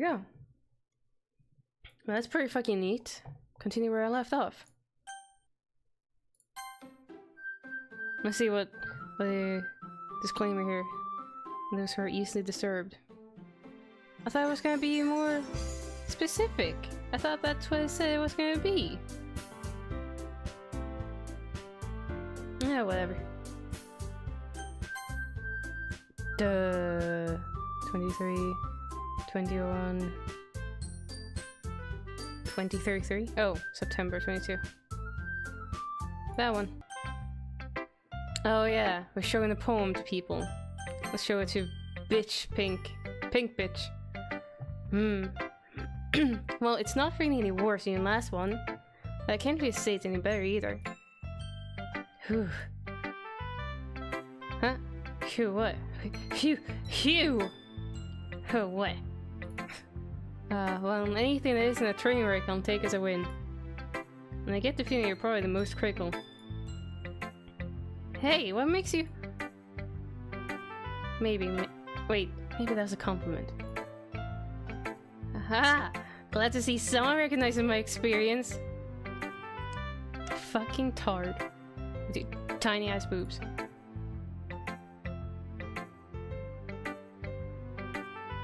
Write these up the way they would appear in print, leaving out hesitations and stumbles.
go. Well, that's pretty fucking neat. Continue where I left off. Let's see what the disclaimer here. Those who are easily disturbed. I thought it was gonna be more specific. I thought that's what it said it was gonna be. Yeah, whatever. Duh. 23, 21, 2033. Oh, September 22. That one. Oh yeah, we're showing the poem to people. Let's show it to bitch pink. Pink bitch. Well, it's not really any worse than the last one. But I can't really say it's any better either. Whew. Huh? Phew, what? Phew! Oh, what? Well, anything that isn't a train wreck I'll take as a win. And I get the feeling you're probably the most critical. Hey, what makes you... Maybe, wait, maybe that's a compliment. Aha! Glad to see someone recognizing my experience. Fucking tard. Dude, tiny ass boobs.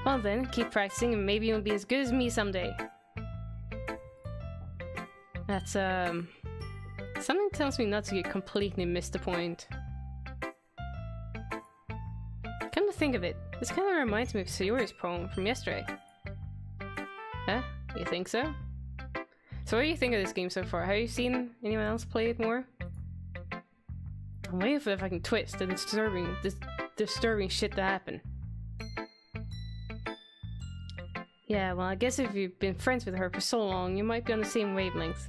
Well then, keep practicing and maybe you'll be as good as me someday. That's, something tells me not to completely miss the point. Come to think of it, this kind of reminds me of Sayori's poem from yesterday. Huh? You think so? So what do you think of this game so far? Have you seen anyone else play it more? I'm waiting for the fucking twist, the disturbing shit to happen. Yeah, well I guess if you've been friends with her for so long, you might be on the same wavelength.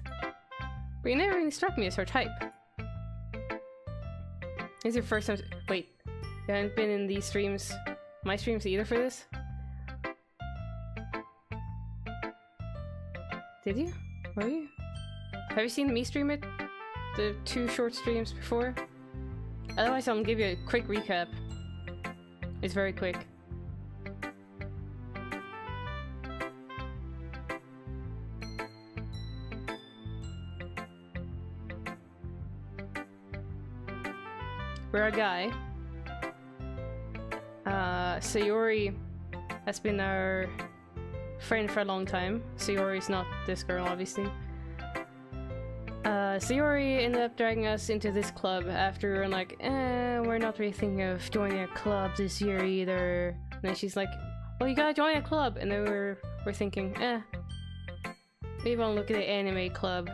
But you never really struck me as her type. This is your first time- wait, you haven't been in these streams, my streams either for this? Did you? Were you? Have you seen me stream it? The 2 short streams before? Otherwise I'll give you a quick recap. It's very quick. We're a guy. Sayori has been our friend for a long time. Sayori's not this girl, obviously. Sayori ended up dragging us into this club after we were like, we're not really thinking of joining a club this year either. And then she's like, well, you gotta join a club. And then we're thinking, maybe I'll look at the anime club.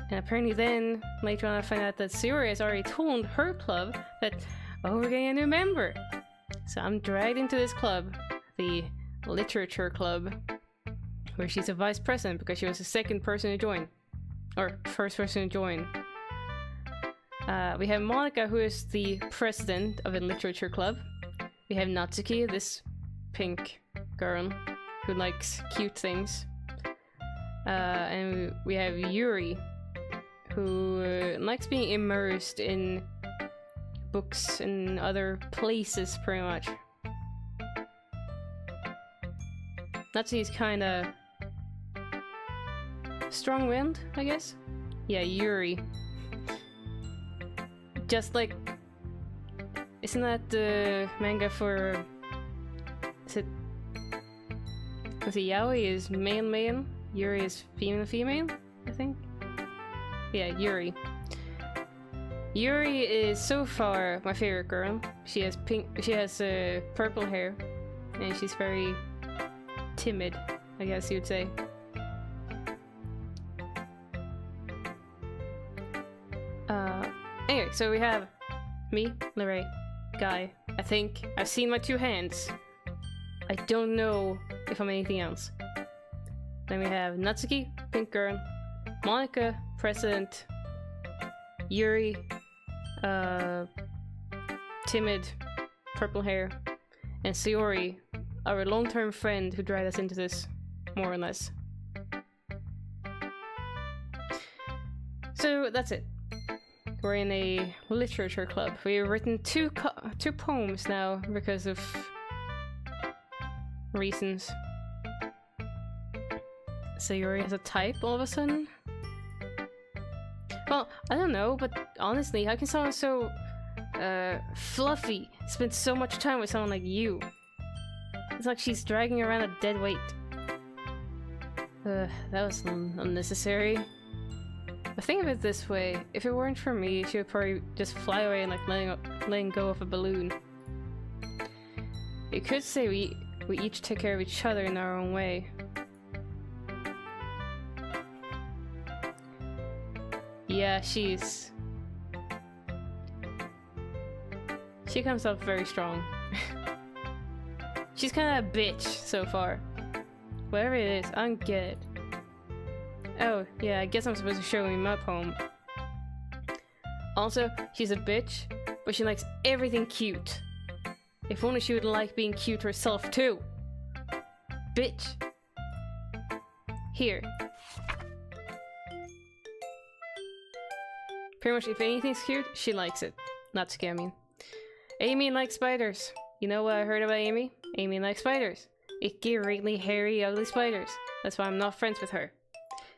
And apparently then, later on I find out that Sayori has already told her club that, oh, we're getting a new member. So I'm dragged into this club, the literature club, where she's a vice president because she was the second person to join. Or first person to join. We have Monica, who is the president of a literature club. We have Natsuki, this pink girl who likes cute things. And we have Yuri, who likes being immersed in books and other places, pretty much. Natsuki's kinda strong-willed, I guess? Yeah, Yuri. Just like... Isn't that the manga for... Is it... Let's see, Yaoi is male-male, Yuri is female-female, I think? Yeah, Yuri. Yuri is so far my favorite girl. She has purple hair, and she's very timid, I guess you'd say. Anyway, so we have me, Lerae, guy. I think I've seen my 2 hands. I don't know if I'm anything else. Then we have Natsuki, pink girl, Monica, president, Yuri, timid, purple hair, and Sayori, our long-term friend who dragged us into this, more or less. So that's it. We're in a literature club. We've written two poems now because of... reasons. So Yuri has a type all of a sudden? Well, I don't know, but honestly, how can someone so fluffy spend so much time with someone like you? It's like she's dragging around a dead weight. That was unnecessary. But think of it this way, if it weren't for me, she would probably just fly away and like letting go of a balloon. You could say we each take care of each other in our own way. Yeah, she comes up very strong. She's kind of a bitch so far. Whatever it is, I don't get it. Oh, yeah, I guess I'm supposed to show you my poem. Also, she's a bitch, but she likes everything cute. If only she would like being cute herself too. Bitch. Here. Pretty much if anything's cute, she likes it. Not scamming. Amy likes spiders. You know what I heard about Amy? Amy likes spiders. Icky, wriggly, hairy, ugly spiders. That's why I'm not friends with her.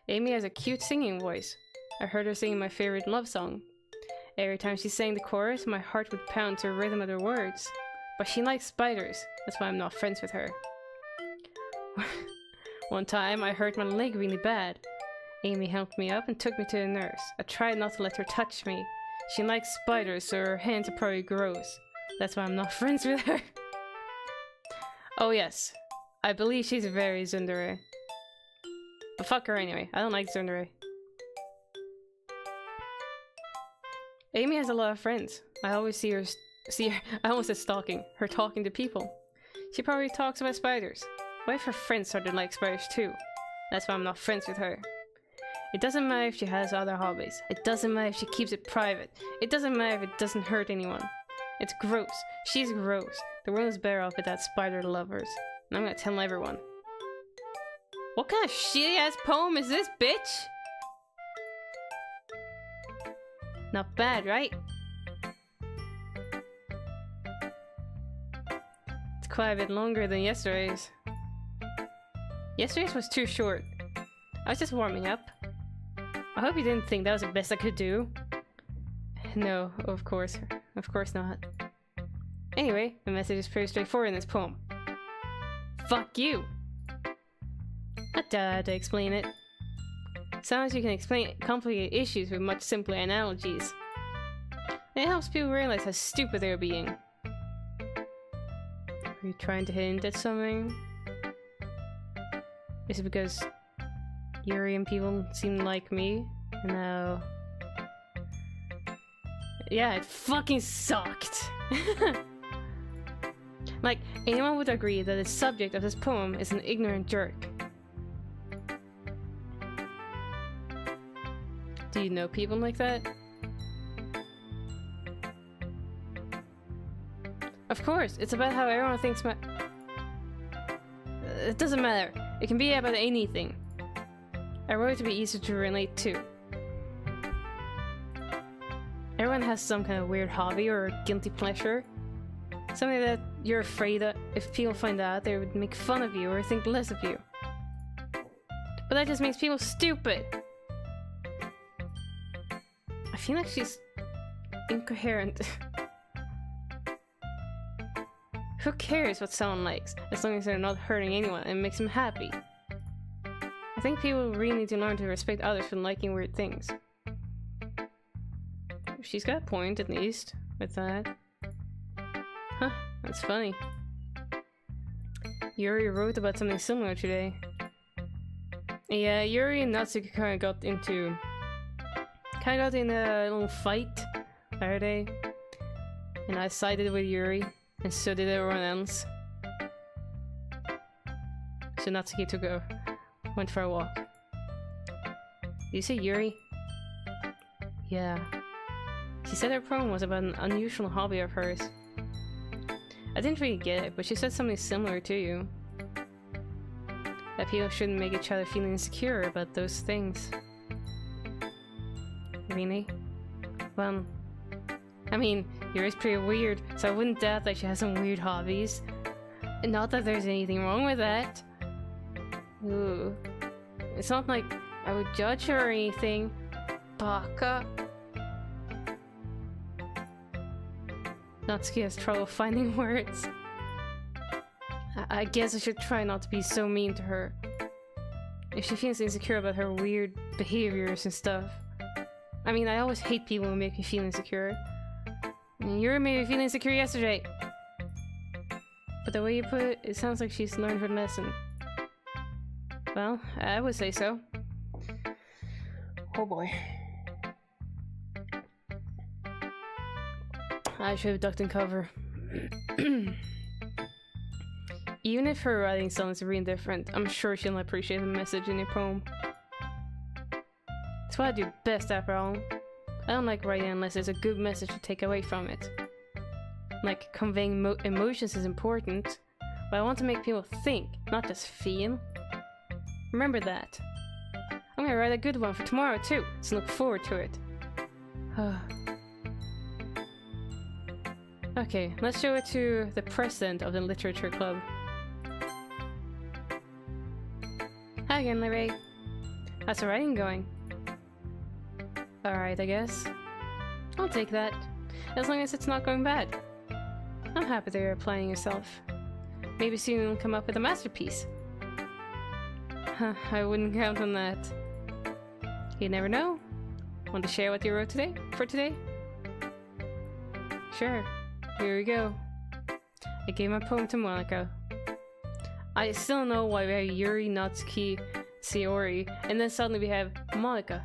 Amy has a cute singing voice. I heard her singing my favorite love song. Every time she sang the chorus, my heart would pound to the rhythm of her words. But she likes spiders. That's why I'm not friends with her. One time, I hurt my leg really bad. Amy helped me up and took me to the nurse. I tried not to let her touch me. She likes spiders, so her hands are probably gross. That's why I'm not friends with her. Oh yes, I believe she's very tsundere. But fuck her anyway, I don't like tsundere. Amy has a lot of friends. I always see her, I almost said stalking, her talking to people. She probably talks about spiders. What if her friends started to like spiders too? That's why I'm not friends with her. It doesn't matter if she has other hobbies. It doesn't matter if she keeps it private. It doesn't matter if it doesn't hurt anyone. It's gross. She's gross. The world is better off without spider lovers. And I'm gonna tell everyone. What kind of shitty ass poem is this, bitch? Not bad, right? It's quite a bit longer than yesterday's. Yesterday's was too short. I was just warming up. I hope you didn't think that was the best I could do. No, of course not. Anyway, the message is pretty straightforward in this poem. Fuck you! I doubt I had to explain it. Sometimes you can explain complicated issues with much simpler analogies. It helps people realize how stupid they're being. Are you trying to hint at something? Is it because Yuri and people seem like me? No. Yeah, it fucking sucked! Like, anyone would agree that the subject of this poem is an ignorant jerk. Do you know people like that? Of course, it's about how everyone thinks it doesn't matter. It can be about anything. I wrote it to be easy to relate to. Everyone has some kind of weird hobby or guilty pleasure. Something that you're afraid that if people find out, they would make fun of you or think less of you. But that just makes people stupid. I feel like she's incoherent. Who cares what someone likes, as long as they're not hurting anyone and makes them happy? I think people really need to learn to respect others for liking weird things. She's got a point, at least, with that. Huh, that's funny. Yuri wrote about something similar today. Yeah, Yuri and Natsuki kind of got in a little fight the other day. And I sided with Yuri, and so did everyone else. So Natsuki went for a walk. Did you say Yuri? Yeah. She said her poem was about an unusual hobby of hers. I didn't really get it, but she said something similar to you. That people shouldn't make each other feel insecure about those things. Really? Well, I mean, Yuri's pretty weird, so I wouldn't doubt that she has some weird hobbies. Not that there's anything wrong with that. Ooh. It's not like I would judge her or anything. Baka. Natsuki has trouble finding words. I guess I should try not to be so mean to her. If she feels insecure about her weird behaviors and stuff. I mean, I always hate people who make me feel insecure. You made me feel insecure yesterday. But the way you put it, it sounds like she's learned her lesson. Well, I would say so. Oh boy. I should have ducked and cover. Even if her writing style is really different, I'm sure she'll appreciate the message in your poem. It's what I do best after all. I don't like writing unless there's a good message to take away from it. Like, conveying emotions is important, but I want to make people think, not just feel. Remember that. I'm gonna write a good one for tomorrow too, so look forward to it. Okay, let's show it to the president of the literature club. Hi again, Larry. How's the writing going? Alright, I guess. I'll take that, as long as it's not going bad. I'm happy that you're applying yourself. Maybe soon you'll come up with a masterpiece. Huh, I wouldn't count on that. You never know. Want to share what you wrote today? For today? Sure. Here we go. I gave my poem to Monica. I still don't know why we have Yuri, Natsuki, Sayori, and then suddenly we have Monica.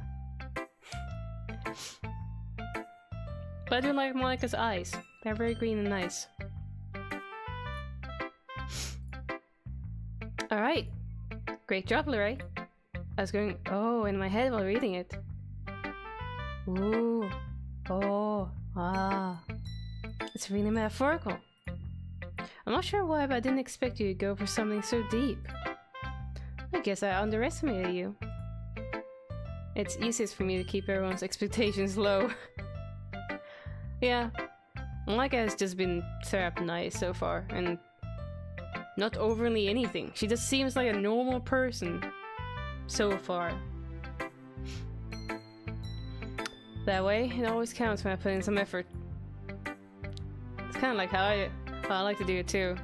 But I do like Monica's eyes. They're very green and nice. Alright. Great job, Larry. I was going, oh, in my head while reading it. Ooh. Oh. Ah. It's really metaphorical. I'm not sure why, but I didn't expect you to go for something so deep. I guess I underestimated you. It's easiest for me to keep everyone's expectations low. Yeah. Monica has just been therapy nice so far, and not overly anything. She just seems like a normal person so far. That way, it always counts when I put in some effort. It's kind of like how I like to do it too.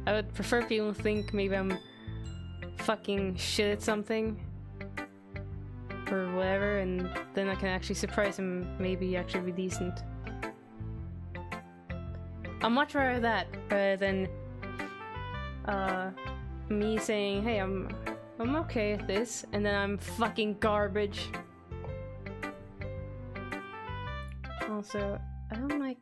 I would prefer people to think maybe I'm fucking shit at something or whatever, and then I can actually surprise them, maybe actually be decent. I'd much rather that rather than me saying, hey, I'm okay at this, and then I'm fucking garbage. Also, I don't like...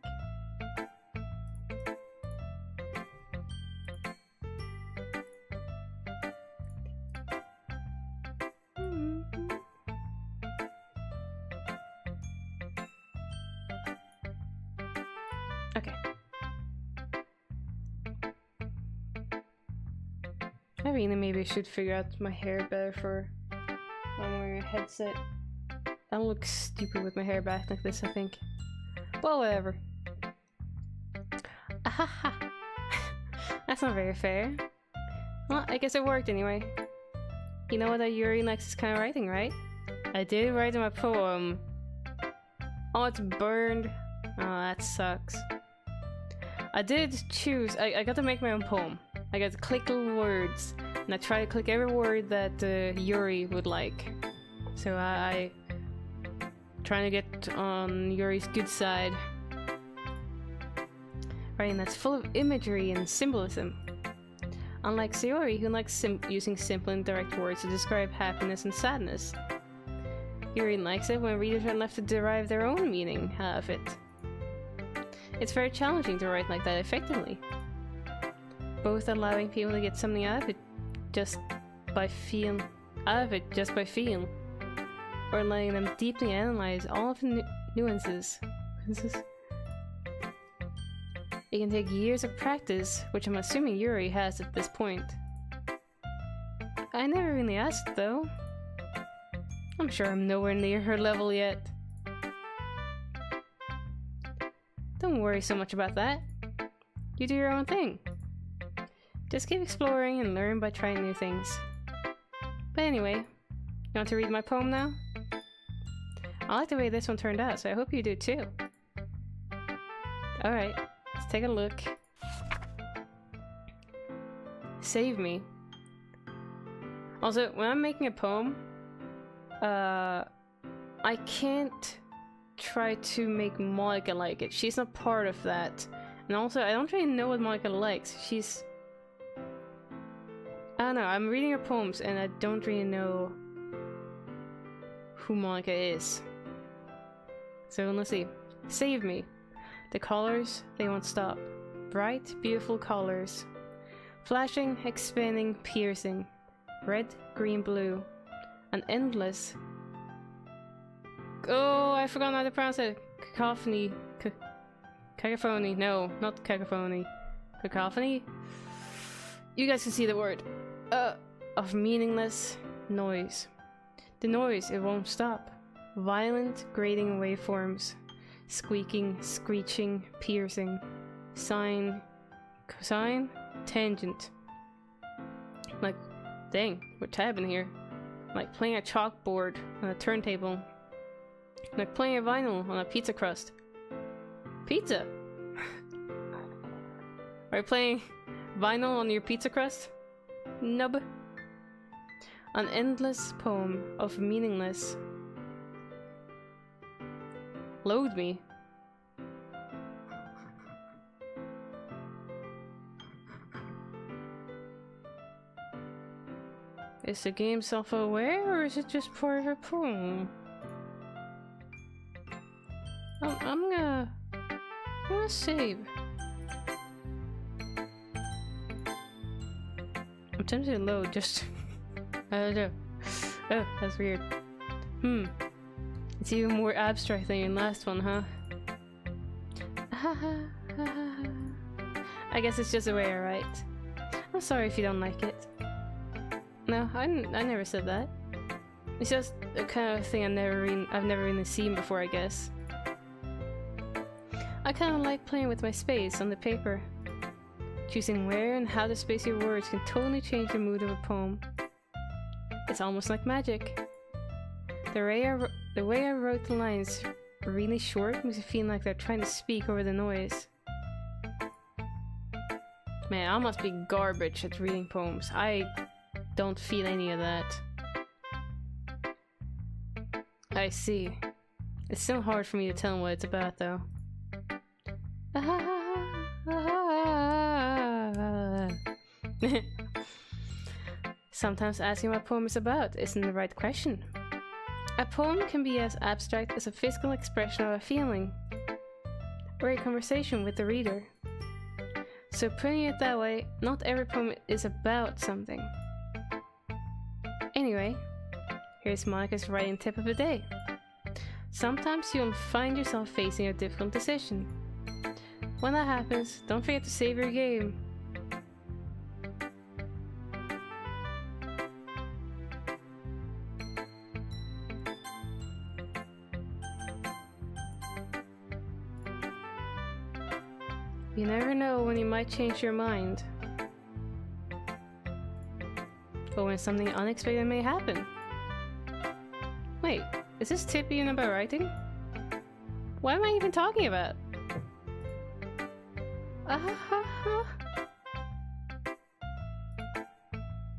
Okay. I really maybe should figure out my hair better for when I'm wearing a headset. I don't look stupid with my hair back like this, I think. Well, whatever. Ahaha! That's not very fair. Well, I guess it worked anyway. You know that Yuri likes this kind of writing, right? I did write in my poem. Oh, it's burned. Oh, that sucks. I did choose. I got to make my own poem. I got to click little words, and I try to click every word that Yuri would like. So I trying to get on Yuri's good side. Writing that's full of imagery and symbolism. Unlike Sayori, who likes using simple and direct words to describe happiness and sadness. Yuri likes it when readers are left to derive their own meaning out of it. It's very challenging to write like that effectively. Both allowing people to get something out of it just by feel, or letting them deeply analyze all of the nuances. It can take years of practice, which I'm assuming Yuri has at this point. I never really asked though. I'm sure I'm nowhere near her level yet. Don't worry so much about that. You do your own thing. Just keep exploring and learn by trying new things. But anyway, you want to read my poem now? I like the way this one turned out, so I hope you do too. Alright, let's take a look. Save me. Also, when I'm making a poem, I can't try to make Monica like it. She's not part of that. And also, I don't really know what Monica likes. She's... I don't know, I'm reading her poems and I don't really know who Monica is. So let's see. Save me. The colors, they won't stop. Bright, beautiful colors. Flashing, expanding, piercing. Red, green, blue. An endless... Oh, I forgot how to pronounce it. Cacophony. Cacophony. No, not cacophony. Cacophony? You guys can see the word. Of meaningless noise. The noise, it won't stop. Violent, grating waveforms. Squeaking, screeching, piercing. Sine, cosine, tangent. Like, dang, we're tabbing here. Like playing a chalkboard on a turntable. Like playing a vinyl on a pizza crust. Pizza! Are you playing vinyl on your pizza crust? Nub. An endless poem of meaningless. Load me. Is the game self-aware or is it just part of a poem? I'm gonna save. I'm tempted to load just... I don't know. Oh, that's weird. It's even more abstract than your last one, huh? I guess it's just the way I write. I'm sorry if you don't like it. No, I never said that. It's just the kind of thing I've never really seen before, I guess. I kind of like playing with my space on the paper. Choosing where and how to space your words can totally change the mood of a poem. It's almost like magic. The way I wrote the lines really short makes it feel like they're trying to speak over the noise. Man, I must be garbage at reading poems. I don't feel any of that. I see. It's still hard for me to tell what it's about, though. Sometimes asking what a poem is about isn't the right question. A poem can be as abstract as a physical expression of a feeling, or a conversation with the reader. So putting it that way, not every poem is about something. Anyway, here's Monica's writing tip of the day. Sometimes you'll find yourself facing a difficult decision. When that happens, don't forget to save your game. You never know when you might change your mind. Or when something unexpected may happen. Wait, is this tip even about writing? What am I even talking about?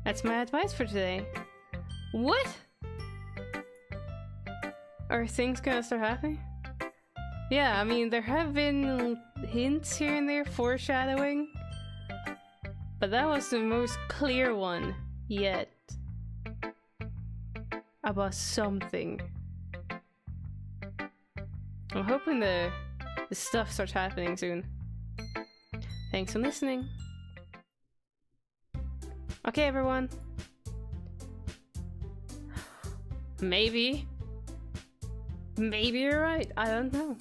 That's my advice for today. What? Are things gonna start happening? Yeah, I mean, there have been hints here and there, foreshadowing. But that was the most clear one yet. About something. I'm hoping the stuff starts happening soon. Thanks for listening. Okay, everyone. Maybe you're right. I don't know.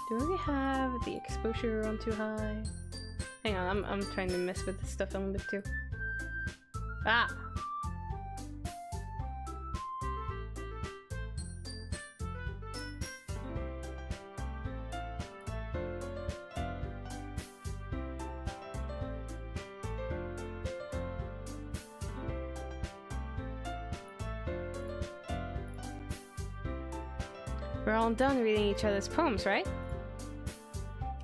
Do we have the exposure on too high? Hang on, I'm trying to mess with this stuff a little bit too. Ah! We're all done reading each other's poems, right?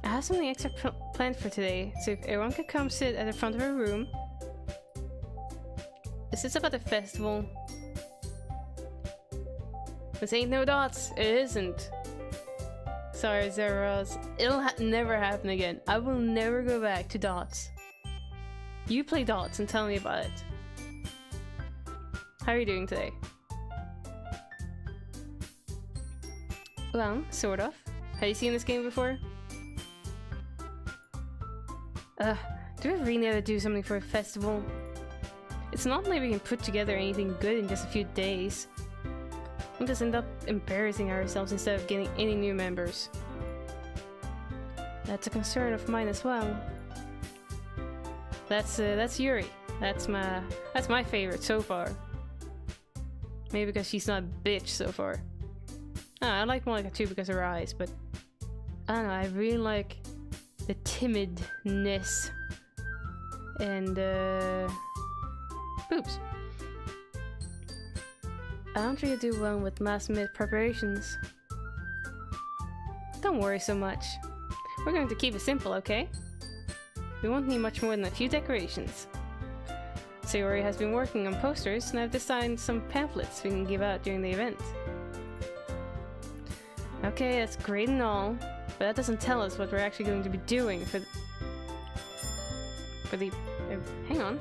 I have something extra planned for today, so if everyone could come sit at the front of a room. Is this about the festival? This ain't no dots. It isn't. Sorry, Zeros. It'll never happen again. I will never go back to dots. You play dots and tell me about it. How are you doing today? Well, sort of. Have you seen this game before? Do we really need to do something for a festival? It's not like we can put together anything good in just a few days. We'll just end up embarrassing ourselves instead of getting any new members. That's a concern of mine as well. That's Yuri. That's my favorite so far. Maybe because she's not a bitch so far. I like Monica too because of her eyes, but I don't know, I really like the timidness and boobs. I don't really do well with last minute preparations. Don't worry so much. We're going to keep it simple, okay? We won't need much more than a few decorations. Sayori has been working on posters and I've designed some pamphlets we can give out during the event. Okay, that's great and all, but that doesn't tell us what we're actually going to be doing for the hang on.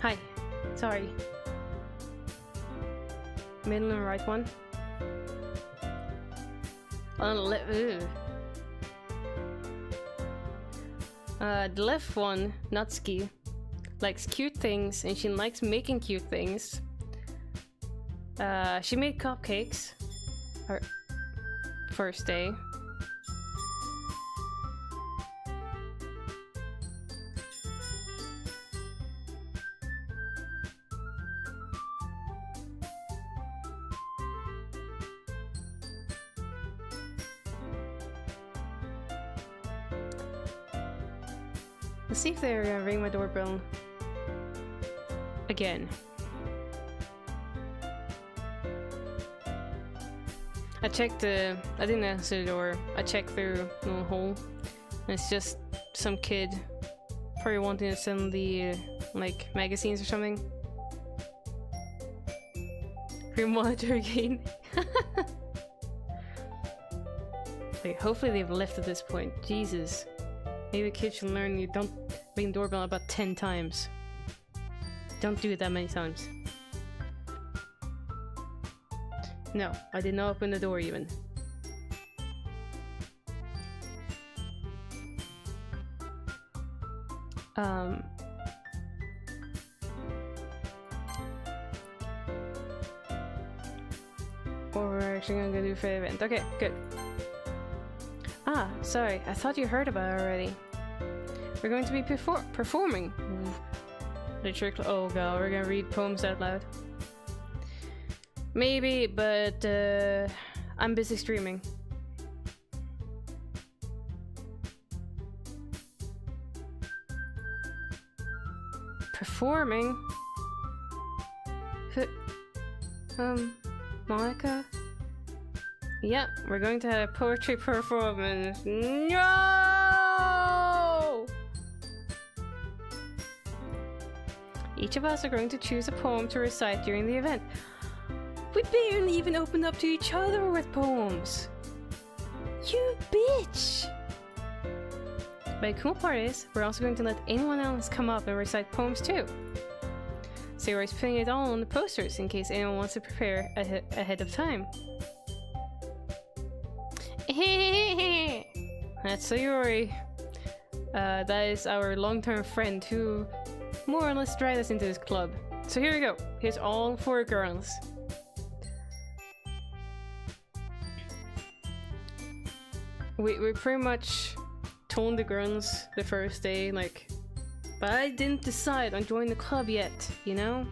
Hi. Sorry. Middle and right one. On the left. The left one, Natsuki, likes cute things and she likes making cute things. She made cupcakes her first day. Let's see if they're gonna ring my doorbell again. I didn't answer the door. I checked through the little hole. And it's just some kid probably wanting to send the like magazines or something. Free monitor again. Like, hopefully they've left at this point. Jesus. Maybe kids should learn you don't ring the doorbell about 10 times. Don't do it that many times. No, I did not open the door even. What we're actually gonna do for the event. Okay, good. Ah, sorry, I thought you heard about it already. We're going to be performing. Literature oh god, we're gonna read poems out loud. Maybe, but I'm busy streaming. Performing? Monica? Yeah, we're going to have a poetry performance. No! Each of us are going to choose a poem to recite during the event. We barely even opened up to each other with poems. You bitch! But the cool part is, we're also going to let anyone else come up and recite poems too. Sayori's putting it all on the posters in case anyone wants to prepare ahead of time. That's Sayori. That is our long-term friend who more or less dragged us into this club. So here we go. Here's all 4 girls. We pretty much told the girls the first day, like, but I didn't decide on joining the club yet, you know?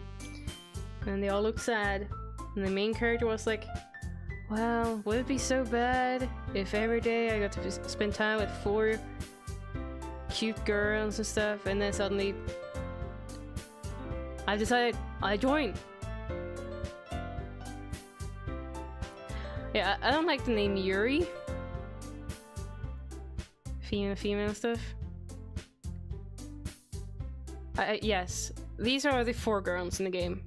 And they all looked sad. And the main character was like, well, would it be so bad if every day I got to spend time with 4 cute girls and stuff, and then suddenly I've decided I join. Yeah, I don't like the name Yuri. Female stuff. Yes, these are the 4 girls in the game.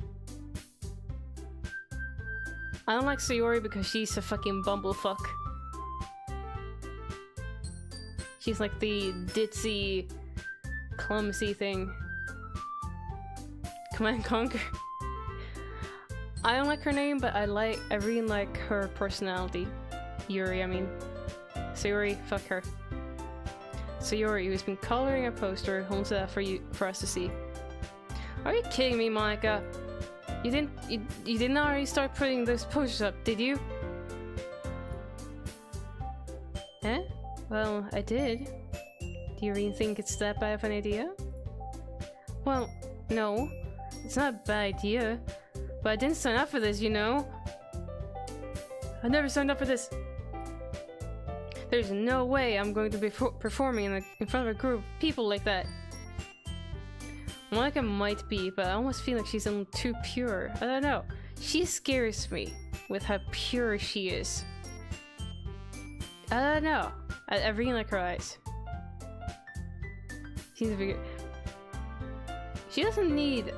I don't like Sayori because she's a fucking bumblefuck. She's like the ditzy, clumsy thing. Command and Conquer. I don't like her name, but I really like her personality. Yuri, I mean. Sayori, fuck her. Sayori, who's been coloring a poster, holds it out for us to see. Are you kidding me, Monica? You didn't already start putting those posters up, did you? Eh? Well, I did. Do you really think it's that bad of an idea? Well, no. It's not a bad idea. But I didn't sign up for this, you know? I never signed up for this. There's no way I'm going to be performing in front of a group of people like that. Monica might be, but I almost feel like she's a little too pure. I don't know. She scares me with how pure she is. I don't know. I really like her eyes. She's a big... She doesn't need...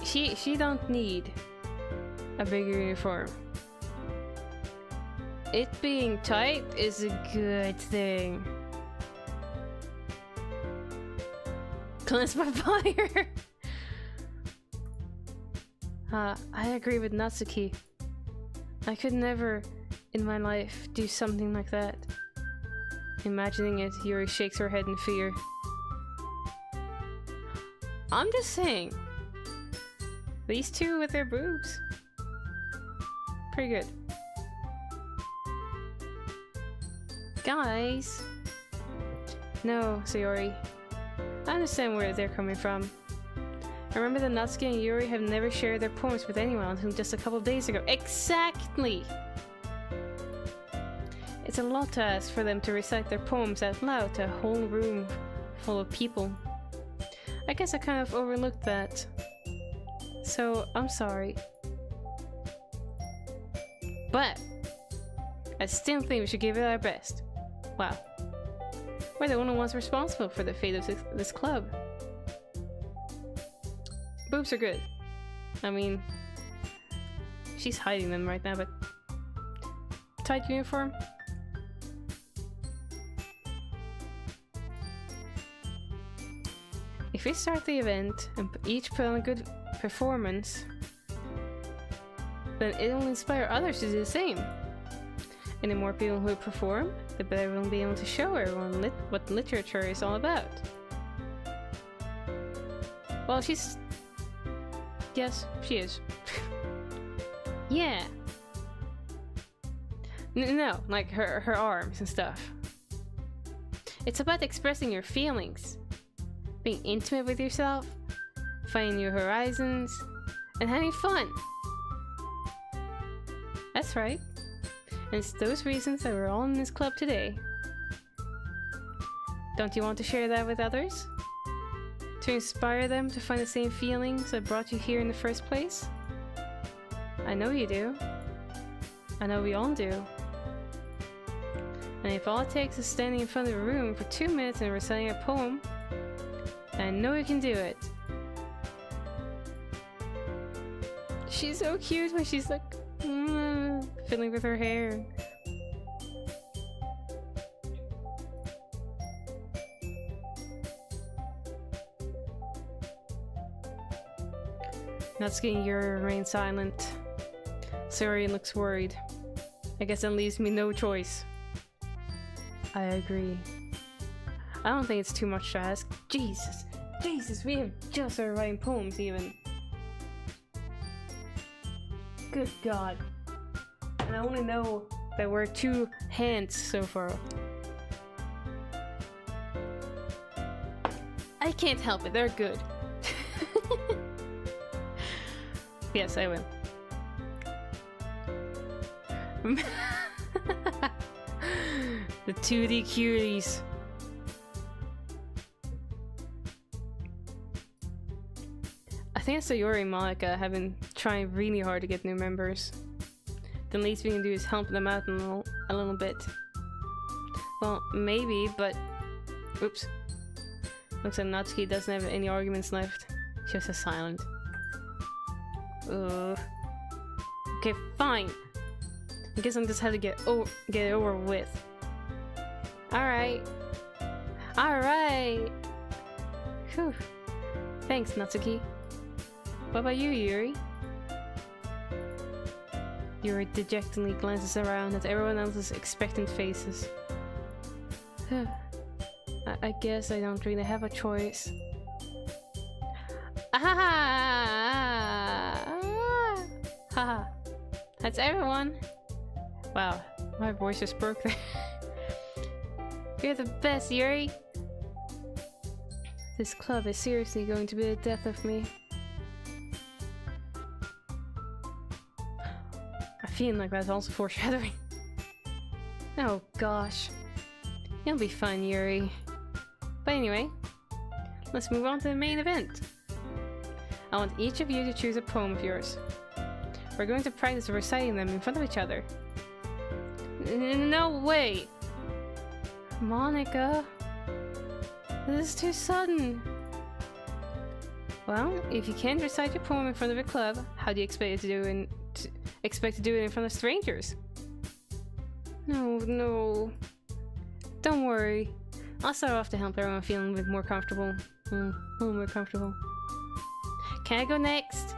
She don't need a bigger uniform. It being tight is a good thing. Cleanse by fire! I agree with Natsuki. I could never in my life do something like that. Imagining it, Yuri shakes her head in fear. I'm just saying. These 2 with their boobs. Pretty good. Guys! No, Sayori. I understand where they're coming from. I remember that Natsuki and Yuri have never shared their poems with anyone until just a couple of days ago. Exactly! It's a lot to ask for them to recite their poems out loud to a whole room full of people. I guess I kind of overlooked that. So, I'm sorry. But, I still think we should give it our best. Wow. We're the only ones responsible for the fate of this club. Boobs are good. I mean, she's hiding them right now, but... Tight uniform? If we start the event and each put on a good performance, then it will inspire others to do the same. And the more people who perform, the better we'll be able to show everyone what literature is all about. Well, she's... Yes, she is. Yeah. No, like her arms and stuff. It's about expressing your feelings. Being intimate with yourself, finding new horizons, and having fun. That's right. And it's those reasons that we're all in this club today. Don't you want to share that with others? To inspire them to find the same feelings that brought you here in the first place? I know you do. I know we all do. And if all it takes is standing in front of a room for 2 minutes and reciting a poem, I know you can do it. She's so cute when she's like, fiddling with her hair. Natsuki and Yuri remain silent. Sayori looks worried. I guess that leaves me no choice. I agree. I don't think it's too much to ask. Jesus, we have just started writing poems even. Good God. And I only know that we're 2 hands so far. I can't help it, they're good. Yes, I will. The 2D cuties. I think Sayori and Monica have been trying really hard to get new members. The least we can do is help them out a little bit. Well, maybe, but... Oops. Looks like Natsuki doesn't have any arguments left. Just a silent. Okay, fine. I guess I just have to get it over with. Alright. Alright! Whew. Thanks, Natsuki. What about you, Yuri? Yuri dejectedly glances around at everyone else's expectant faces. I guess I don't really have a choice. Haha. That's everyone. Wow, my voice just broke there. You're the best, Yuri. This club is seriously going to be the death of me. I feel like that's also foreshadowing. Oh gosh. It'll be fun, Yuri. But anyway, let's move on to the main event. I want each of you to choose a poem of yours. We're going to practice reciting them in front of each other. No way! Monica, this is too sudden. Well, if you can't recite your poem in front of a club, how do you expect to do it in front of strangers? No. Don't worry. I'll start off to help everyone feel a little bit more comfortable. A little more comfortable. Can I go next?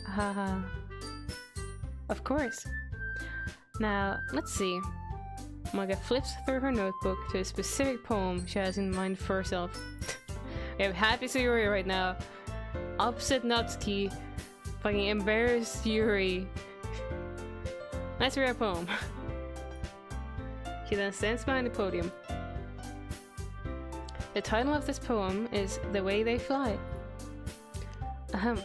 Haha. Of course. Now, let's see. Monica flips through her notebook to a specific poem she has in mind for herself. We have Happy Sayori right now. Upset Natsuki. Fucking embarrassed Yuri. Let's read a poem. She then stands behind the podium. The title of this poem is The Way They Fly. Ahem.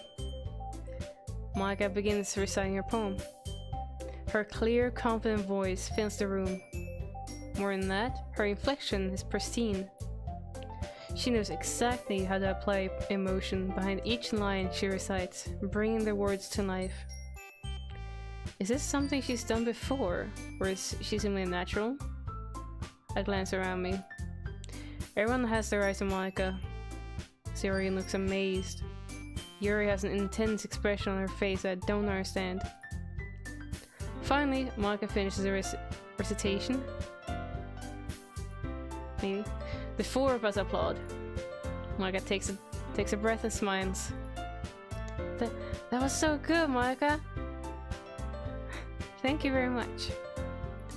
Monica begins reciting her poem. Her clear, confident voice fills the room. More than that, her inflection is pristine. She knows exactly how to apply emotion behind each line she recites, bringing the words to life. Is this something she's done before, or is she simply natural? I glance around me. Everyone has their eyes on Monica. Sayori looks amazed. Yuri has an intense expression on her face that I don't understand. Finally, Monica finishes her recitation. Maybe. The 4 of us applaud. Monica takes a breath and smiles. That was so good, Monica! Thank you very much.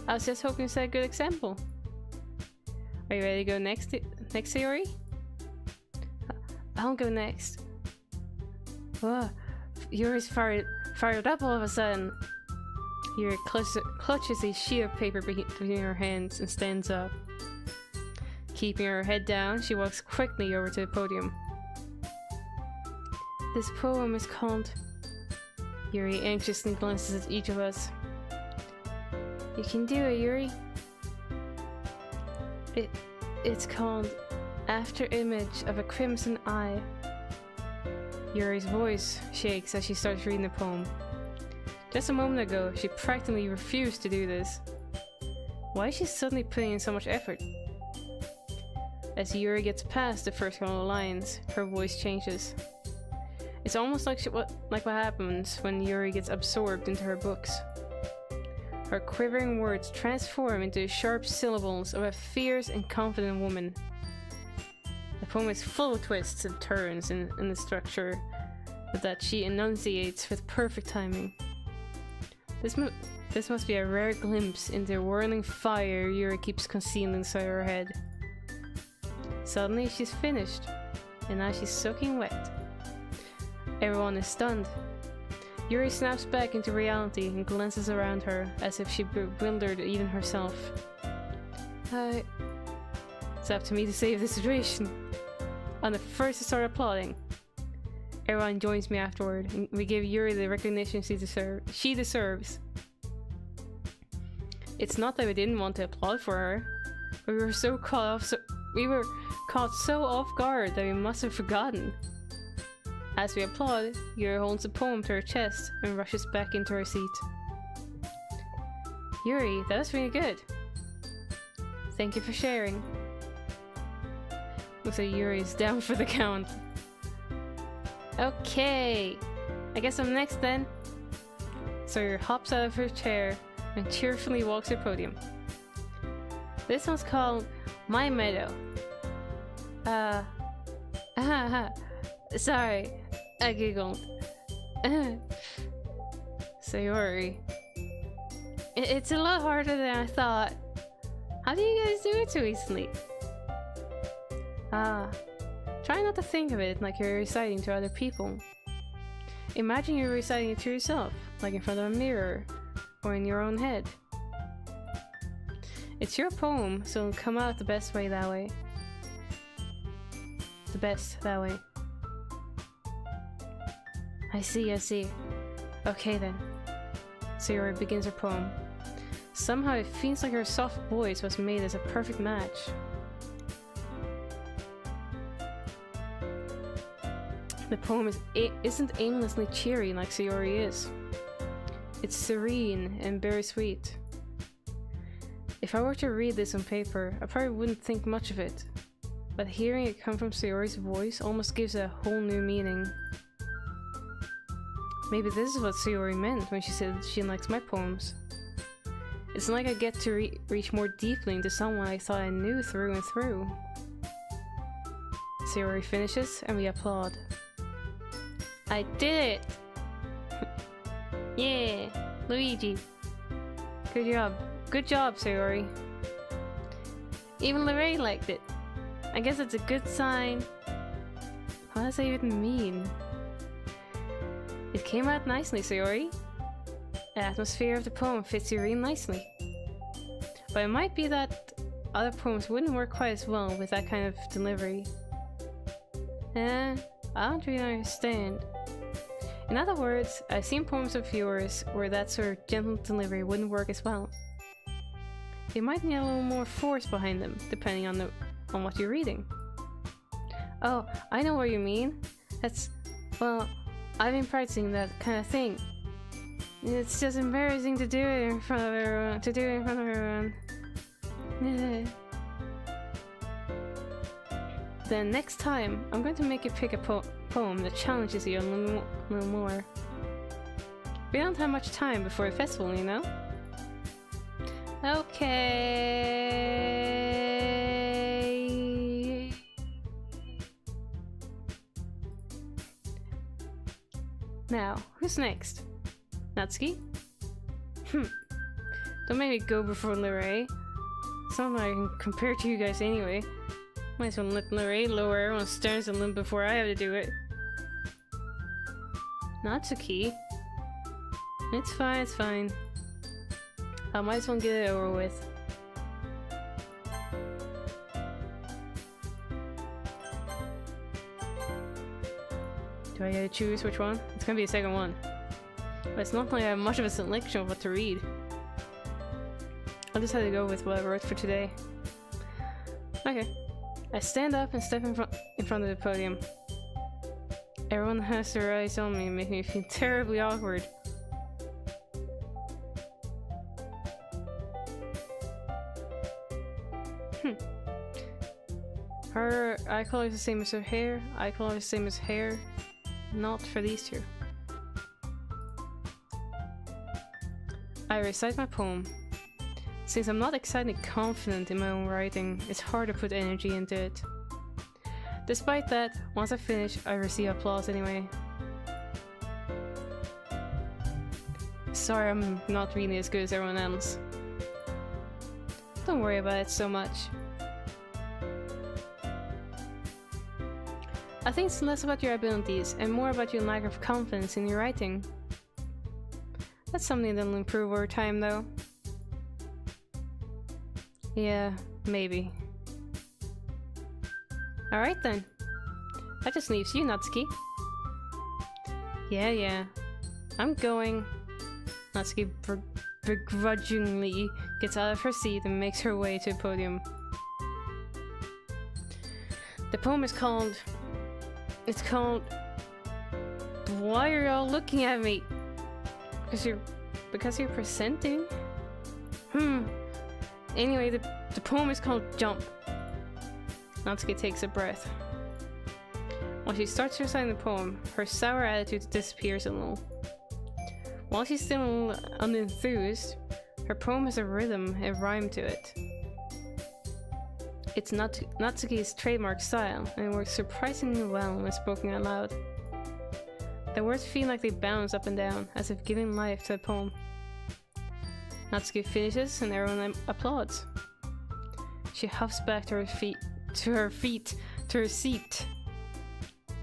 I was just hoping to set a good example. Are you ready to go next, Sayori? I'll go next. Whoa, Yuri's fired up all of a sudden. Yuri clutches a sheet of paper between her hands and stands up. Keeping her head down, she walks quickly over to the podium. This poem is called... Yuri anxiously glances at each of us. You can do it, Yuri. It's called After Image of a Crimson Eye. Yuri's voice shakes as she starts reading the poem. Just a moment ago, she practically refused to do this. Why is she suddenly putting in so much effort? As Yuri gets past the first couple of lines, her voice changes. It's almost like what happens when Yuri gets absorbed into her books. Her quivering words transform into sharp syllables of a fierce and confident woman. The poem is full of twists and turns in the structure that she enunciates with perfect timing. This must be a rare glimpse into the whirling fire Yuri keeps concealed inside her head. Suddenly she's finished, and now she's soaking wet. Everyone is stunned. Yuri snaps back into reality and glances around her, as if she bewildered even herself. It's up to me to save the situation. I'm the first to start applauding. Everyone joins me afterward, and we give Yuri the recognition she deserves. It's not that we didn't want to applaud for her, but we were caught so off guard that we must have forgotten. As we applaud, Yuri holds a poem to her chest and rushes back into her seat. Yuri, that was really good. Thank you for sharing. Looks like Yuri is down for the count. Okay, I guess I'm next then. Sawyer hops out of her chair and cheerfully walks to the podium. This one's called My Meadow. Sorry, I giggled. Sayori. It's a lot harder than I thought. How do you guys do it so easily? Try not to think of it like you're reciting to other people. Imagine you're reciting it to yourself, like in front of a mirror, or in your own head. It's your poem, so it'll come out the best way that way. The best that way. I see. Okay then. Sayori begins her poem. Somehow it feels like her soft voice was made as a perfect match. The poem isn't aimlessly cheery like Sayori is. It's serene and very sweet. If I were to read this on paper, I probably wouldn't think much of it. But hearing it come from Sayori's voice almost gives it a whole new meaning. Maybe this is what Sayori meant when she said she likes my poems. It's like I get to reach more deeply into someone I thought I knew through and through. Sayori finishes and we applaud. I did it! Yeah, Luigi. Good job, Sayori. Even Lerae liked it. I guess it's a good sign. What does that even mean? It came out nicely, Sayori. The atmosphere of the poem fits you really nicely. But it might be that other poems wouldn't work quite as well with that kind of delivery. I don't really understand. In other words, I've seen poems of yours where that sort of gentle delivery wouldn't work as well. They might need a little more force behind them, depending on what you're reading. Oh, I know what you mean. Well, I've been practicing that kind of thing. It's just embarrassing to do it in front of everyone. Then next time, I'm going to make you pick a poem that challenges you a little more. We don't have much time before the festival, you know? Okay. Now, who's next? Natsuki? Don't make me go before Lerae. It's not like I can compare to you guys anyway. Might as well let Lerae lower everyone's standards a little before I have to do it. Natsuki? It's fine. I might as well get it over with. Do I get to choose which one? It's gonna be the second one. But it's not like I have much of a selection of what to read. I'll just have to go with what I wrote for today. Okay. I stand up and step in front of the podium. Everyone has their eyes on me, making me feel terribly awkward. Her eye color is the same as her hair. Eye color is the same as hair. Not for these two. I recite my poem. Since I'm not exactly confident in my own writing, it's hard to put energy into it. Despite that, once I finish, I receive applause anyway. Sorry, I'm not really as good as everyone else. Don't worry about it so much. I think it's less about your abilities and more about your lack of confidence in your writing. That's something that'll improve over time, though. Yeah, maybe. Alright then. That just leaves you, Natsuki. Yeah. I'm going. Natsuki begrudgingly gets out of her seat and makes her way to the podium. The poem is called... It's called... Why are y'all looking at me? Because you're presenting? Anyway, the poem is called Jump. Natsuki takes a breath. While she starts reciting the poem, her sour attitude disappears a little. While she's still unenthused, her poem has a rhythm and rhyme to it. It's Natsuki's trademark style, and it works surprisingly well when spoken out loud. The words feel like they bounce up and down, as if giving life to the poem. Natsuki finishes and everyone applauds. She huffs back to her seat.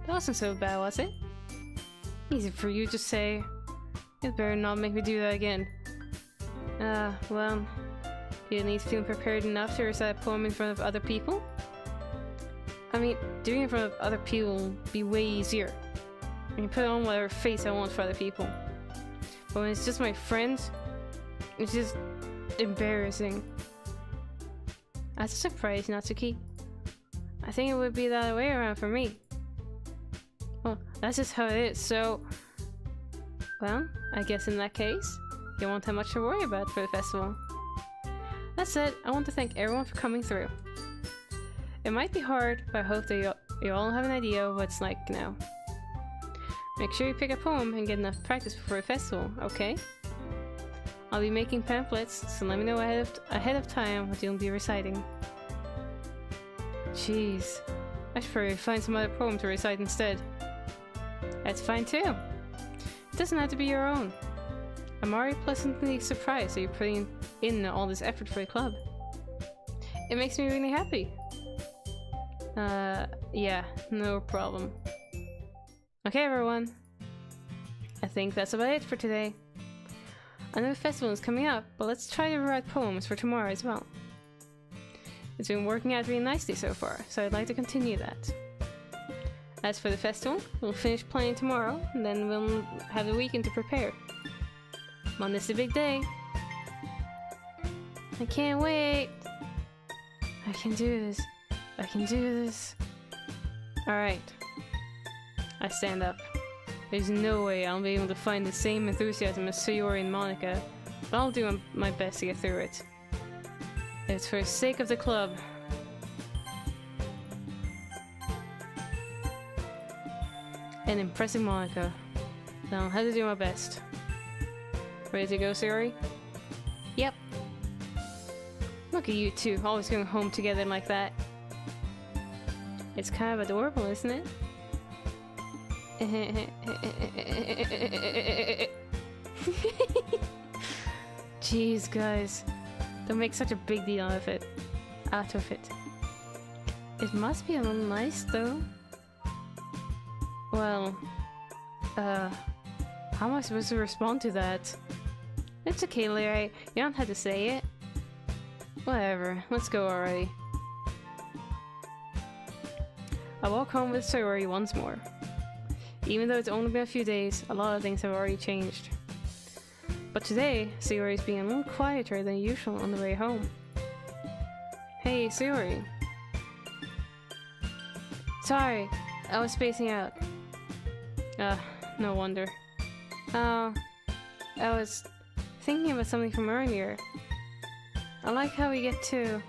That wasn't so bad, was it? Easy for you to say. You'd better not make me do that again. Well, do you need feeling prepared enough to recite a poem in front of other people? I mean, doing it in front of other people will be way easier. I can put on whatever face I want for other people. But when it's just my friends, it's just embarrassing. That's a surprise, Natsuki. I think it would be the other way around for me. Well, that's just how it is, so... Well, I guess in that case, you won't have much to worry about for the festival. That said, I want to thank everyone for coming through. It might be hard, but I hope that you all have an idea of what it's like now. Make sure you pick a poem and get enough practice before the festival, okay? I'll be making pamphlets, so let me know ahead of time what you'll be reciting. Jeez, I should probably find some other poem to recite instead. That's fine too. It doesn't have to be your own. I'm already pleasantly surprised that you're putting in all this effort for the club. It makes me really happy. Yeah, no problem. Okay everyone, I think that's about it for today. I know the festival is coming up, but let's try to write poems for tomorrow as well. It's been working out really nicely so far, so I'd like to continue that. As for the festival, we'll finish planning tomorrow, and then we'll have the weekend to prepare. Monday's the big day. I can't wait. I can do this. I can do this. Alright. I stand up. There's no way I'll be able to find the same enthusiasm as Sayori and Monica, but I'll do my best to get through it. It's for the sake of the club. And impressing Monica. Then I'll have to do my best. Ready to go, Sayori? Yep. Look at you two, always going home together like that. It's kind of adorable, isn't it? Jeez, guys. Don't make such a big deal out of it. It must be a little nice, though. Well, how am I supposed to respond to that? It's okay, Larry. You don't have to say it. Whatever. Let's go already. I walk home with Sayori once more. Even though it's only been a few days, a lot of things have already changed. But today, Sayori is being a little quieter than usual on the way home. Hey, Sayori. Sorry, I was spacing out. No wonder. I was thinking about something from earlier. I like how we get to...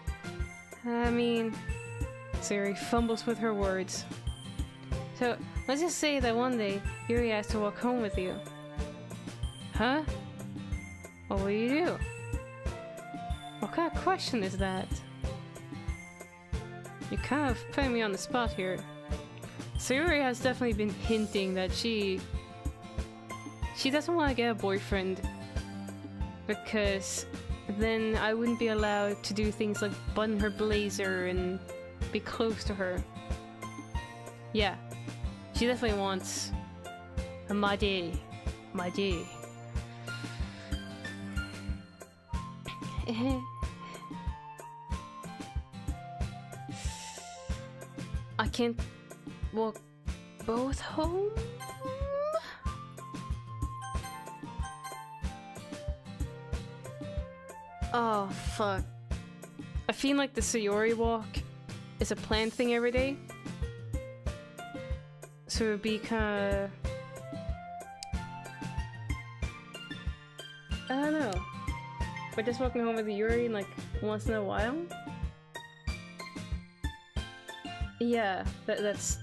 Sayori fumbles with her words. So, let's just say that one day, Yuri asked to walk home with you. Huh? What will you do? What kind of question is that? You're kind of putting me on the spot here. Sayori has definitely been hinting that she doesn't want to get a boyfriend because then I wouldn't be allowed to do things like button her blazer and be close to her. Yeah, she definitely wants a my day. I can't walk both home? Oh, fuck. I feel like the Sayori walk is a planned thing every day. So it'd be kinda... I don't know. But just walking home with Yuri like once in a while? Yeah, that's...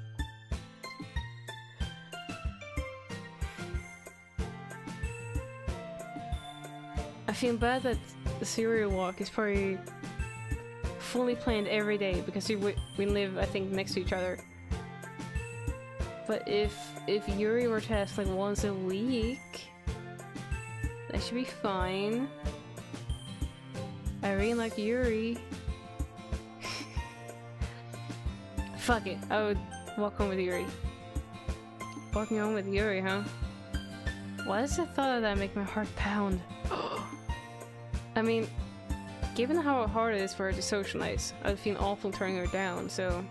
I feel bad that the Sayori walk is probably fully planned every day because we live, I think, next to each other. But if Yuri were to ask like once a week, that should be fine. I really like Yuri. Fuck it, I would walk home with Yuri. Walking home with Yuri, huh? Why does the thought of that make my heart pound? I mean, given how hard it is for her to socialize, I'd feel awful turning her down, so...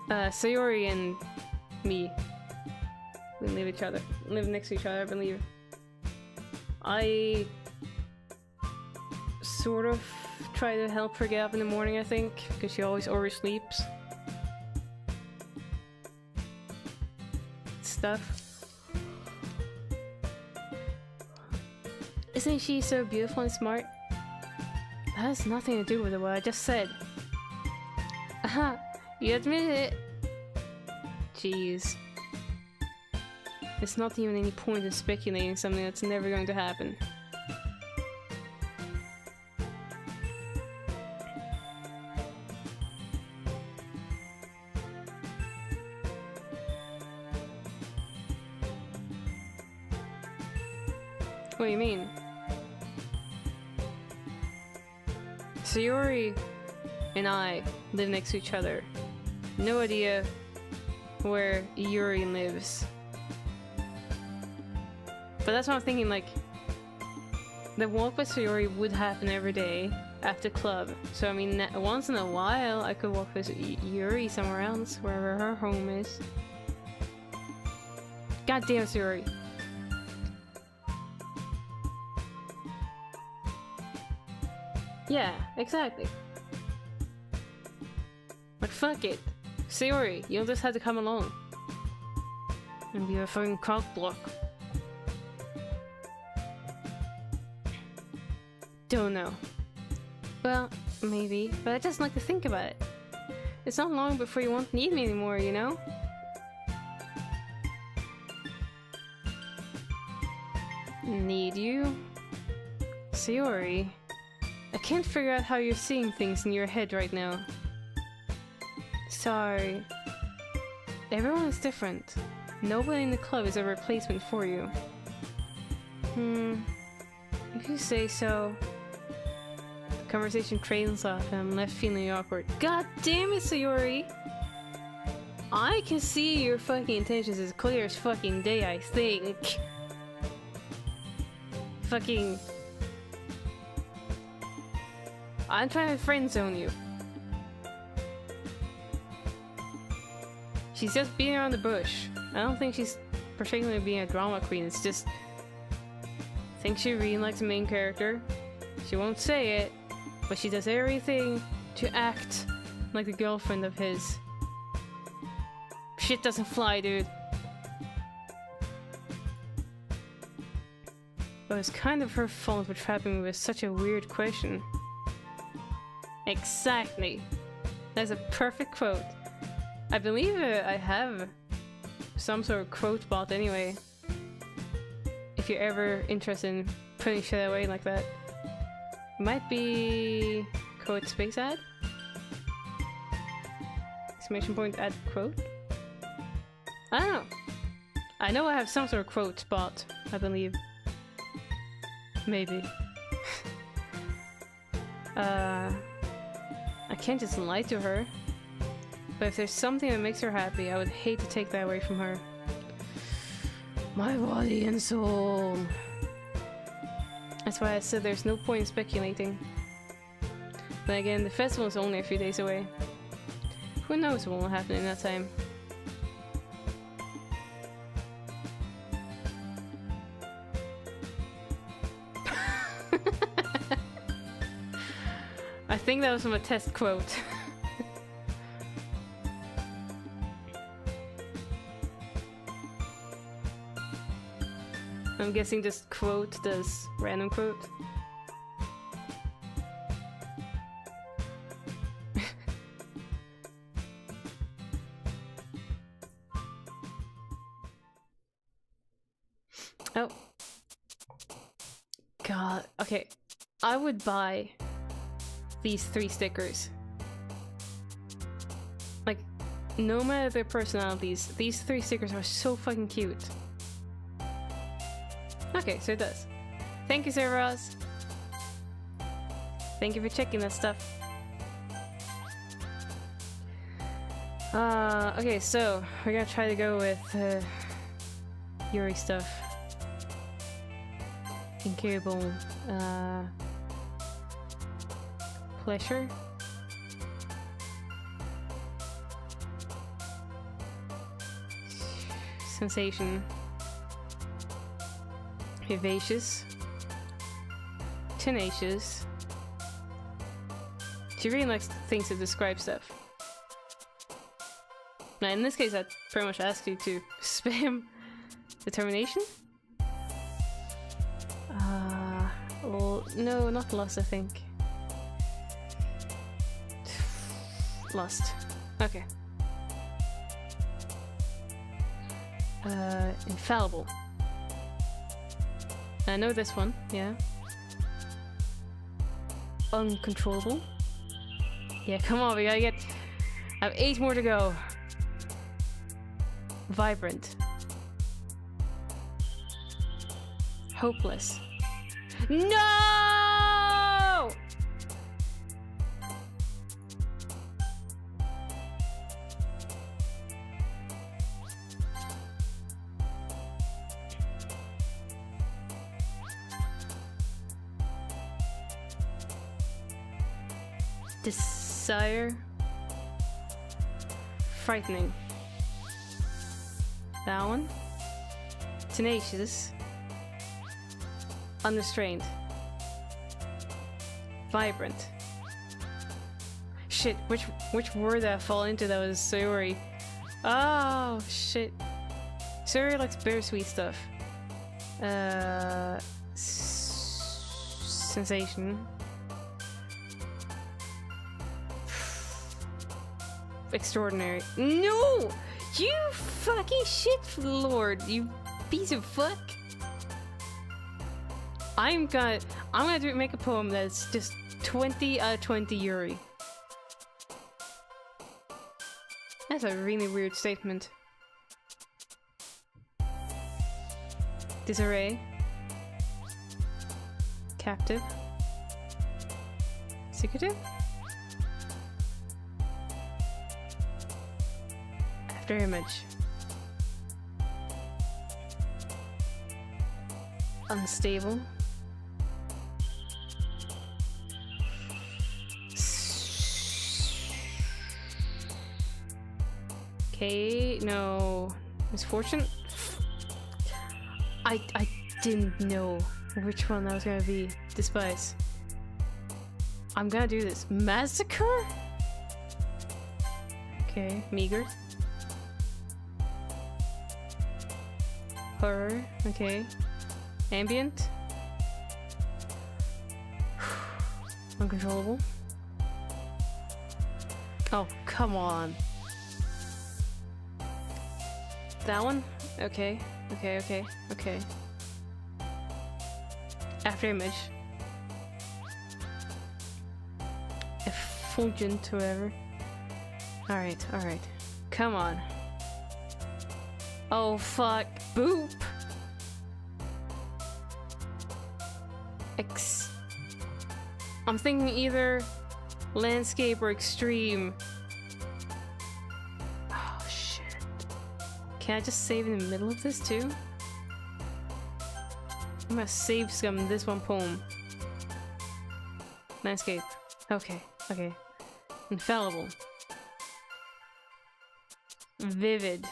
Sayori and me, we live next to each other, I believe. I sort of try to help her get up in the morning, I think, because she always oversleeps. Stuff. Isn't she so beautiful and smart? That has nothing to do with what I just said. Aha! You admit it! Jeez. It's not even any point in speculating something that's never going to happen. What do you mean? Sayori and I live next to each other. No idea where Yuri lives. But that's what I'm thinking, like, the walk with Sayori would happen every day after club. So I mean, once in a while I could walk with Yuri somewhere else, wherever her home is. God damn, Sayori. Yeah, exactly. But fuck it. Sayori, you'll just have to come along. And be a fucking cock block. Don't know. Well, maybe, but I just like to think about it. It's not long before you won't need me anymore, you know? Need you? Sayori, I can't figure out how you're seeing things in your head right now. Sorry. Everyone is different. Nobody in the club is a replacement for you. If you say so. The conversation trails off and I'm left feeling awkward. God damn it, Sayori! I can see your fucking intentions as clear as fucking day, I think. Fucking... I'm trying to friend zone you. She's just beating around the bush. I don't think she's particularly being a drama queen, it's just... I think she really likes the main character. She won't say it, but she does everything to act like a girlfriend of his. Shit doesn't fly, dude. But it's kind of her fault for trapping me with such a weird question. Exactly. That's a perfect quote. I believe I have some sort of quote bot anyway. If you're ever interested in putting shit away like that. Might be quote space ad? Exclamation point add quote? I don't know. I know I have some sort of quote spot, I believe. Maybe. I can't just lie to her. But if there's something that makes her happy, I would hate to take that away from her. My body and soul. That's why I said there's no point in speculating. But again, the festival is only a few days away. Who knows what will happen in that time? I think that was from a test quote. I'm guessing this quote does random quote. Oh. God. Okay. I would buy these 3 stickers. Like, no matter their personalities, these 3 stickers are so fucking cute. Okay, so it does. Thank you, Sir Ross. Thank you for checking that stuff. Okay, so we're gonna try to go with Yuri stuff. Incurable. Pleasure. Sensation. Vivacious. Tenacious. She really likes things to describe stuff. Now in this case I pretty much asked you to spam determination? Well, no, not lust, I think. Lust. Okay. Infallible. I know this one, yeah. Uncontrollable. Yeah, come on, we gotta get... I have 8 more to go. Vibrant. Hopeless. No! Desire. Frightening. That one. Tenacious. Unrestrained. Vibrant. Shit, which word did I fall into that was Sayori? Oh, shit. Sayori likes bittersweet stuff. Sensation. Extraordinary. No! You fucking shit lord, you piece of fuck. I'm gonna make a poem that's just 20 out of 20 Yuri. That's a really weird statement. Disarray. Captive. Secretive. After image. Unstable. Okay, no. Misfortune? I didn't know which one that was gonna be. Despise. I'm gonna do this. Massacre? Okay, meager. Horror, okay. Ambient. Uncontrollable. Oh, come on. That one? Okay, okay, okay, okay. After image. Effulgent, whatever. Alright, alright. Come on. Oh fuck. Boop. I'm thinking either landscape or extreme. Oh shit. Can I just save in the middle of this too? I'm gonna save scum this one poem. Landscape. Okay, okay. Infallible. Vivid.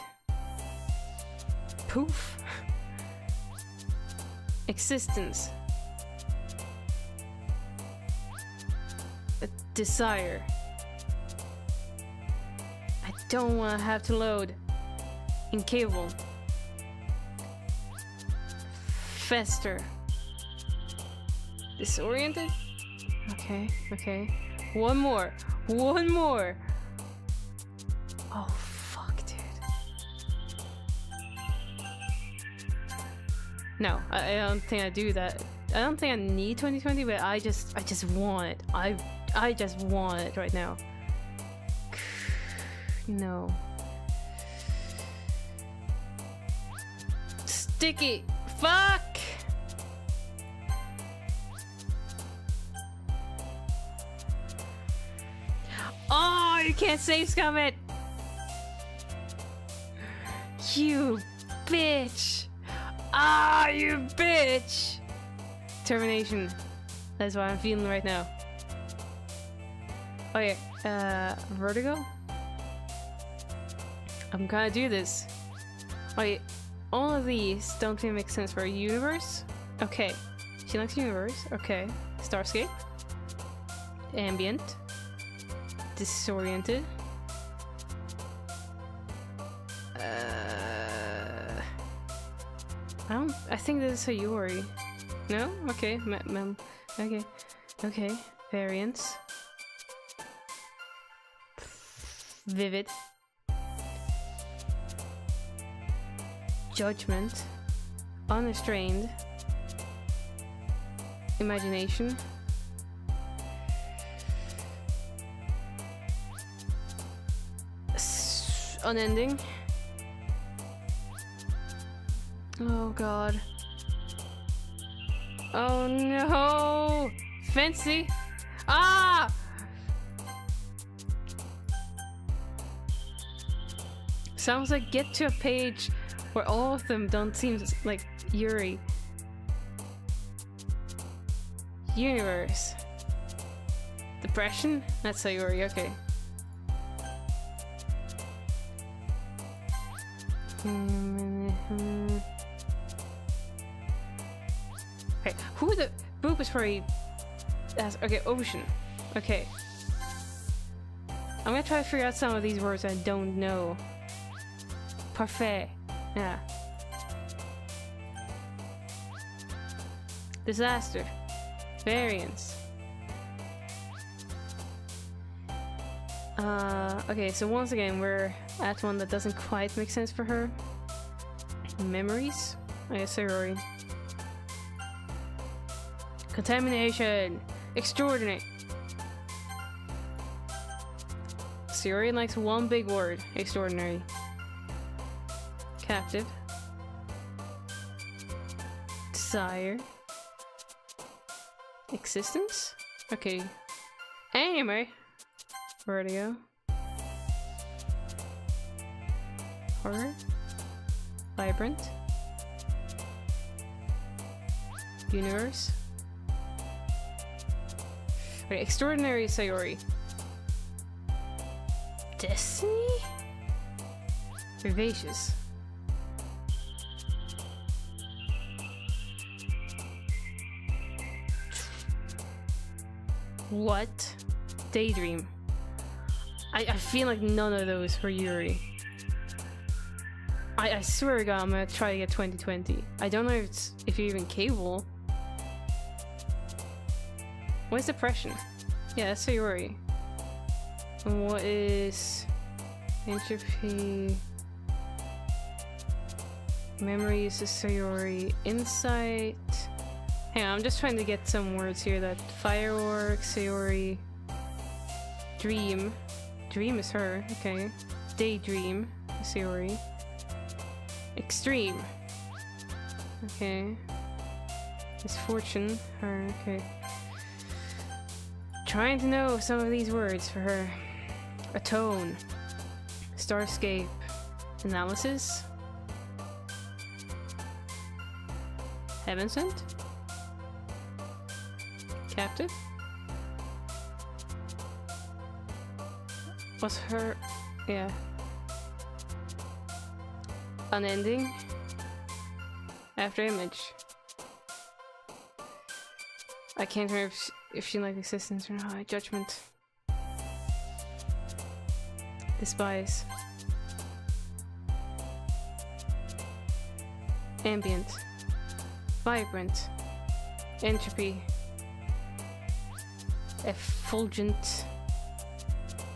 Poof. Existence. A desire. I don't want to have to load. Incapable. Fester. Disoriented? Okay, okay. One more. One more. Oh fuck, dude. No, I don't think I do that. I don't think I need 2020, but I just want it. I just want it right now. No. Sticky. Fuck. Oh, you can't save scum it. You bitch. Ah, you bitch. Termination. That's what I'm feeling right now. Okay, vertigo? I'm gonna do this. Okay, all of these don't really make sense for a universe. Okay, she likes universe. Okay, Starscape. Ambient. Disoriented. I think this is a Yuri. No? Okay, okay. Okay, variance. Vivid. Judgment. Unrestrained. Imagination. Unending. Oh god. Oh no! Fancy! Ah! Sounds like get to a page where all of them don't seem like Yuri. Universe. Depression? That's a Yuri, okay. Okay, who the boop is for a... Okay, ocean. Okay. I'm gonna try to figure out some of these words I don't know. Parfait. Yeah. Disaster. Variance. Okay, so once again, we're at one that doesn't quite make sense for her. Memories? I guess sorry. Contamination. Extraordinary. Sayori likes one big word. Extraordinary. Captive. Desire. Existence? Okay. Anyway. Vertigo. Horror. Vibrant. Universe. Okay, extraordinary Sayori. Destiny? Vivacious. What? Daydream. I feel like none of those were Yuri. I swear to God, I'm gonna try to get 2020. I don't know if you're even capable. What is depression? Yeah, that's Sayori. And what is entropy? Memory is a Sayori. Insight. Hang on, I'm just trying to get some words here. That fireworks, Sayori. Dream. Dream is her. Okay. Daydream, Sayori. Extreme. Okay. Misfortune. Her. Okay. Trying to know some of these words for her. Atone. Starscape. Analysis. Heaven sent. Captive. Was her... yeah. Unending. After image. I can't remember if she liked existence or not. Judgment. Despise. Ambient. Vibrant. Entropy. Effulgent.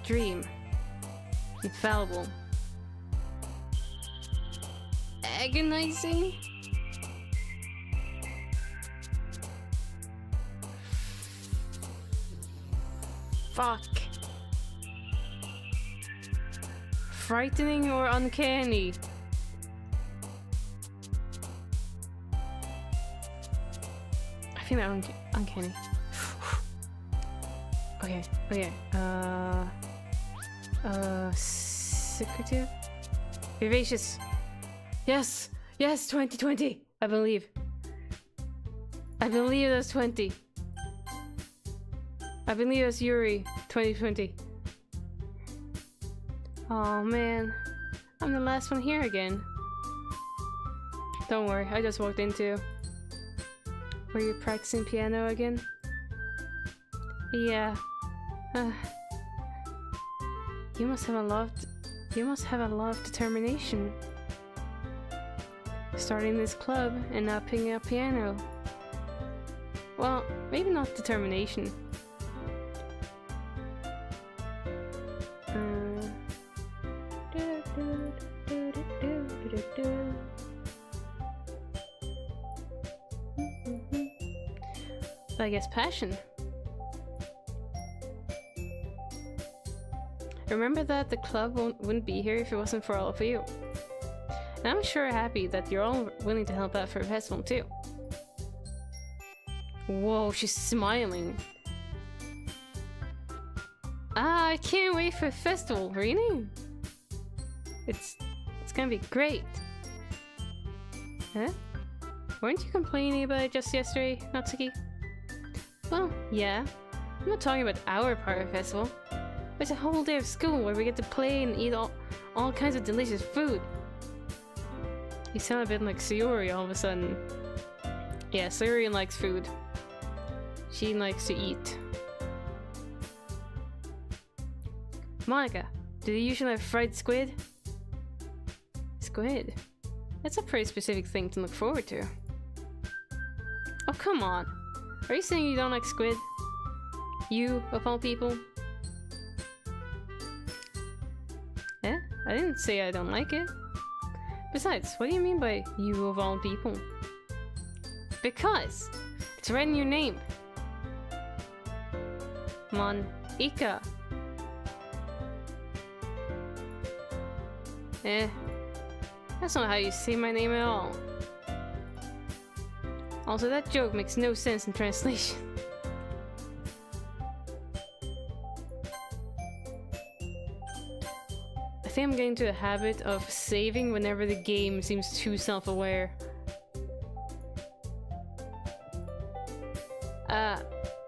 Dream. Infallible. Agonizing. Fuck. Frightening or uncanny? I think that uncanny. Okay, okay. Secretive? Vivacious. Yes! Yes, 2020! I believe. I believe that's 20. I believe that's Yuri, 2020. Oh man, I'm the last one here again. Don't worry, I just walked into. Were you practicing piano again? Yeah. You must have a lot of determination. Starting this club and not picking up piano. Well, maybe not determination. But I guess passion. Remember that the club wouldn't be here if it wasn't for all of you. And I'm sure happy that you're all willing to help out for a festival too. Whoa, she's smiling. Ah, I can't wait for the festival, really? It's gonna be great. Huh? Weren't you complaining about it just yesterday, Natsuki? Well, yeah. I'm not talking about our part of the festival. There's a whole day of school where we get to play and eat all kinds of delicious food. You sound a bit like Sayori all of a sudden. Yeah, Sayori likes food. She likes to eat. Monica, do they usually have fried squid? Squid? That's a pretty specific thing to look forward to. Oh, come on. Are you saying you don't like squid? You, of all people? Eh? I didn't say I don't like it. Besides, what do you mean by you of all people? Because it's right in your name. Monica. Eh. That's not how you say my name at all. Also, that joke makes no sense in translation. I think I'm getting into a habit of saving whenever the game seems too self-aware.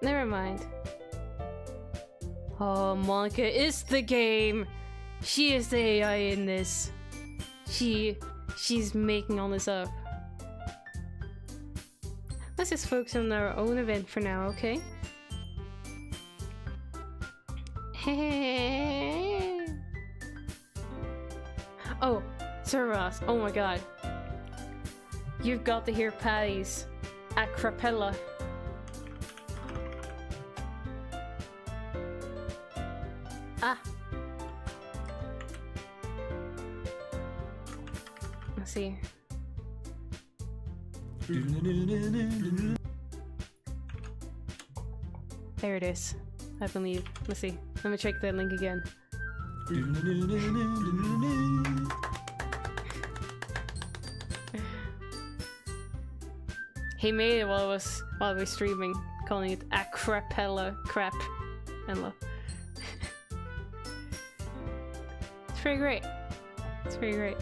Never mind. Oh, Monica is the game! She is the AI in this. She's making all this up. Let's just focus on our own event for now, okay? Hey. Oh, Sir Ross, oh my god. You've got to hear Patty's a cappella. Ah. Let's see. There it is, I believe. Let's see. Let me check that link again. He made it while we were streaming, calling it a crapella crap and love. It's pretty great. It's pretty great.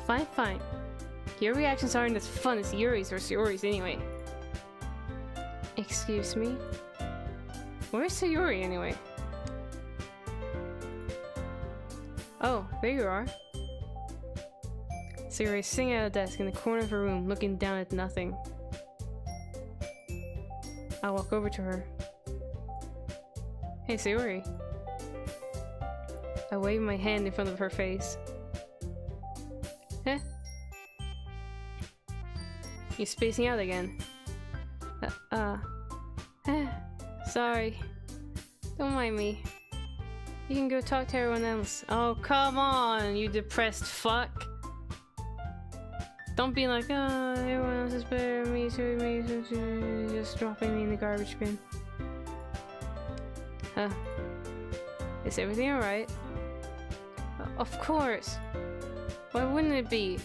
Fine, fine. Your reactions aren't as fun as Yuri's or Sayori's anyway. Excuse me? Where's Sayori anyway? Oh, there you are. Sayori is sitting at a desk in the corner of her room, looking down at nothing. I'll walk over to her. Hey, Sayori. I wave my hand in front of her face. Huh? You're spacing out again. Sorry. Don't mind me. You can go talk to everyone else. Oh, come on, you depressed fuck. Don't be like, oh, everyone else is better than me, so just dropping me in the garbage bin. Huh. Is everything alright? Of course. Why wouldn't it be?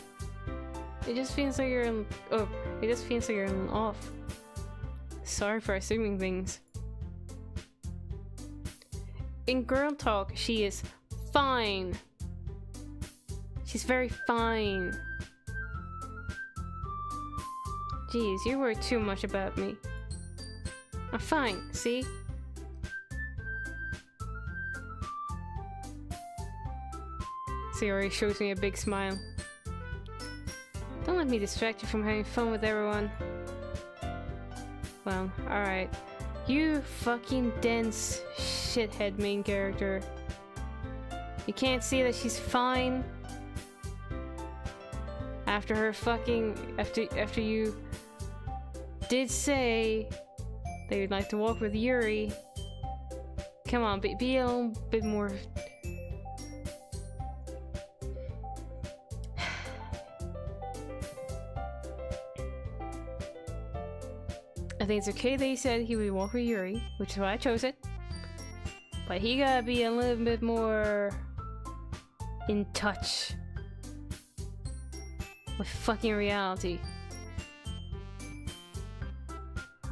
It just feels like you're it just feels like you're off. Sorry for assuming things. In girl talk, she is fine. She's very fine. Jeez, you worry too much about me. I'm fine, see? Sayori shows me a big smile. Don't let me distract you from having fun with everyone. Well, alright. You fucking dense shithead main character. You can't see that she's fine? After her fucking... After you did say that you'd like to walk with Yuri. Come on, be a little bit more... I think it's okay that he said he would walk with Yuri, which is why I chose it. But he gotta be a little bit more in touch with fucking reality.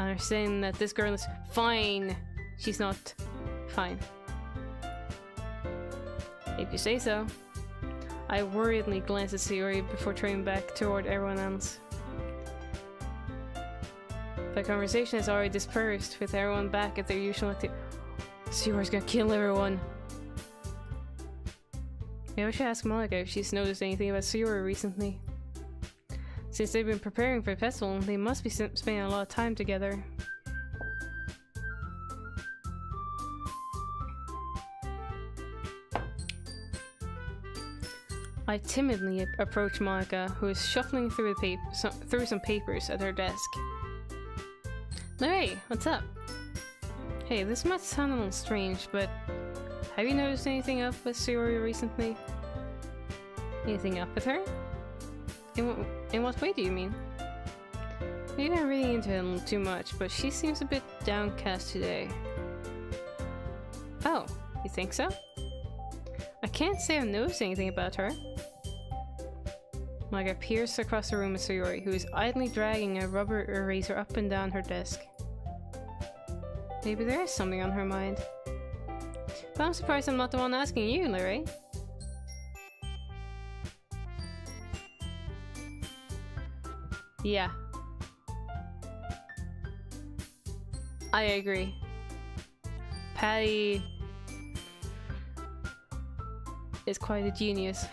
Understanding that this girl is fine. She's not fine. If you say so. I worriedly glanced at Sayori before turning back toward everyone else. The conversation is already dispersed, with everyone back at their usual activity. Sayori's gonna kill everyone. Maybe I should ask Malika if she's noticed anything about Sayori recently. Since they've been preparing for the festival, they must be spending a lot of time together. I timidly approach Malika, who is shuffling through some papers at her desk. Hey, what's up? Hey, this might sound a little strange, but have you noticed anything up with Sayori recently? Anything up with her? In what way do you mean? Maybe I'm reading into it a little too much, but she seems a bit downcast today. Oh, you think so? I can't say I've noticed anything about her. Malika peers across the room at Sayori, who is idly dragging a rubber eraser up and down her desk. Maybe there is something on her mind. But I'm surprised I'm not the one asking you, Larry. Yeah. I agree. Patty is quite a genius.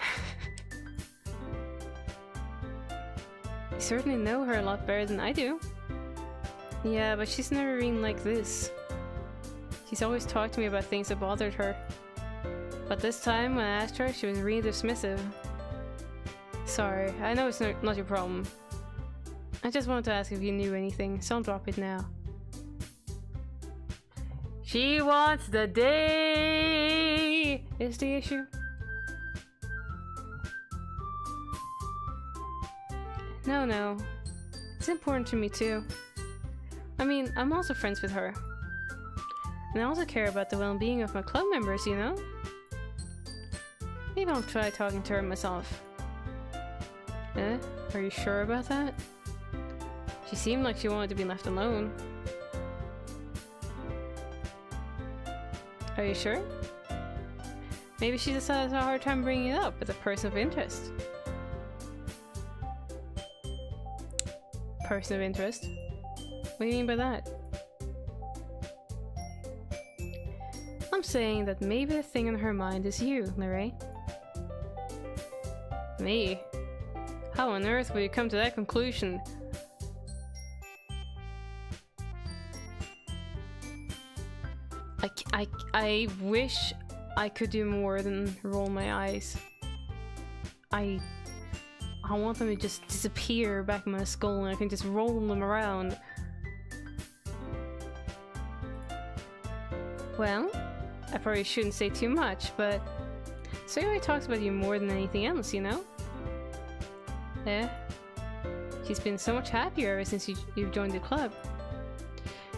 You certainly know her a lot better than I do. Yeah, but she's never been like this. She's always talked to me about things that bothered her. But this time, when I asked her, she was really dismissive. Sorry, I know it's not your problem. I just wanted to ask if you knew anything, so I'll drop it now. She wants the day! Is the issue? No. It's important to me too. I mean, I'm also friends with her. And I also care about the well-being of my club members, you know? Maybe I'll try talking to her myself. Eh? Are you sure about that? She seemed like she wanted to be left alone. Are you sure? Maybe she just had a hard time bringing it up with a person of interest. Person of interest? What do you mean by that? I'm saying that maybe the thing on her mind is you, Lerae. Me? How on earth would you come to that conclusion? I wish I could do more than roll my eyes. I want them to just disappear back in my skull and I can just roll them around. Well, I probably shouldn't say too much, but Sayori talks about you more than anything else, you know? Yeah. She's been so much happier ever since you've joined the club.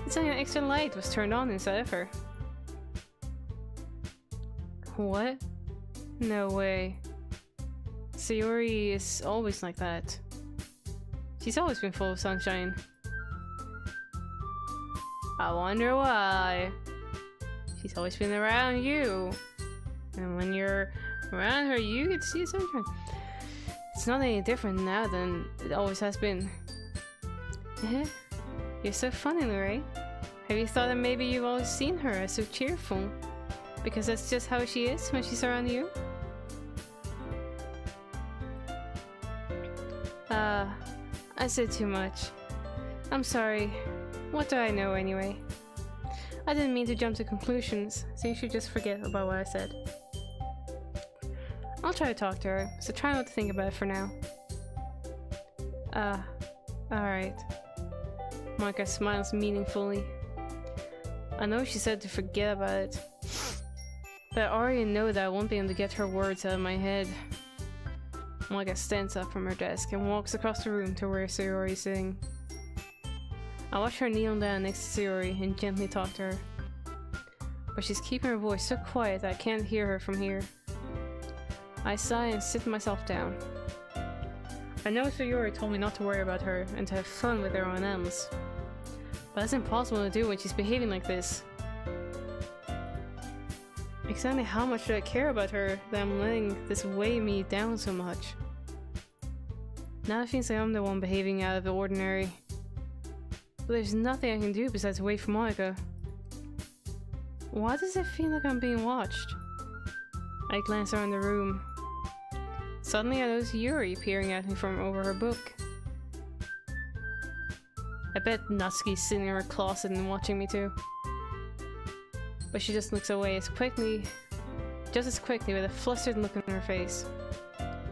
It's like an extra light was turned on inside of her. What? No way. Sayori is always like that. She's always been full of sunshine. I wonder why. She's always been around you. And when you're around her, you get to see sunshine. It's not any different now than it always has been. You're so funny, Lerae. Have you thought that maybe you've always seen her as so cheerful? Because that's just how she is when she's around you? I said too much. I'm sorry. What do I know anyway? I didn't mean to jump to conclusions, so you should just forget about what I said. I'll try to talk to her, so try not to think about it for now. Alright. Monika smiles meaningfully. I know she said to forget about it, but I already know that I won't be able to get her words out of my head. Monika stands up from her desk and walks across the room to where Sayori is sitting. I watch her kneel down next to Sayori and gently talk to her. But she's keeping her voice so quiet that I can't hear her from here. I sigh and sit myself down. I know Sayori told me not to worry about her and to have fun with everyone else. But that's impossible to do when she's behaving like this. Exactly how much do I care about her that I'm letting this weigh me down so much? Now it feels like I'm the one behaving out of the ordinary. But there's nothing I can do besides wait for Monika. Why does it feel like I'm being watched? I glance around the room. Suddenly I notice Yuri peering at me from over her book. I bet Natsuki's sitting in her closet and watching me too. But she just looks away just as quickly with a flustered look on her face.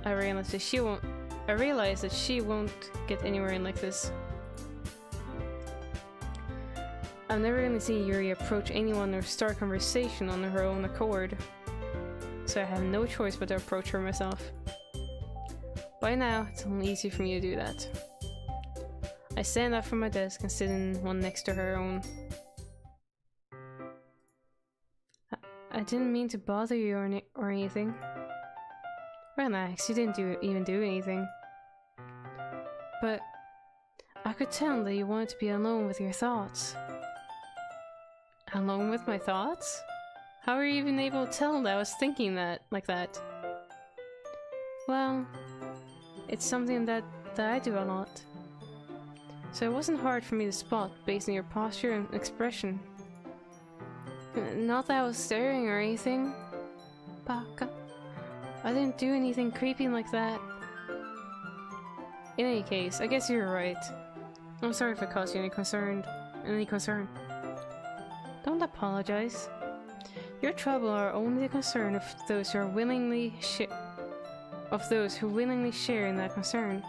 I realize that she won't get anywhere in like this. I've never really seen Yuri approach anyone or start conversation on her own accord, so I have no choice but to approach her myself. By now, it's only easy for me to do that. I stand up from my desk and sit in one next to her own. I didn't mean to bother you or anything. Relax, you didn't even do anything. But I could tell that you wanted to be alone with your thoughts. Alone with my thoughts? How were you even able to tell that I was thinking that like that? Well, it's something that I do a lot. So it wasn't hard for me to spot based on your posture and expression. Not that I was staring or anything. Baka. I didn't do anything creepy like that. In any case, I guess you're right. I'm sorry if I caused you any concern. Don't apologize. Your trouble are only the concern of those who willingly share in that concern.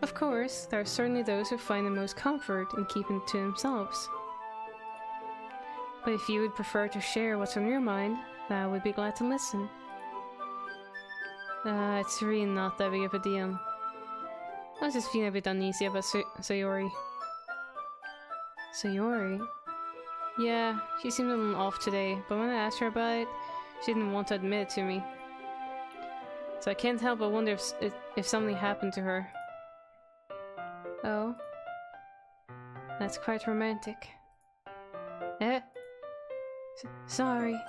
Of course, there are certainly those who find the most comfort in keeping it to themselves. But if you would prefer to share what's on your mind, then I would be glad to listen. It's really not that big of a deal. I was just feeling a bit uneasy about Sayori. Sayori? Yeah, she seemed a little off today, but when I asked her about it, she didn't want to admit it to me. So I can't help but wonder if something happened to her. Oh. That's quite romantic. Eh? Sorry.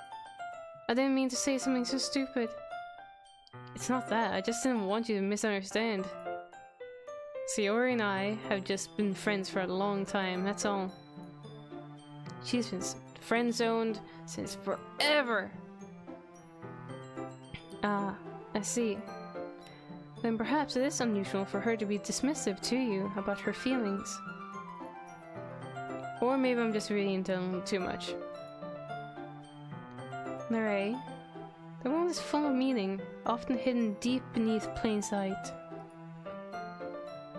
I didn't mean to say something so stupid. It's not that, I just didn't want you to misunderstand. Sayori and I have just been friends for a long time, that's all. She's been friend-zoned since forever! Ah, I see. Then perhaps it is unusual for her to be dismissive to you about her feelings. Or maybe I'm just reading into them too much. Narai, the world is full of meaning, often hidden deep beneath plain sight.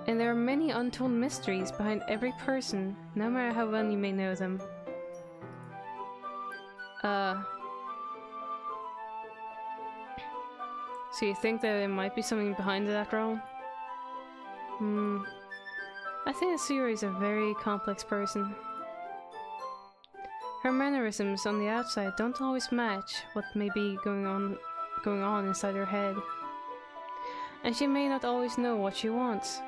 And there are many untold mysteries behind every person, no matter how well you may know them. So you think that there might be something behind it after all? I think that Sayori is a very complex person. Her mannerisms on the outside don't always match what may be going on inside her head. And she may not always know what she wants.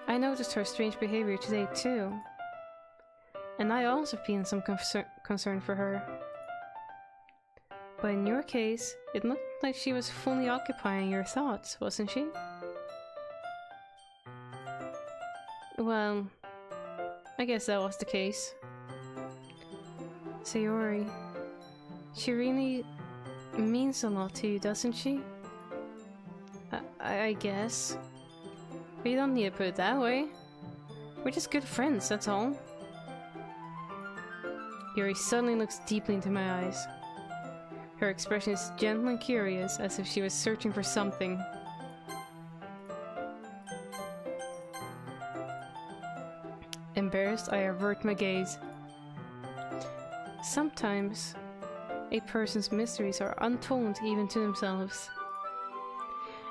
I noticed her strange behavior today too. And I also feel some concern for her. But in your case, it looked like she was fully occupying your thoughts, wasn't she? Well, I guess that was the case. Sayori, she really means a lot to you, doesn't she? I guess. But you don't need to put it that way. We're just good friends, that's all. Yuri suddenly looks deeply into my eyes. Her expression is gentle and curious, as if she was searching for something. Embarrassed, I avert my gaze. Sometimes, a person's mysteries are untold even to themselves.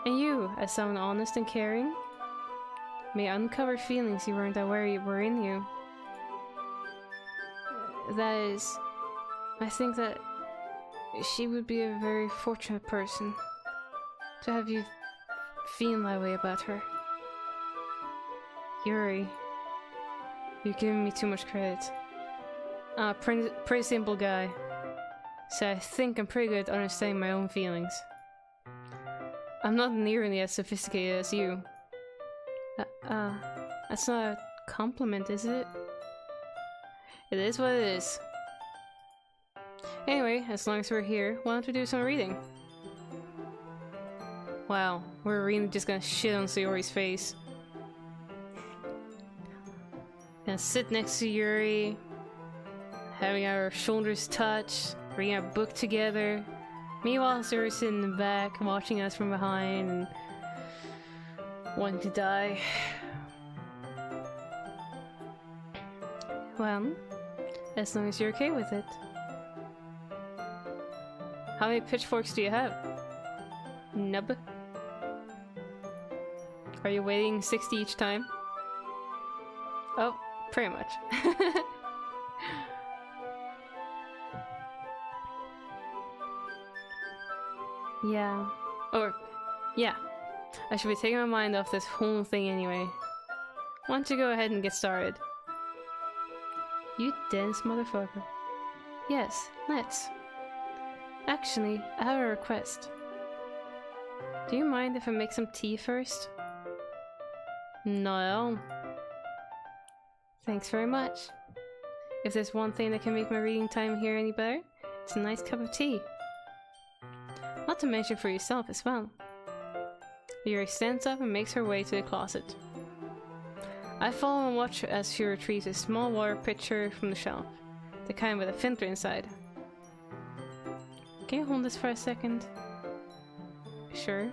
And you, as someone honest and caring, may uncover feelings you weren't aware were in you. That is, I think that she would be a very fortunate person to have you feel that way about her. Yuri, you're giving me too much credit. Pretty simple guy. So I think I'm pretty good at understanding my own feelings. I'm not nearly as sophisticated as you. That's not a compliment, is it? It is what it is. Anyway, as long as we're here, why don't we do some reading? Wow, we're really just gonna shit on Sayori's face. Gonna sit next to Yuri, having our shoulders touch, reading our book together. Meanwhile, Sayori's sitting in the back, watching us from behind and wanting to die. Well, as long as you're okay with it. How many pitchforks do you have? Nub? Are you waiting 60 each time? Oh, pretty much. Yeah. Or, yeah. I should be taking my mind off this whole thing anyway. Why don't you go ahead and get started? You dense motherfucker. Yes, let's. Actually, I have a request. Do you mind if I make some tea first? Not at all. Thanks very much. If there's one thing that can make my reading time here any better, it's a nice cup of tea. Not to mention for yourself as well. Yuri stands up and makes her way to the closet. I follow and watch as she retrieves a small water pitcher from the shelf, the kind with a filter inside. Can you hold this for a second? Sure.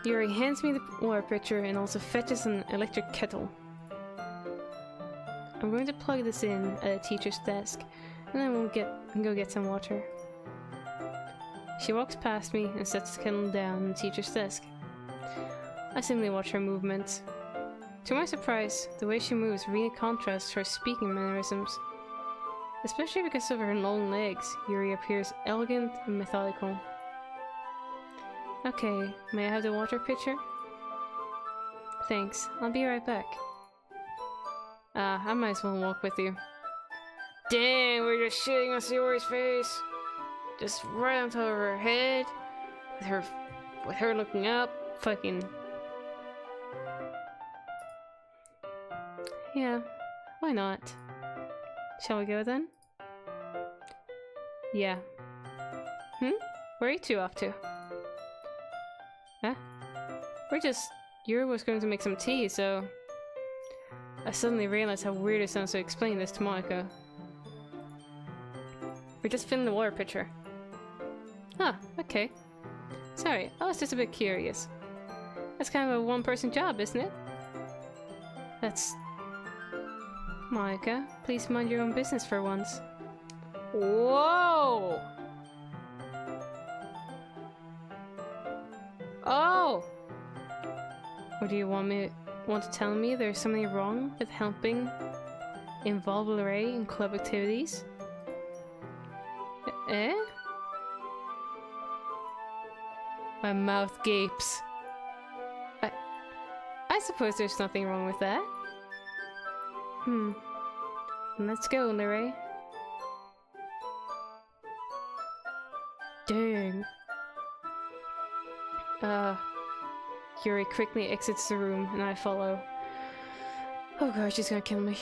Yuri hands me the water pitcher and also fetches an electric kettle. I'm going to plug this in at a teacher's desk, and then we'll go get some water. She walks past me and sets the kettle down on the teacher's desk. I simply watch her movements. To my surprise, the way she moves really contrasts her speaking mannerisms. Especially because of her long legs, Yuri appears elegant and methodical. Okay, may I have the water pitcher? Thanks. I'll be right back. I might as well walk with you. Dang, we're just shitting on Sayori's face. Just right on top of her head. With her looking up. Fucking... Yeah, why not? Shall we go then? Yeah. Where are you two off to? Huh? Yuri was going to make some tea, so... I suddenly realized how weird it sounds to explain this to Monica. We're just filling the water pitcher. Ah, okay. Sorry, I was just a bit curious. That's kind of a one-person job, isn't it? That's... Monica, please mind your own business for once. Whoa! Oh! Or do you want to tell me there's something wrong with helping involve Lerae in club activities? Eh? My mouth gapes. I suppose there's nothing wrong with that. Let's go, Lerae. Dang. Yuri quickly exits the room and I follow. Oh god, she's gonna kill me.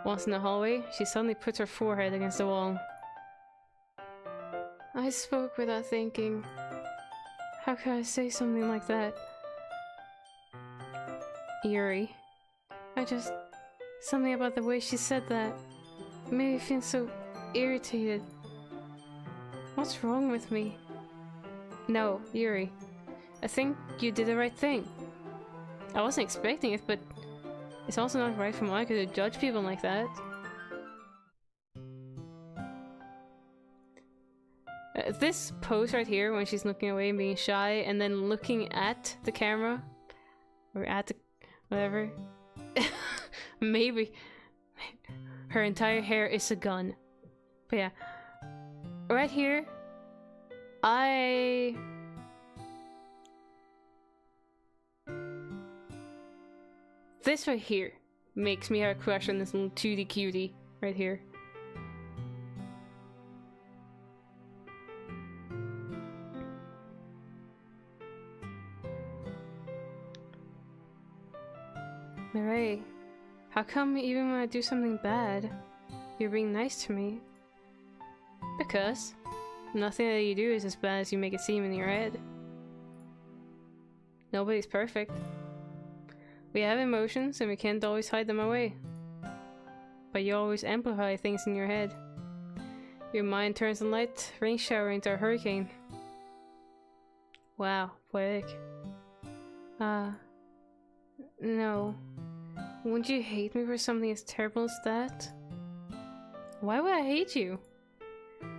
Once in the hallway, she suddenly puts her forehead against the wall. I spoke without thinking. How could I say something like that? Yuri. Something about the way she said that made me feel so irritated. What's wrong with me? No, Yuri. I think you did the right thing. I wasn't expecting it, but it's also not right for Monica to judge people like that. This pose right here, when she's looking away and being shy, and then looking at the camera, or at the... whatever. Maybe. Her entire hair is a gun. But yeah. Right here, this right here makes me have a crush on this little 2D cutie right here. Lerae, how come even when I do something bad, you're being nice to me? Because nothing that you do is as bad as you make it seem in your head. Nobody's perfect. We have emotions and we can't always hide them away. But you always amplify things in your head. Your mind turns a light rain shower into a hurricane. Wow, poetic. No. Wouldn't you hate me for something as terrible as that? Why would I hate you?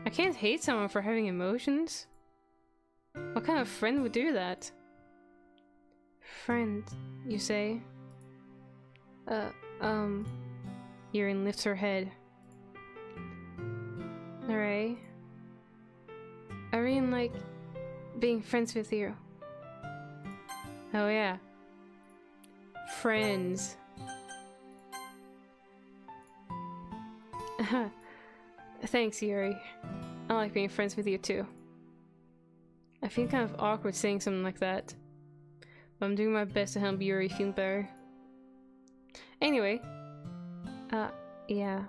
I can't hate someone for having emotions. What kind of friend would do that? Friend, you say? Yuri lifts her head. Lerae, I really like being friends with you. Oh yeah. Friends. Thanks, Yuri. I like being friends with you too. I feel kind of awkward saying something like that, but I'm doing my best to help Yuri feel better. Anyway, yeah.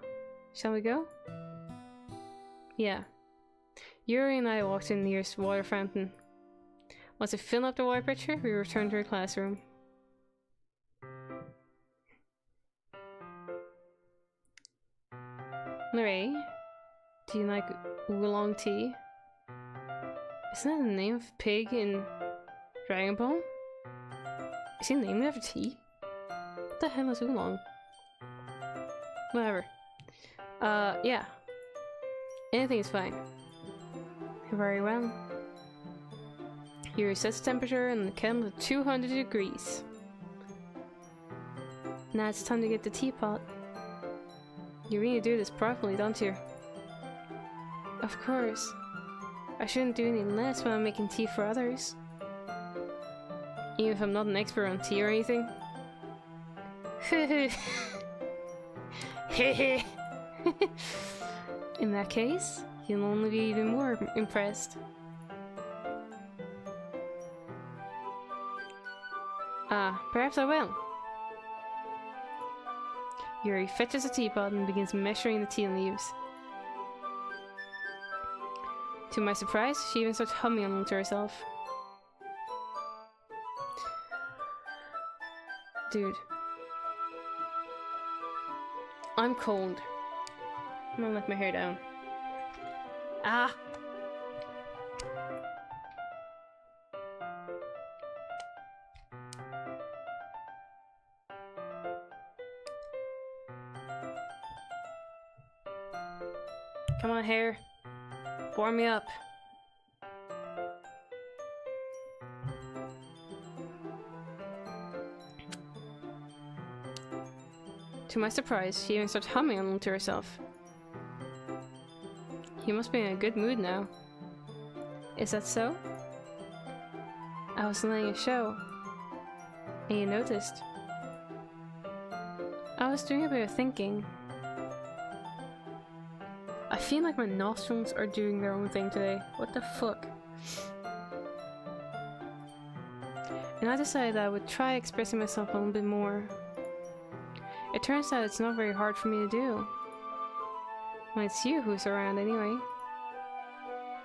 Shall we go? Yeah. Yuri and I walked to the nearest water fountain. Once we filled up the water pitcher, we returned to our classroom. Lerae, do you like oolong tea? Isn't that the name of pig in Dragon Ball? Is he named after tea? What the hell is oolong? Whatever. Yeah. Anything is fine. Very well. Yuri sets the temperature and the kettle to 200 degrees. Now it's time to get the teapot. You really do this properly, don't you? Of course. I shouldn't do any less when I'm making tea for others. Even if I'm not an expert on tea or anything. In that case, you'll only be even more impressed. Perhaps I will. Yuri fetches a teapot and begins measuring the tea leaves. To my surprise, she even starts humming along to herself. Dude. I'm cold. I'm gonna let my hair down. Ah! Come on, hair. Warm me up. To my surprise, she even starts humming along to herself. You must be in a good mood now. Is that so? I was laying a show, and you noticed. I was doing a bit of thinking. I feel like my nostrils are doing their own thing today. What the fuck? And I decided I would try expressing myself a little bit more. It turns out it's not very hard for me to do. When it's you who's around anyway.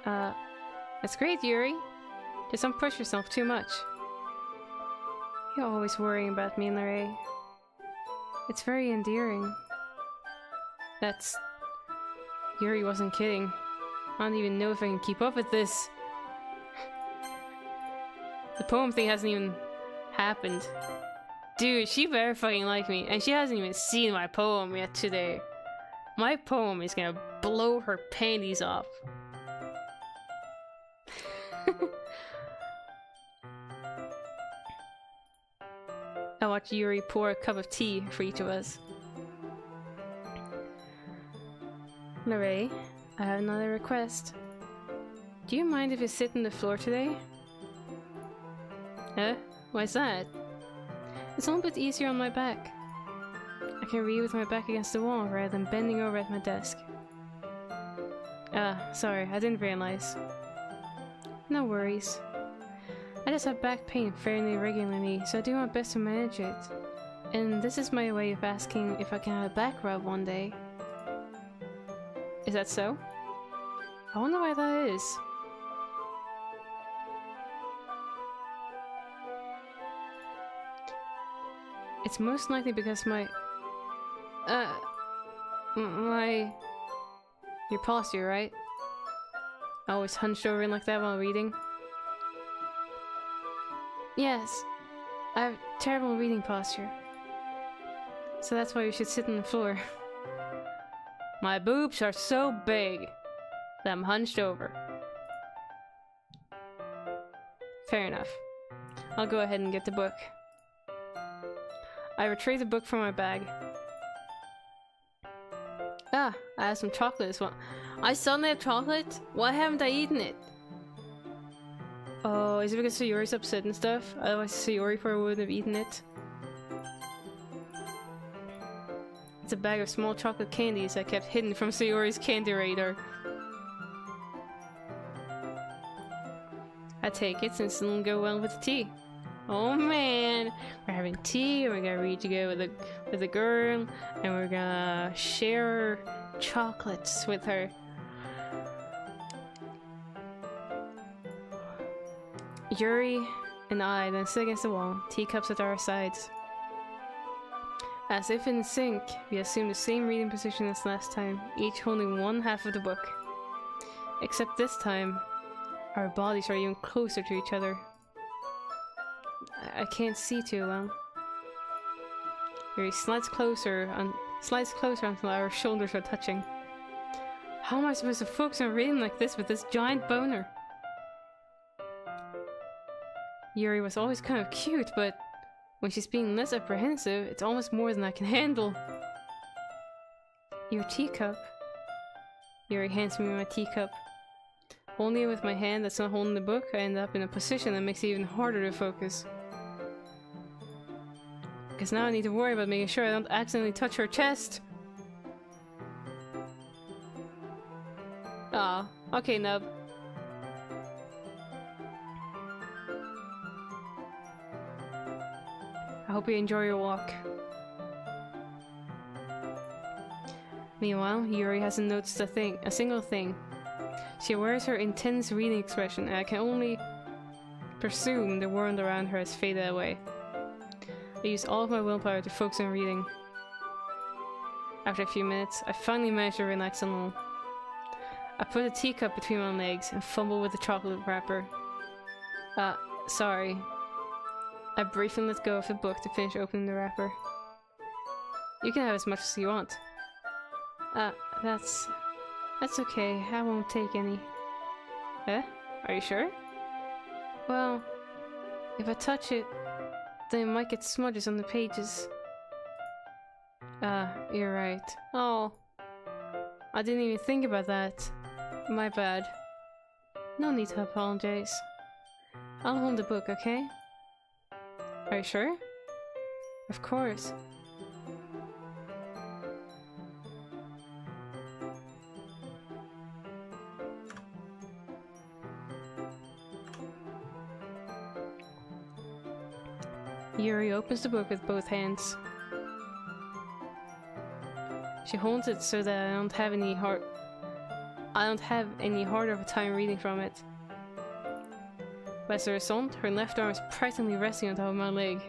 That's great, Yuri. Just don't push yourself too much. You're always worrying about me, Leraje. It's very endearing. That's... Yuri wasn't kidding. I don't even know if I can keep up with this. The poem thing hasn't even happened. Dude, she better fucking like me, and she hasn't even seen my poem yet today. My poem is gonna blow her panties off. I watch Yuri pour a cup of tea for each of us. Leraje, I have another request. Do you mind if you sit on the floor today? Huh? Why's that? It's a little bit easier on my back. I can read with my back against the wall rather than bending over at my desk. Sorry, I didn't realize. No worries. I just have back pain fairly regularly, so I do my best to manage it. And this is my way of asking if I can have a back rub one day. Is that so? I wonder why that is. It's most likely because your posture, right? Always hunched over like that while reading? Yes, I have terrible reading posture. So that's why you should sit on the floor. My boobs are so big that I'm hunched over. Fair enough. I'll go ahead and get the book. I retrieve the book from my bag. I have some chocolate as well. I suddenly have chocolate? Why haven't I eaten it? Oh, is it because Sayori's upset and stuff? Otherwise Sayori probably wouldn't have eaten it. It's a bag of small chocolate candies I kept hidden from Sayori's candy radar. I take it since it'll go well with the tea. Oh man, we're having tea, and we're gonna read together with a girl, and we're gonna share chocolates with her. Yuri and I then sit against the wall, teacups at our sides. As if in sync, we assume the same reading position as last time, each holding one half of the book. Except this time, our bodies are even closer to each other. I can't see too well. Yuri slides closer until our shoulders are touching. How am I supposed to focus on reading like this with this giant boner? Yuri was always kind of cute, but when she's being less apprehensive, it's almost more than I can handle. Your teacup. Yuri hands me my teacup. Only with my hand that's not holding the book, I end up in a position that makes it even harder to focus. because now I need to worry about making sure I don't accidentally touch her chest. Aw, okay, Nub. I hope you enjoy your walk. Meanwhile, Yuri hasn't noticed a single thing. She wears her intense reading expression, and I can only presume the world around her has faded away. I use all of my willpower to focus on reading. After a few minutes, I finally managed to relax a little. I put a teacup between my legs and fumbled with the chocolate wrapper. Sorry. I briefly let go of the book to finish opening the wrapper. You can have as much as you want. That's okay. I won't take any. Eh? Are you sure? Well, if I touch it, then it might get smudges on the pages. You're right. Oh, I didn't even think about that. My bad. No need to apologize. I'll hold the book, okay? Are you sure? Of course. Yuri opens the book with both hands. She holds it so that I don't have any harder of a time reading from it. But as a result, her left arm is practically resting on top of my leg.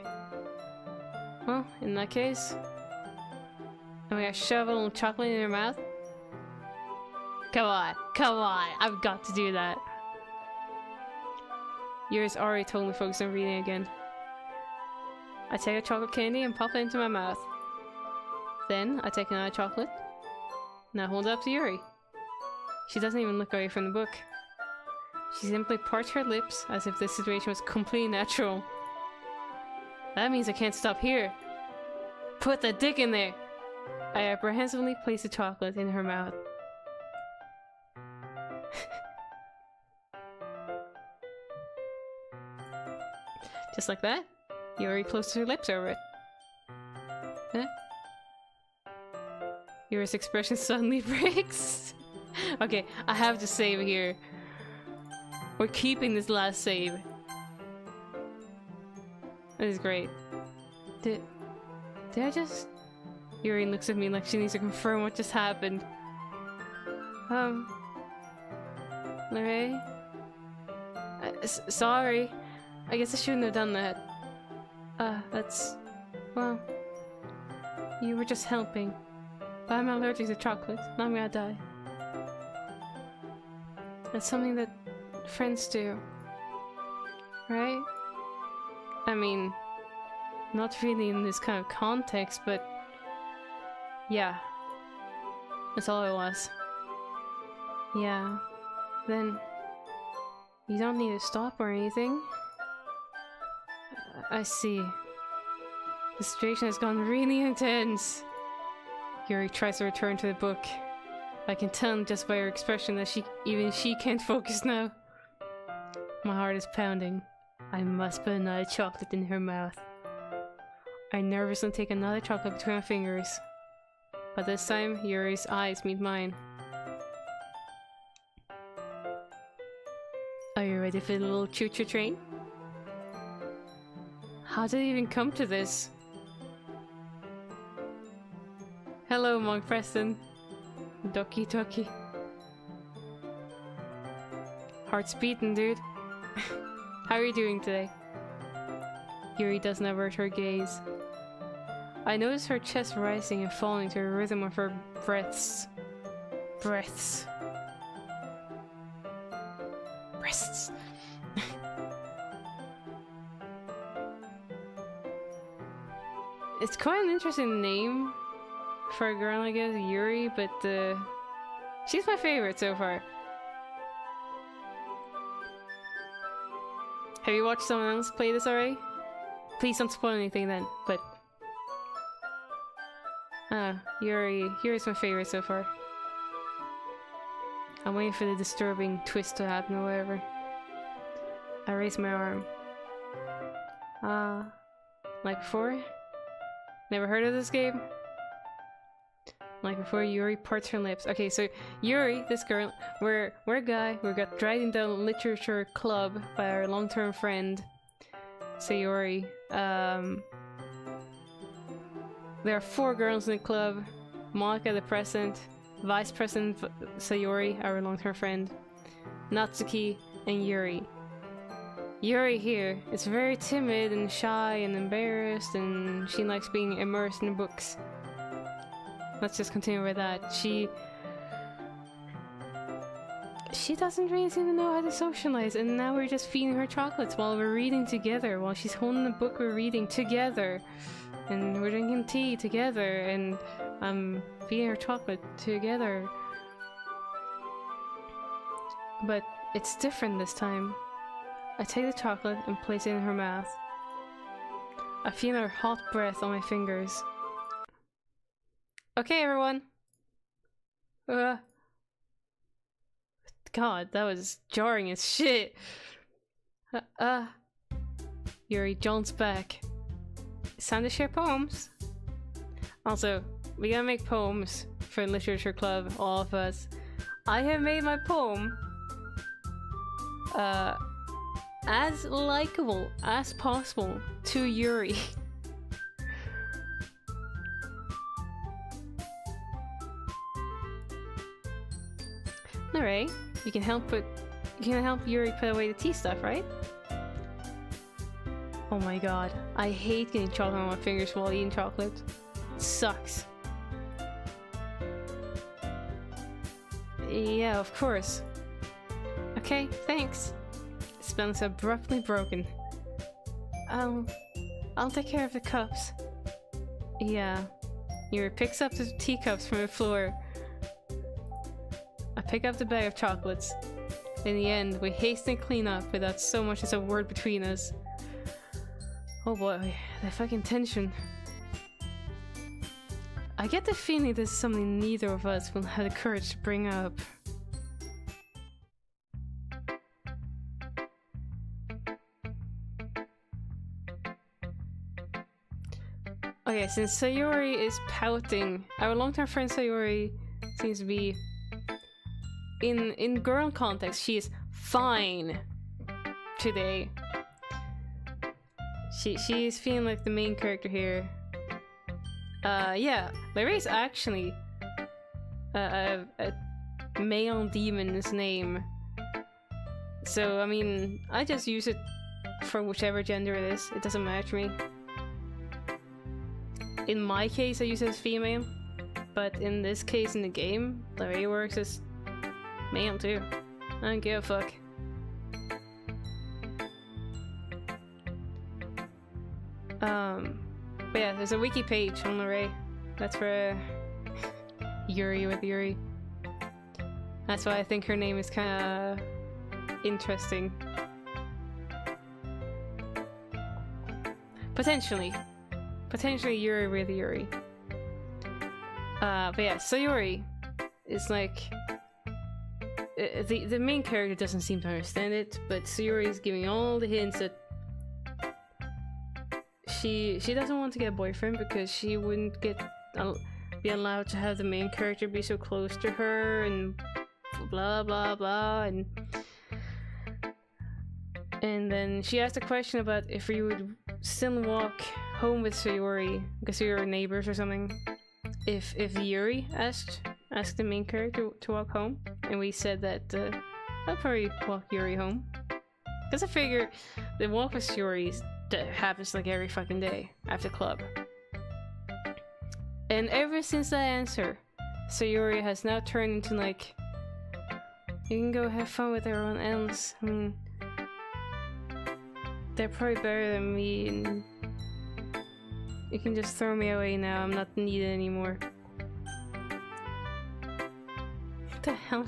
Well, in that case, I'm gonna shove a little chocolate in her mouth. Come on, I've got to do that. Yuri's already totally focused on reading again. I take a chocolate candy and pop it into my mouth. Then, I take another chocolate. Now hold it up to Yuri. She doesn't even look away from the book. She simply parts her lips as if this situation was completely natural. That means I can't stop here. Put the dick in there! I apprehensively place the chocolate in her mouth. Just like that, Yuri closes her lips over it. Huh? Yuri's expression suddenly breaks. Okay, I have to save here. We're keeping this last save. This is great. Did I just... Yuri looks at me like she needs to confirm what just happened. Larry? Sorry. I guess I shouldn't have done that. Well... You were just helping. But I'm allergic to chocolate, and I'm gonna die. That's something that friends do. Right? I mean, not really in this kind of context, but... Yeah. That's all it was. Yeah. Then... You don't need to stop or anything. I see. The situation has gone really intense. Yuri tries to return to the book. I can tell just by her expression that even she can't focus now. My heart is pounding. I must put another chocolate in her mouth. I nervously take another chocolate between my fingers. But this time, Yuri's eyes meet mine. Are you ready for the little choo-choo train? How did it even come to this? Hello, Monk Preston. Doki Doki. Heart's beating, dude. How are you doing today? Yuri doesn't avert her gaze. I notice her chest rising and falling to the rhythm of her breaths. Breaths. Breasts. It's quite an interesting name for a girl, I guess, Yuri, but she's my favorite so far. Have you watched someone else play this already? Please don't spoil anything then, but... Yuri's my favorite so far. I'm waiting for the disturbing twist to happen or whatever. I raise my arm. Like before? Never heard of this game? Like before Yuri parts her lips. Okay, so Yuri, this girl, we're a guy. We got dragged into a literature club by our long-term friend Sayori. There are 4 girls in the club. Monika, the president, Vice President Sayori, our long-term friend, Natsuki, and Yuri. Yuri here is very timid and shy and embarrassed, and she likes being immersed in books. Let's just continue with that. She doesn't really seem to know how to socialize, and now we're just feeding her chocolates while we're reading together, while she's holding the book we're reading together, and we're drinking tea together, and I'm feeding her chocolate together. But it's different this time. I take the chocolate and place it in her mouth. I feel her hot breath on my fingers. Okay, everyone. God, that was jarring as shit. Yuri jolts back. It's time to share poems. Also, we gotta make poems for Literature Club, all of us. I have made my poem as likable as possible to Yuri. Alright, you can help Yuri put away the tea stuff, right? Oh my god, I hate getting chocolate on my fingers while eating chocolate. It sucks. Yeah, of course. Okay, thanks. Spelling's abruptly broken. I'll take care of the cups. Yeah. Yuri picks up the teacups from the floor. I pick up the bag of chocolates. In the end, we hasten clean up without so much as a word between us. Oh boy, the fucking tension. I get the feeling this is something neither of us will have the courage to bring up. Okay, since Sayori is pouting, our long-term friend Sayori seems to be in girl context, she is fine today. She is feeling like the main character here. Yeah, Larry is actually a male demon's name. So, I mean, I just use it for whichever gender it is. It doesn't matter to me. In my case, I use it as female. But in this case, in the game, Larry works as male too. I don't give a fuck. But yeah, there's a wiki page on Larray. That's for Yuri with Yuri. That's why I think her name is kinda interesting. Potentially Yuri with Yuri. But yeah, Sayori is like the main character doesn't seem to understand it, but Sayori is giving all the hints that she doesn't want to get a boyfriend because she wouldn't be allowed to have the main character be so close to her and blah blah blah, and then she asked a question about if we would still walk home with Sayori because we were neighbors or something. If Yuri asked the main character to walk home, and we said that I'll probably walk Yuri home because I figure the walk with Yuri that happens like every fucking day after club. And ever since that answer, Sayori has now turned into like, you can go have fun with everyone else. I mean, they're probably better than me, and you can just throw me away now. I'm not needed anymore. What the hell?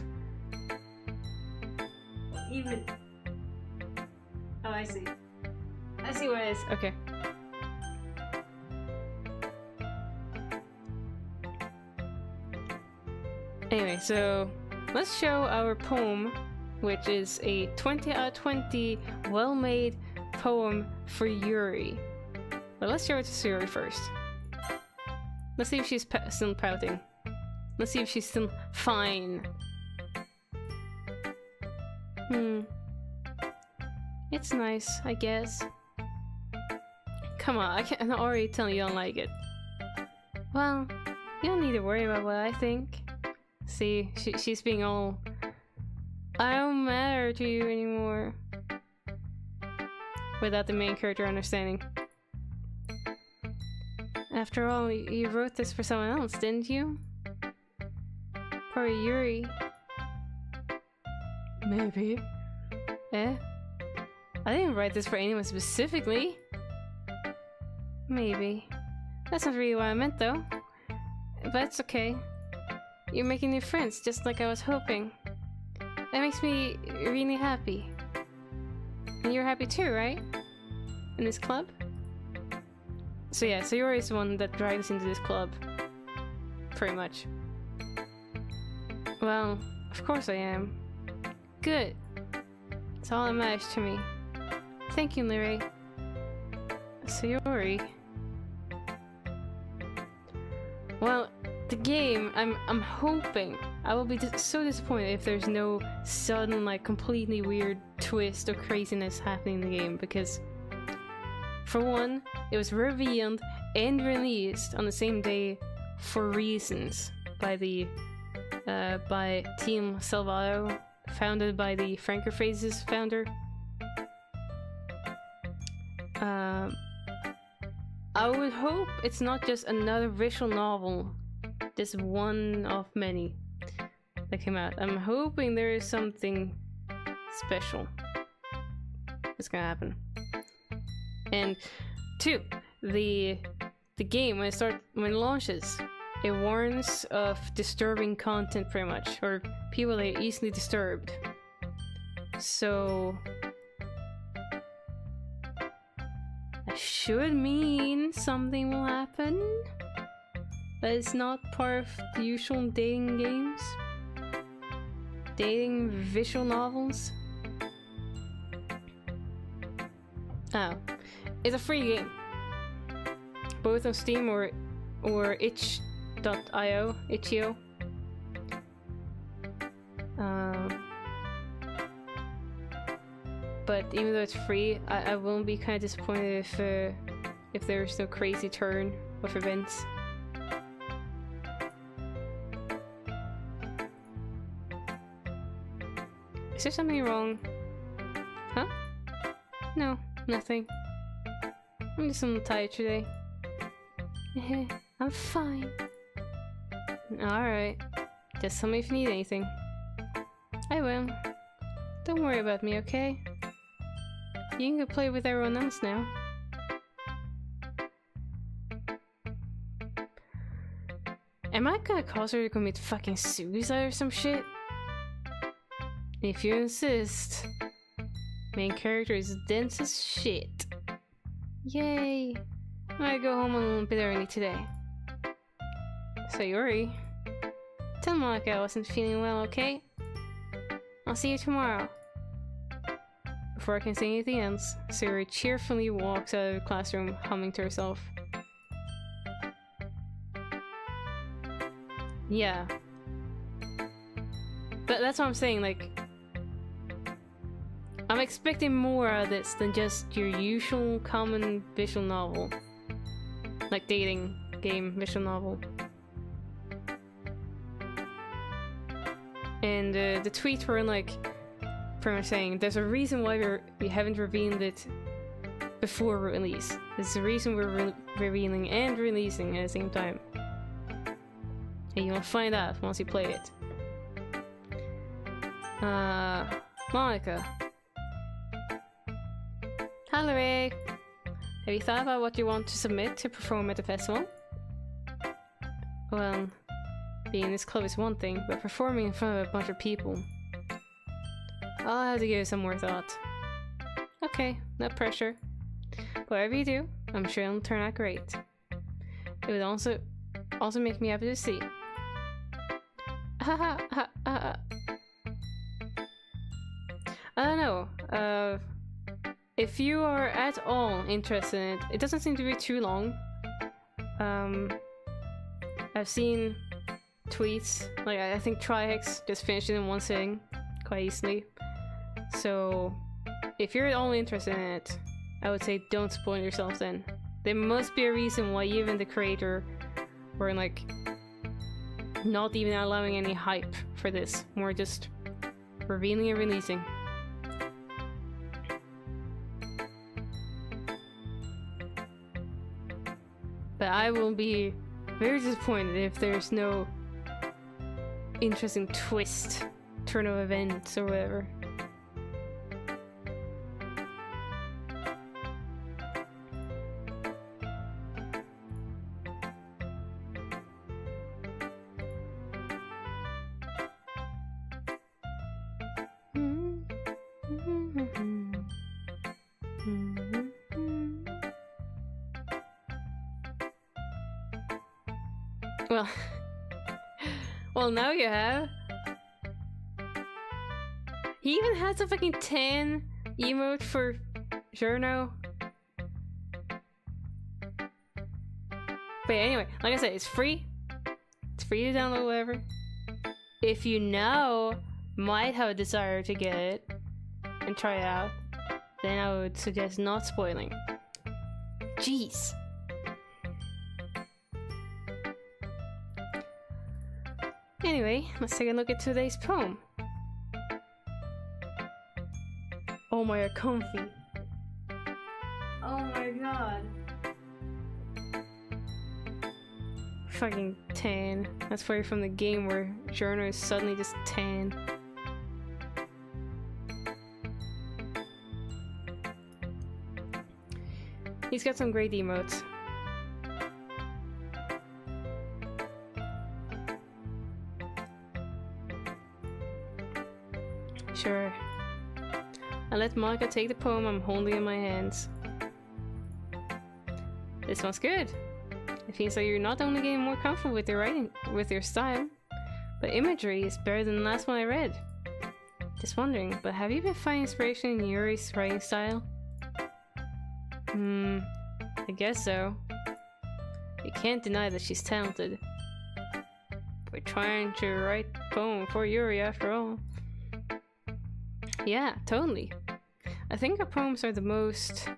Even. Oh, I see. I see what it is. Okay. Anyway, so let's show our poem, which is a 20 out of 20 well-made poem for Yuri. But let's show it to Sayori first. Let's see if she's still pouting. Let's see if she's still fine. It's nice, I guess. Come on, I can already tell you don't like it. Well, you don't need to worry about what I think. See, she's being all... I don't matter to you anymore. Without the main character understanding. After all, you wrote this for someone else, didn't you? For Yuri. Maybe. Eh? I didn't write this for anyone specifically. Maybe. That's not really what I meant though. But it's okay. You're making new friends, just like I was hoping. That makes me really happy. And you're happy too, right? In this club? So yeah, so Yuri's the one that dragged us into this club. Pretty much. Well, of course I am. Good. It's all that matters to me. Thank you, Larry. Sayori. Well, the game, I'm hoping I will be so disappointed if there's no sudden, like, completely weird twist or craziness happening in the game, because for one, it was revealed and released on the same day for reasons by the by Team Salvato, founded by the Franker Phases founder. I would hope it's not just another visual novel, just one of many that came out. I'm hoping there is something special that's gonna happen. And two, the game when it launches, it warns of disturbing content pretty much, or people that are easily disturbed. So that should mean something will happen that is not part of the usual dating games. Dating visual novels. Oh. It's a free game. Both on Steam or itch.io, itch.io. But even though it's free, I won't be kind of disappointed if there's no crazy turn of events. Is there something wrong? Huh? No, nothing. I'm just a little tired today. I'm fine. Alright. Just tell me if you need anything. I will. Don't worry about me, okay? You can go play with everyone else now. Am I gonna cause her to commit fucking suicide or some shit? If you insist. Main character is dense as shit. Yay! I'm gonna go home a little bit early today. Sayori. Tell Monica I wasn't feeling well, okay? I'll see you tomorrow. Before I can say anything else, Sayori cheerfully walks out of the classroom, humming to herself. Yeah. But that's what I'm saying, like... I'm expecting more out of this than just your usual common visual novel. Like dating game visual novel. And the tweets were like, pretty much saying, there's a reason why we haven't revealed it before release. There's a reason we're revealing and releasing at the same time. And you'll find out once you play it. Monica. Hello, Ray. Have you thought about what you want to submit to perform at the festival? Well, being in this club is one thing, but performing in front of a bunch of people... I'll have to give it some more thought. Okay, no pressure. Whatever you do, I'm sure it'll turn out great. It would also make me happy to see. I don't know, if you are at all interested in it, it doesn't seem to be too long. I've seen tweets, like I think Trihex just finished it in one sitting quite easily. So if you're only interested in it, I would say don't spoil yourself then. There must be a reason why even the creator were like not even allowing any hype for this, more just revealing and releasing. But I will be very disappointed if there's no interesting twist, turn of events, or whatever. Well, now you have. He even has a fucking 10 emote for Journo. But anyway, like I said, it's free. It's free to download, whatever. If you now might have a desire to get it and try it out, then I would suggest not spoiling. Jeez. Anyway, let's take a look at today's poem. Oh my god, comfy. Oh my god. Fucking 10. That's probably from the game where Journo is suddenly just 10. He's got some great emotes. Sure. I'll let Monica take the poem I'm holding in my hands. This one's good. It feels like you're not only getting more comfortable with your writing, with your style, but imagery is better than the last one I read. Just wondering, but have you been finding inspiration in Yuri's writing style? I guess so. You can't deny that she's talented. We're trying to write a poem for Yuri after all. Yeah, totally. I think her poems are the most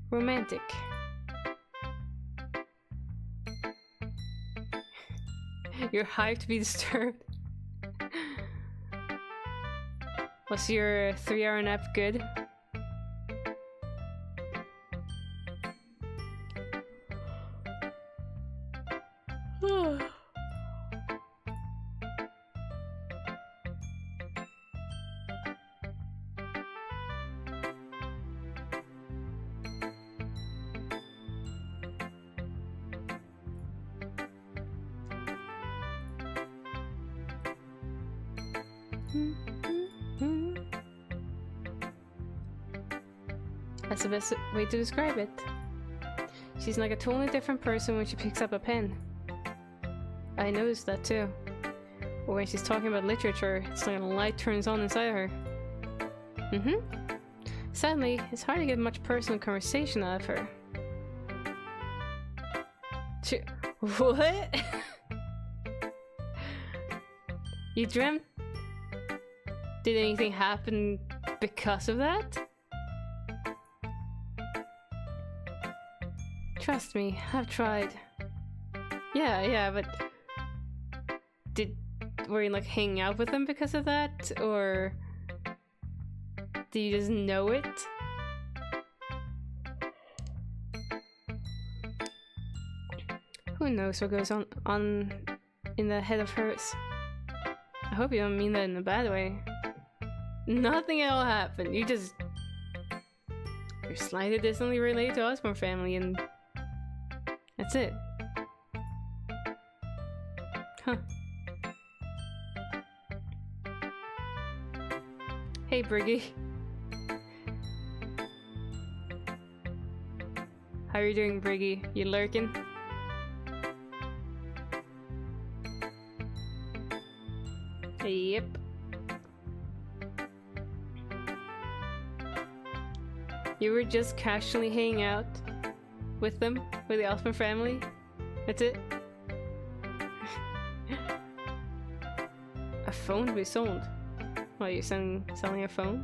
romantic. You're hyped to be disturbed. Was your 3-hour nap good? That's the best way to describe it. She's like a totally different person when she picks up a pen. I noticed that too. Or when she's talking about literature, it's like a light turns on inside of her. Sadly, it's hard to get much personal conversation out of her. What? You dreamt? Did anything happen because of that? Trust me, I've tried. Yeah, but were you like hanging out with them because of that, or do you just know it? Who knows what goes on in the head of hers? I hope you don't mean that in a bad way. Nothing at all happened. You're slightly distantly related to Osborne family, and that's it. Huh. Hey, Briggy. How are you doing, Briggy? You lurking? Yep. You were just casually hanging out with them, with the Osborne family? That's it? A phone to be sold? What, are you selling a phone?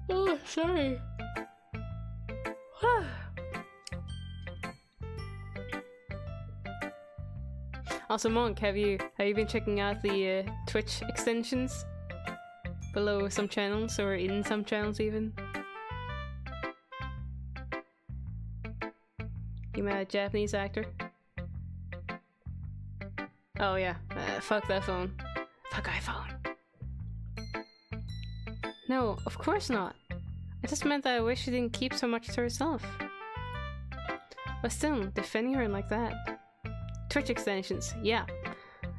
Oh, sorry. Also, Monk, have you been checking out the Twitch extensions below some channels, or in some channels even? You met a Japanese actor? Oh yeah, fuck that phone. Fuck iPhone. No, of course not. I just meant that I wish she didn't keep so much to herself. But still, defending her like that. Twitch extensions, yeah.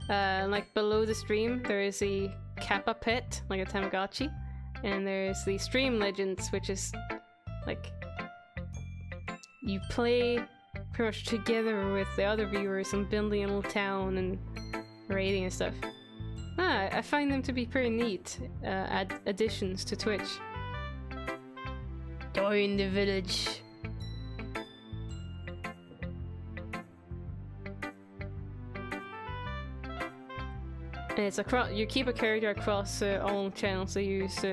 Like below the stream, there is a Kappa pet, like a Tamagotchi, and there's the Stream Legends, which is like you play pretty much together with the other viewers and building a little town and raiding and stuff. I find them to be pretty neat additions to Twitch. Join the village. And it's across. You keep a character across all channels that use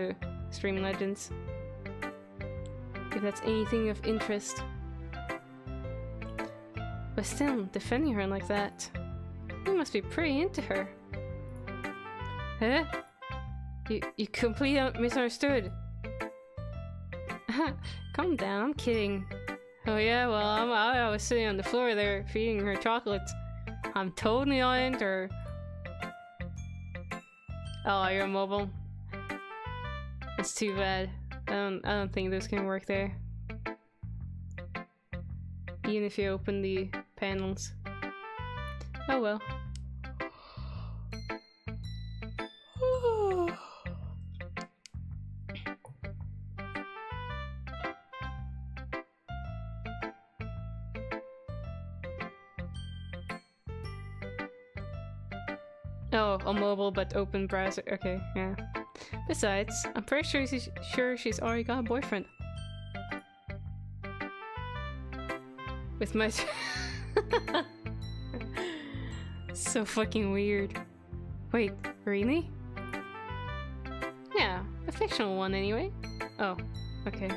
Stream Legends. If that's anything of interest. But still, defending her like that. You must be pretty into her. Huh? You completely misunderstood. Calm down, I'm kidding. Oh yeah, well, I was sitting on the floor there feeding her chocolates. I'm totally not into her. Oh, you're mobile? That's too bad. I don't think this can work there. Even if you open the panels. Oh well. Oh, on mobile but open browser. Okay, yeah. Besides, I'm pretty sure she's already got a boyfriend. With my so fucking weird. Wait, really? Yeah, a fictional one anyway. Oh, okay.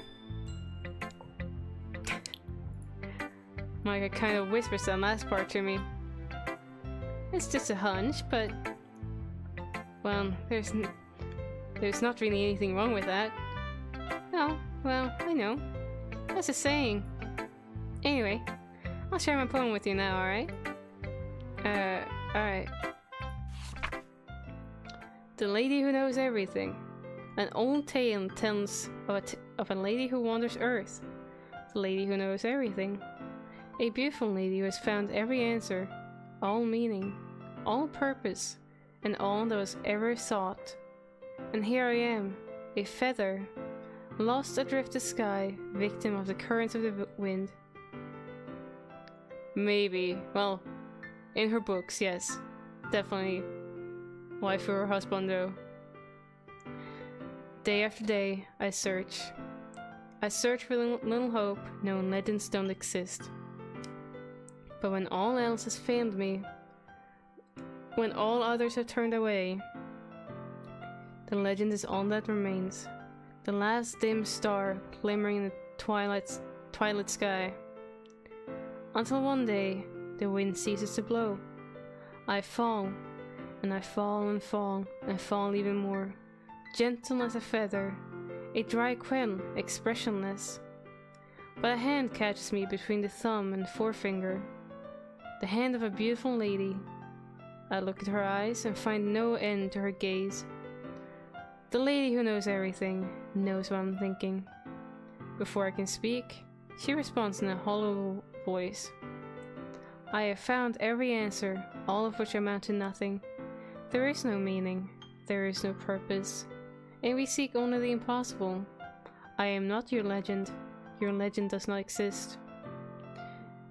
Micah kind of whispers that last part to me. It's just a hunch, but well, there's not really anything wrong with that. Oh, well, I know. That's a saying. Anyway, I'll share my poem with you now, alright? Alright. The Lady Who Knows Everything. An old tale tells of a lady who wanders Earth. The lady who knows everything. A beautiful lady who has found every answer, all meaning, all purpose, and all that was ever sought. And here I am, a feather, lost adrift the sky, victim of the currents of the wind. Maybe, well, in her books, yes, definitely waifu or husbando. Day after day, I search. I search for little hope, knowing legends don't exist. But when all else has failed me, when all others have turned away, the legend is all that remains. The last dim star glimmering in the twilight sky. Until one day, the wind ceases to blow. I fall, and I fall and fall, and fall even more. Gentle as a feather, a dry quill, expressionless. But a hand catches me between the thumb and forefinger. The hand of a beautiful lady. I look at her eyes and find no end to her gaze. The lady who knows everything knows what I'm thinking. Before I can speak, she responds in a hollow voice. I have found every answer, all of which amount to nothing. There is no meaning, there is no purpose, and we seek only the impossible. I am not your legend does not exist.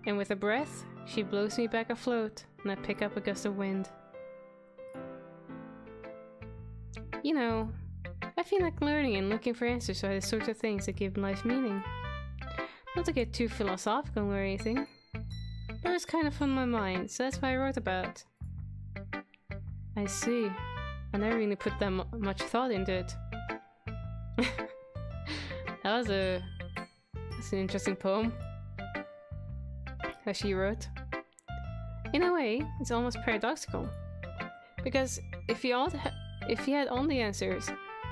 And with a breath, she blows me back afloat, and I pick up a gust of wind. You know, I feel like learning and looking for answers are the sorts of things that give life meaning. Not to get too philosophical or anything, it was kind of on my mind, so that's why I wrote about. I see. I never really put that much thought into it. That's an interesting poem. As she wrote. In a way, it's almost paradoxical. Because if you had all the answers,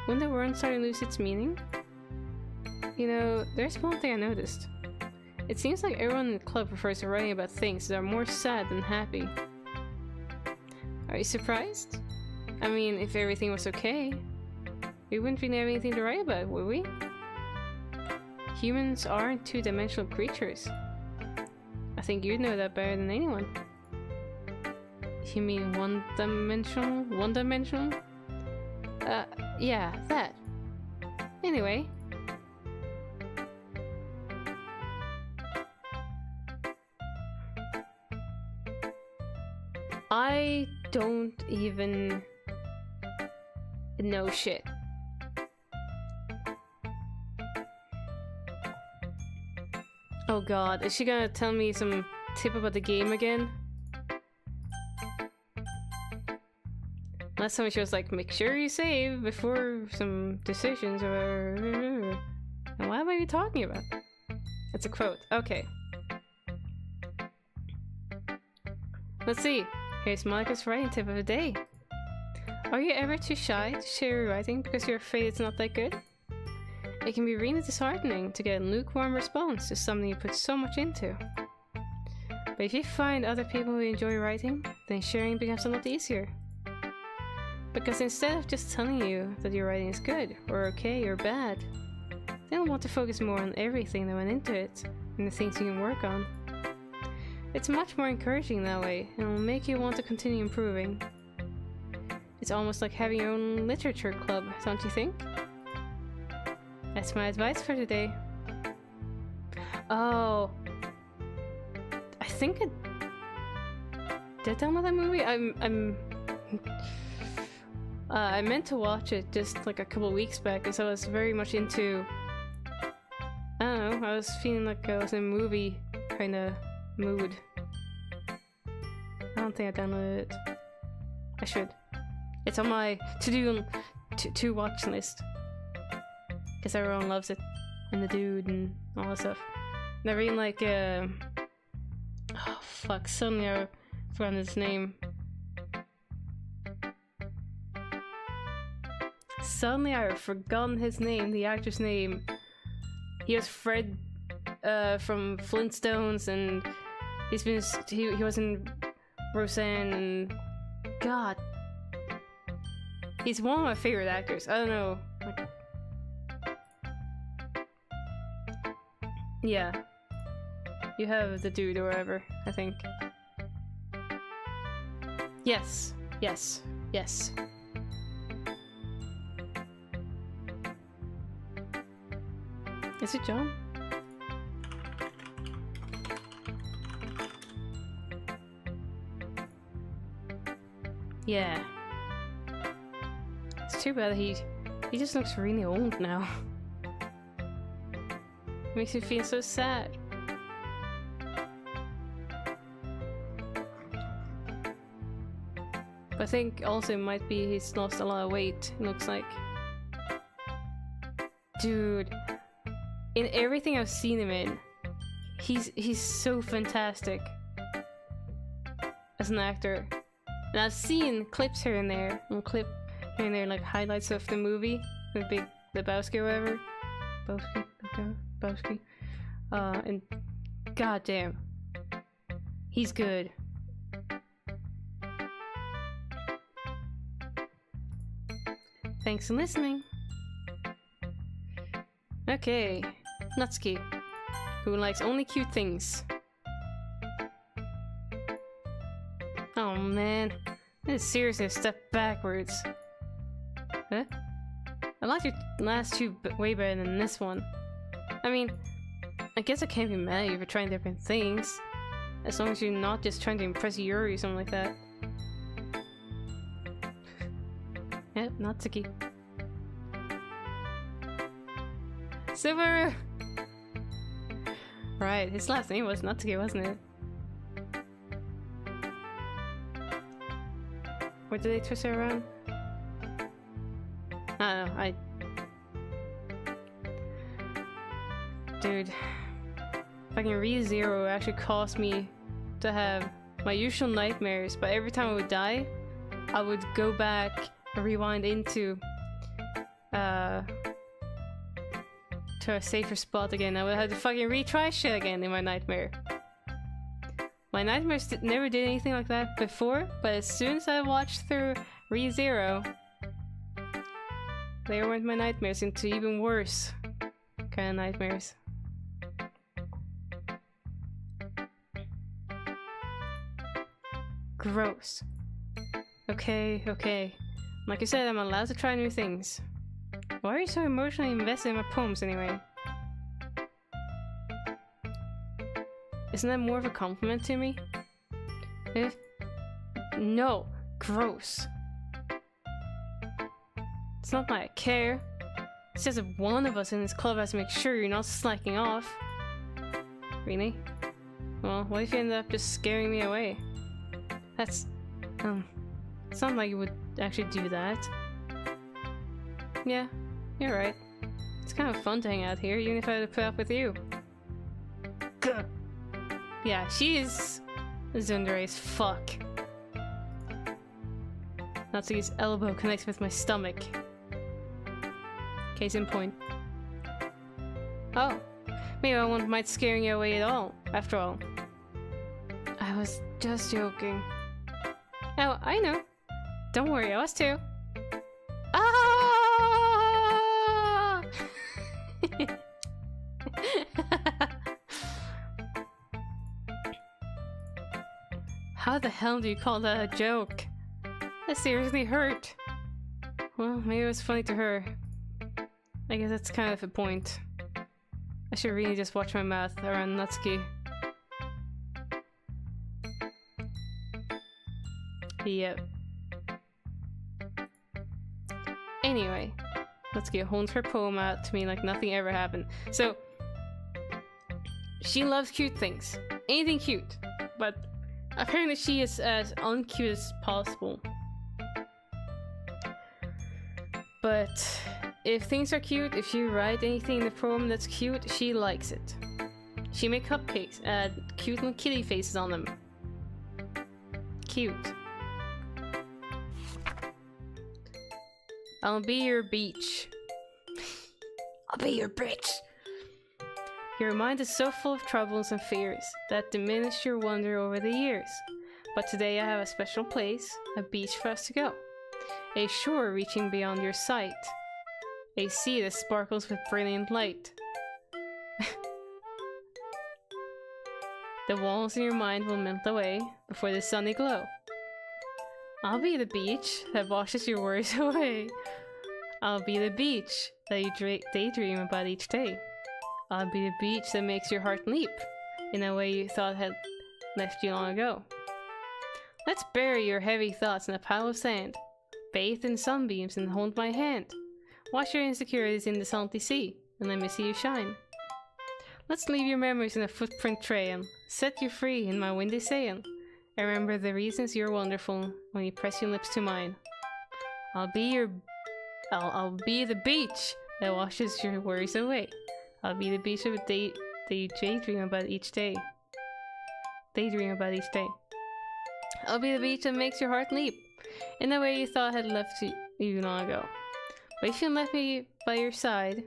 wouldn't the world start to lose its meaning? You know, there's one thing I noticed. It seems like everyone in the club prefers to write about things that are more sad than happy. Are you surprised? I mean, if everything was okay, we wouldn't really have anything to write about, would we? Humans aren't two-dimensional creatures. I think you'd know that better than anyone. You mean one-dimensional? One-dimensional? Yeah, that. Anyway. I don't even know shit. Oh god, is she gonna tell me some tip about the game again? Last time she was like, make sure you save before some decisions or... And what am I even talking about? It's a quote. Okay. Let's see. Here's Monica's writing tip of the day. Are you ever too shy to share your writing because you're afraid it's not that good? It can be really disheartening to get a lukewarm response to something you put so much into. But if you find other people who enjoy writing, then sharing becomes a lot easier. Because instead of just telling you that your writing is good, or okay, or bad, they'll want to focus more on everything that went into it, and the things you can work on. It's much more encouraging that way, and will make you want to continue improving. It's almost like having your own literature club, don't you think? That's my advice for today. Oh, I think did I tell me that movie? I meant to watch it just like a couple weeks back, because I was very much into. I don't know. I was feeling like I was in a movie kind of mood. I don't think I downloaded it. I should. It's on my to watch list. Because everyone loves it. And the dude and all that stuff. And I really like oh fuck, suddenly I forgot his name. Suddenly I've forgotten his name, the actor's name. He was Fred from Flintstones, and he was in Roseanne, and God, he's one of my favorite actors. I don't know, like, yeah, you have the dude or whatever. I think. Yes. Is it John? Yeah. It's too bad he just looks really old now. Makes me feel so sad. But I think also it might be he's lost a lot of weight, it looks like. Dude. In everything I've seen him in, he's so fantastic as an actor. And I've seen clips here and there, like highlights of the movie, the Big Lebowski or whatever. Lebowski. And goddamn, he's good. Thanks for listening. Okay. Natsuki, who likes only cute things. Oh man, this is seriously a step backwards. Huh? I like your last two way better than this one. I mean, I guess I can't be mad at you for trying different things, as long as you're not just trying to impress Yuri or something like that. Yep, Natsuki. Subaru! Right, his last name was Natsuki, wasn't it? Or did they twist it around? I don't know, Dude. Fucking ReZero actually caused me to have my usual nightmares, but every time I would die, I would go back and rewind into to a safer spot again. I would have to fucking retry shit again in my nightmare. My nightmares never did anything like that before, but as soon as I watched through ReZero, they went my nightmares into even worse kind of nightmares. Gross. Okay. Like I said, I'm allowed to try new things. Why are you so emotionally invested in my poems anyway? Isn't that more of a compliment to me? No. Gross. It's not that I care. It's just that one of us in this club has to make sure you're not slacking off. Really? Well, what if you end up just scaring me away? That's... it's not like you would actually do that. Yeah, you're right. It's kind of fun to hang out here, even if I had to put up with you. Gah. Yeah, she is tsundere as fuck. Natsuki's elbow connects with my stomach. Case in point. Oh, maybe I won't mind scaring you away at all, after all. I was just joking. Oh, I know. Don't worry, I was too. Ah! How the hell do you call that a joke? That seriously hurt. Well, maybe it was funny to her. I guess that's kind of the point. I should really just watch my mouth around Natsuki. Yep. Anyway, Natsuki holds her poem out to me like nothing ever happened. So, she loves cute things. Anything cute. But apparently she is as uncute as possible. But if things are cute, if you write anything in the poem that's cute, she likes it. She makes cupcakes, add cute little kitty faces on them. Cute. I'll be your beach. I'll be your bitch. Your mind is so full of troubles and fears that diminish your wonder over the years. But today I have a special place, a beach for us to go. A shore reaching beyond your sight. A sea that sparkles with brilliant light. The walls in your mind will melt away before the sunny glow. I'll be the beach that washes your worries away. I'll be the beach that you daydream about each day. I'll be the beach that makes your heart leap in a way you thought had left you long ago. Let's bury your heavy thoughts in a pile of sand. Bathe in sunbeams and hold my hand. Wash your insecurities in the salty sea, and let me see you shine. Let's leave your memories in a footprint trail. Set you free in my windy sail. I remember the reasons you're wonderful when you press your lips to mine. I'll be the beach that washes your worries away. I'll be the beach that you daydream about each day. I'll be the beach that makes your heart leap in a way you thought had left you long ago. But if you let me by your side,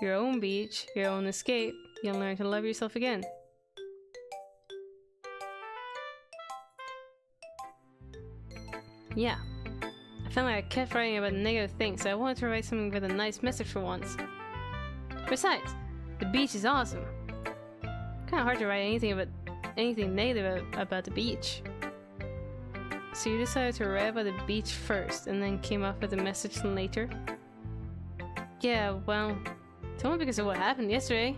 your own beach, your own escape, you'll learn to love yourself again. Yeah. I felt like I kept writing about negative things, so I wanted to write something with a nice message for once. Besides, the beach is awesome. Kinda hard to write anything negative about the beach. So you decided to write about the beach first, and then came up with a message later? Yeah, well, it's only because of what happened yesterday.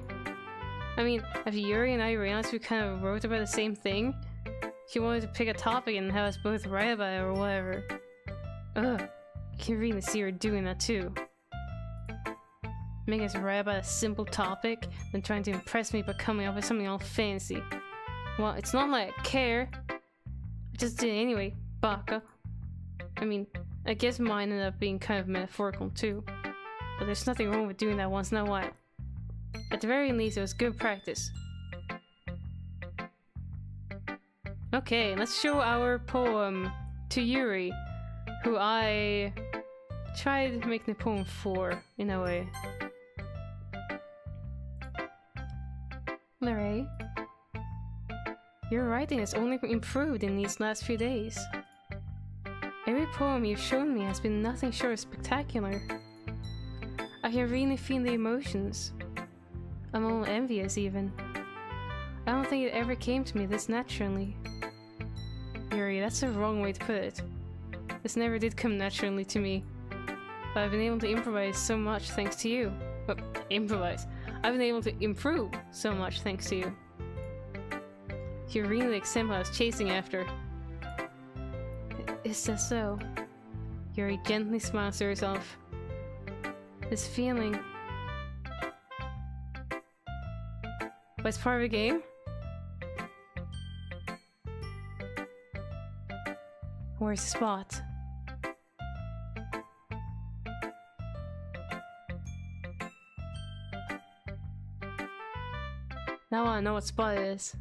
I mean, after Yuri and I realized we kind of wrote about the same thing, she wanted to pick a topic and have us both write about it or whatever. Ugh, you can really see her doing that too. Making us write about a simple topic, then trying to impress me by coming up with something all fancy. Well, it's not like I care. I just did it anyway, baka. I I mean, I guess mine ended up being kind of metaphorical too. But there's nothing wrong with doing that once in a while. At the very least, it was good practice. Okay, let's show our poem to Yuri, who I tried making a poem for, in a way. Lerae, your writing has only improved in these last few days. Every poem you've shown me has been nothing short of spectacular. I can really feel the emotions. I'm a little envious even. I don't think it ever came to me this naturally. Yuri, that's the wrong way to put it. This never did come naturally to me. But I've been able to improvise so much thanks to you. Well, improvise. I've been able to improve so much thanks to you. You're really the example I was chasing after. Is that so? Yuri gently smiles to herself. This feeling... But it's part of a game? Where's the spot? Now I know what spot it is.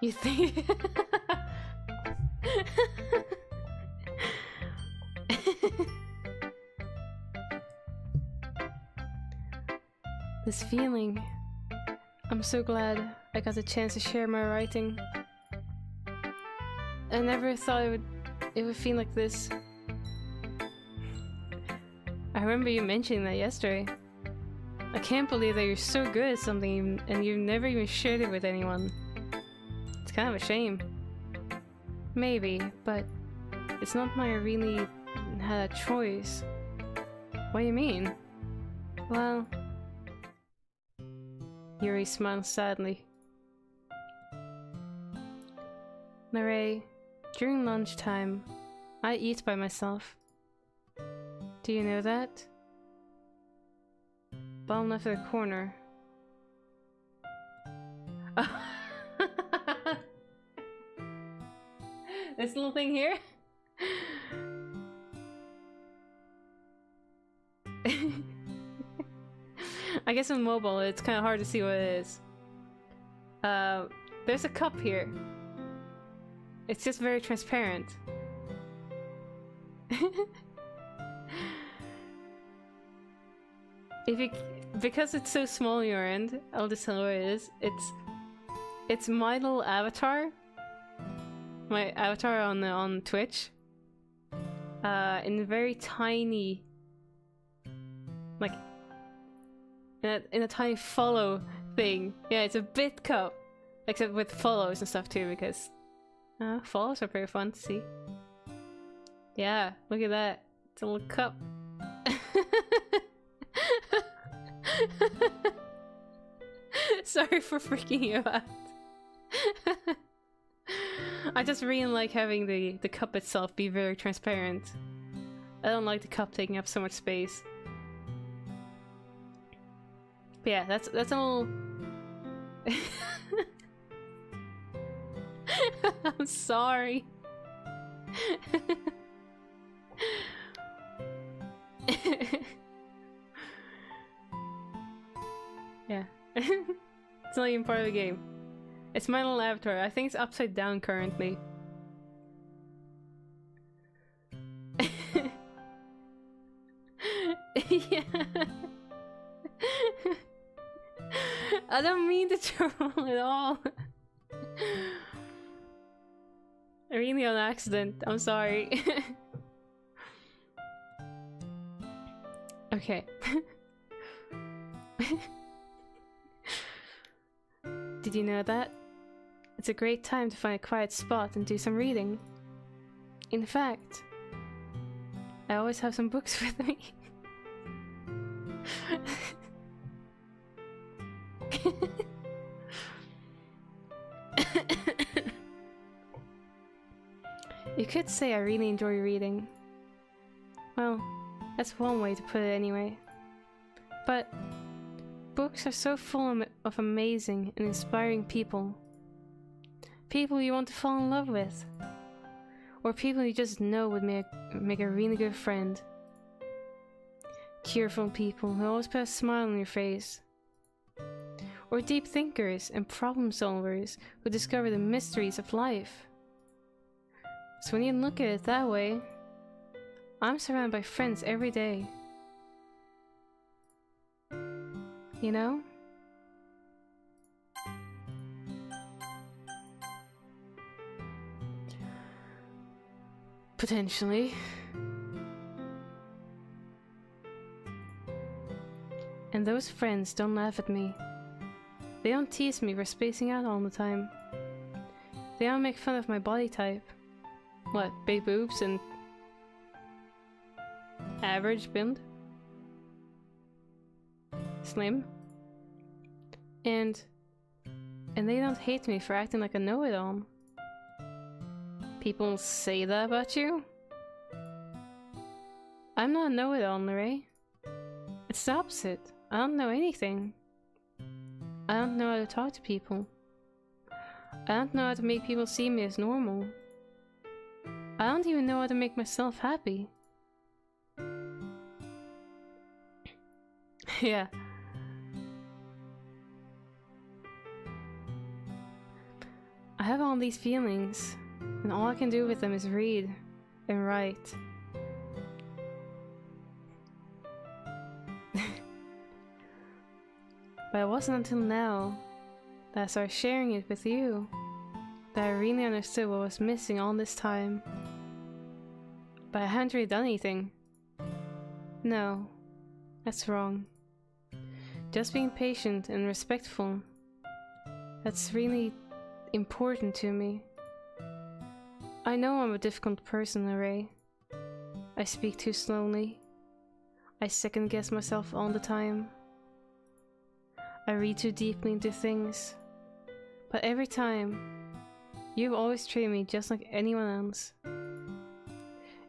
You think? This feeling. I'm so glad I got the chance to share my writing. I never thought it would feel like this. I remember you mentioning that yesterday. I can't believe that you're so good at something and you've never even shared it with anyone. It's kind of a shame. Maybe, but it's not like I really had a choice. What do you mean? Well... Yuri smiles sadly. Lerae, during lunchtime, I eat by myself. Do you know that? Bottom left of the corner. This little thing here? I guess on mobile it's kind of hard to see what it is. There's a cup here. It's just very transparent. Because it's so small on your end, I'll just tell you what it is. It's my little avatar. My avatar on Twitch. In a very tiny, like in a tiny follow thing. Yeah, it's a bit cup, except with follows and stuff too, because follows are pretty fun to see. Yeah, look at that. It's a little cup. Sorry for freaking you out. I just really like having the cup itself be very transparent. I don't like the cup taking up so much space. But yeah, that's a little... I'm sorry. Yeah. It's not even part of the game. It's my little avatar. I think it's upside down currently. Yeah. I don't mean to troll at all. Really on accident. I'm sorry. Okay. Did you know that? It's a great time to find a quiet spot and do some reading. In fact, I always have some books with me. You could say I really enjoy reading. Well, that's one way to put it anyway. But books are so full of amazing and inspiring people. People you want to fall in love with. Or people you just know would make a really good friend. Cheerful people who always put a smile on your face. Or deep thinkers and problem solvers who discover the mysteries of life. So when you look at it that way, I'm surrounded by friends every day. You know? Potentially. And those friends don't laugh at me. They don't tease me for spacing out all the time. They don't make fun of my body type. What, big boobs and average build? Slim? And they don't hate me for acting like a know-it-all. People say that about you? I'm not a know-it-all, Lerae. It's the opposite. I don't know anything. I don't know how to talk to people. I don't know how to make people see me as normal. I don't even know how to make myself happy. Yeah. I have all these feelings, and all I can do with them is read and write. But it wasn't until now that I started sharing it with you that I really understood what was missing all this time. But I haven't really done anything. No, that's wrong. Just being patient and respectful. That's really important to me. I know I'm a difficult person, Lerae. I speak too slowly. I second guess myself all the time. I read too deeply into things. But every time, you've always treated me just like anyone else.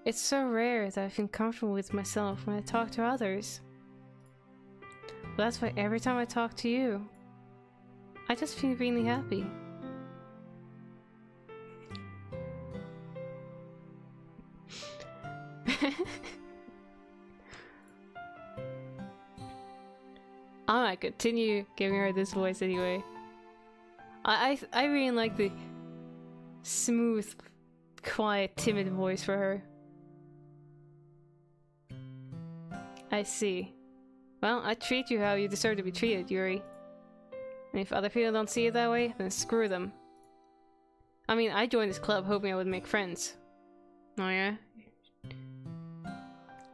It's so rare that I feel comfortable with myself when I talk to others. But that's why every time I talk to you, I just feel really happy. I might continue giving her this voice anyway. I really like the smooth, quiet, timid voice for her. I see. Well, I treat you how you deserve to be treated, Yuri. And if other people don't see it that way, then screw them. I mean, I joined this club hoping I would make friends. Oh yeah?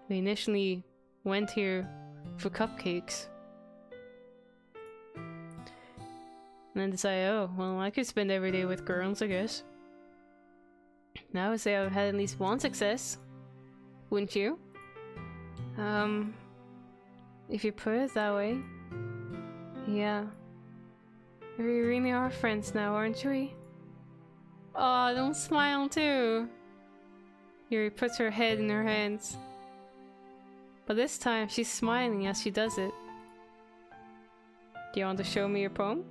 We initially went here for cupcakes. And then decided, oh, well, I could spend every day with girls, I guess. Now I would say I've had at least one success. Wouldn't you? If you put it that way. Yeah. We really are friends now, aren't we? Oh, don't smile too. Yuri puts her head in her hands. But this time, she's smiling as she does it. Do you want to show me your poem?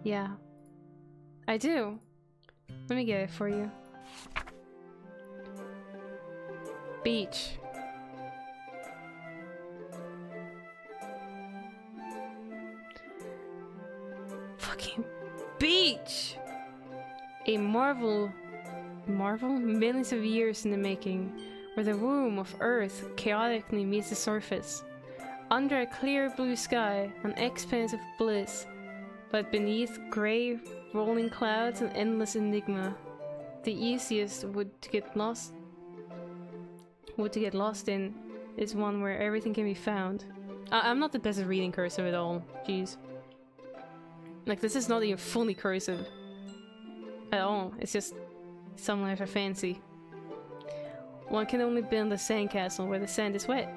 Yeah. I do. Let me get it for you. Beach. Fucking beach! A marvel millions of years in the making, where the womb of Earth chaotically meets the surface. Under a clear blue sky, an expanse of bliss, but beneath grey, rolling clouds and endless enigma. The easiest wood to get lost in is one where everything can be found. I'm not the best at reading cursive at all. Jeez. Like, this is not even fully cursive at all. It's just some letters are fancy. One can only build a sandcastle where the sand is wet.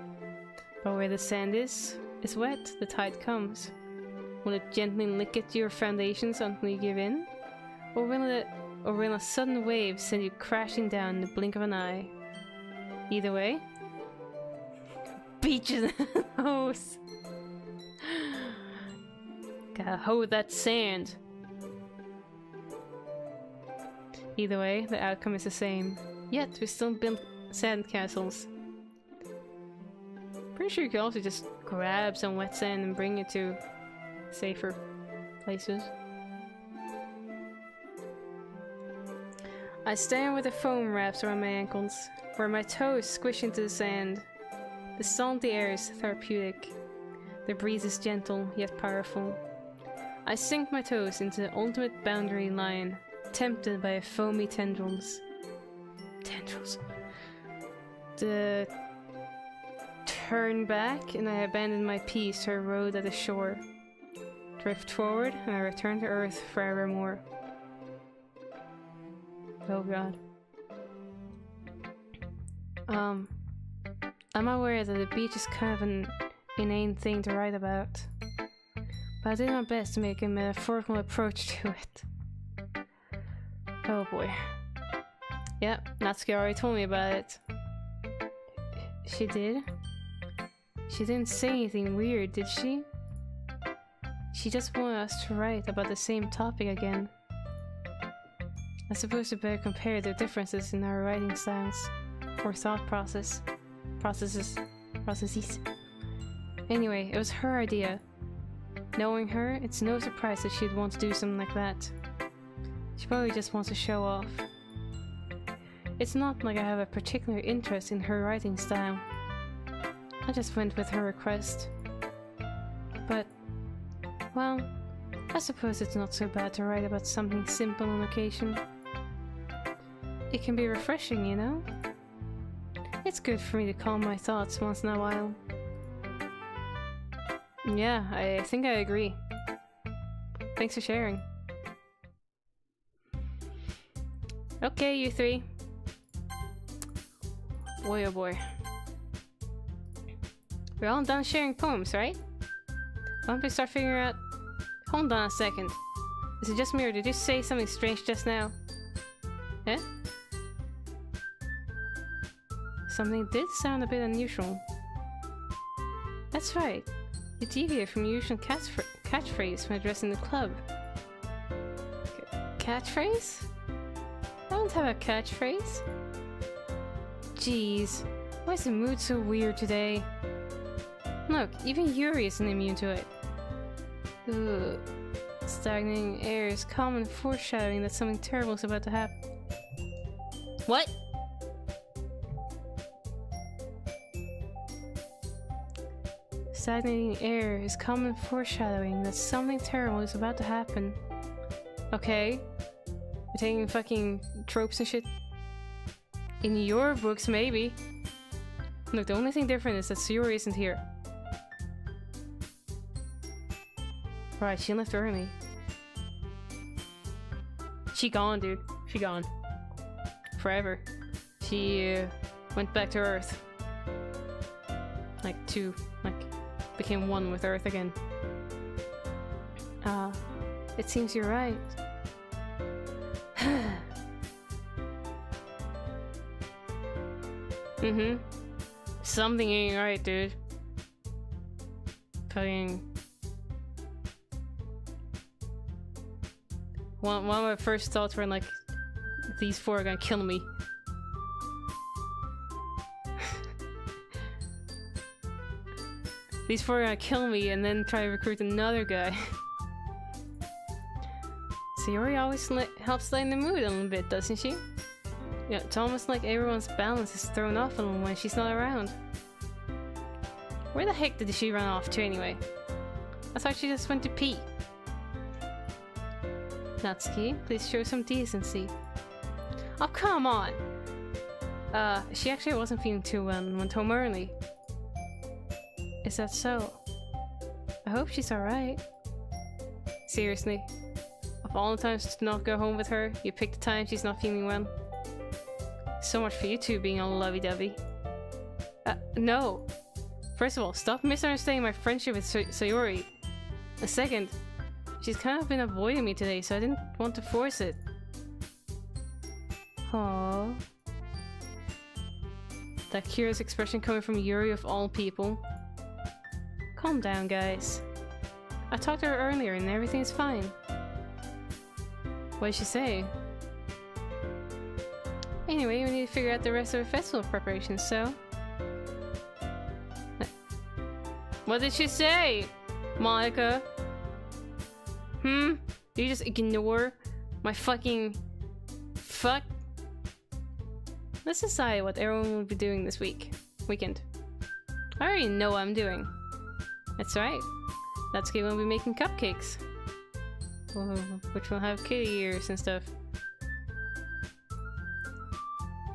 But where the sand is wet, the tide comes. Will it gently lick at your foundations until you give in? Or will it or will a sudden wave send you crashing down in the blink of an eye? Either way, beaches and hoes. Gotta hoe that sand. Either way, the outcome is the same. Yet, we still build sand castles. Pretty sure you could also just grab some wet sand and bring it to safer places. I stand with the foam wraps around my ankles, where my toes squish into the sand. The salty air is therapeutic. The breeze is gentle, yet powerful. I sink my toes into the ultimate boundary line, tempted by foamy tendrils. Tendrils. The turn back, and I abandon my piece to a road at the shore. Drift forward, and I return to Earth forevermore. Oh god. I'm aware that the beach is kind of an inane thing to write about, but I did my best to make a metaphorical approach to it. Oh boy. Yep, Natsuki already told me about it. She did? She didn't say anything weird, did she? She just wanted us to write about the same topic again. I suppose we better compare the differences in our writing styles, or thought processes. Anyway, it was her idea. Knowing her, it's no surprise that she'd want to do something like that. She probably just wants to show off. It's not like I have a particular interest in her writing style. I just went with her request. But, well, I suppose it's not so bad to write about something simple on occasion. It can be refreshing, you know? It's good for me to calm my thoughts once in a while. Yeah, I think I agree. Thanks for sharing. Okay, you three. Boy oh boy. We're all done sharing poems, right? Why don't we start figuring out... Hold on a second. Is it just me or did you say something strange just now? Eh? Something did sound a bit unusual. That's right. You deviate from your usual catchphrase when addressing the club. Catchphrase? I don't have a catchphrase. Jeez, why is the mood so weird today? Look, even Yuri isn't immune to it. Ugh. Stagnating air is common foreshadowing that something terrible is about to happen. What? Stagnating air is common foreshadowing that something terrible is about to happen. Okay. We're taking fucking tropes and shit. In your books, maybe. Look, the only thing different is that Sayori isn't here. Right, she left early. She gone, dude. She gone. Forever. She went back to Earth. Became one with Earth again. It seems you're right. Mm-hmm. Something ain't right, dude. Fucking... One of my first thoughts were like, these four are gonna kill me. These four are gonna kill me and then try to recruit another guy. Sayori always helps lighten the mood a little bit, doesn't she? Yeah, it's almost like everyone's balance is thrown off a little when she's not around. Where the heck did she run off to anyway? I thought she just went to pee. Natsuki, please show some decency. Oh, come on! She actually wasn't feeling too well and went home early. Is that so? I hope she's alright. Seriously. Of all the times to not go home with her, you picked the time she's not feeling well. So much for you two being all lovey-dovey. No! First of all, stop misunderstanding my friendship with Sayori. And second, she's kind of been avoiding me today, so I didn't want to force it. Aww. That curious expression coming from Yuri of all people. Calm down, guys. I talked to her earlier and everything is fine. What did she say? Anyway, we need to figure out the rest of the festival preparations, so... What did she say, Monica? Do you just ignore my fucking... Fuck? Let's decide what everyone will be doing this weekend. I already know what I'm doing. That's right. Natsuki will be making cupcakes. Which will have kitty ears and stuff.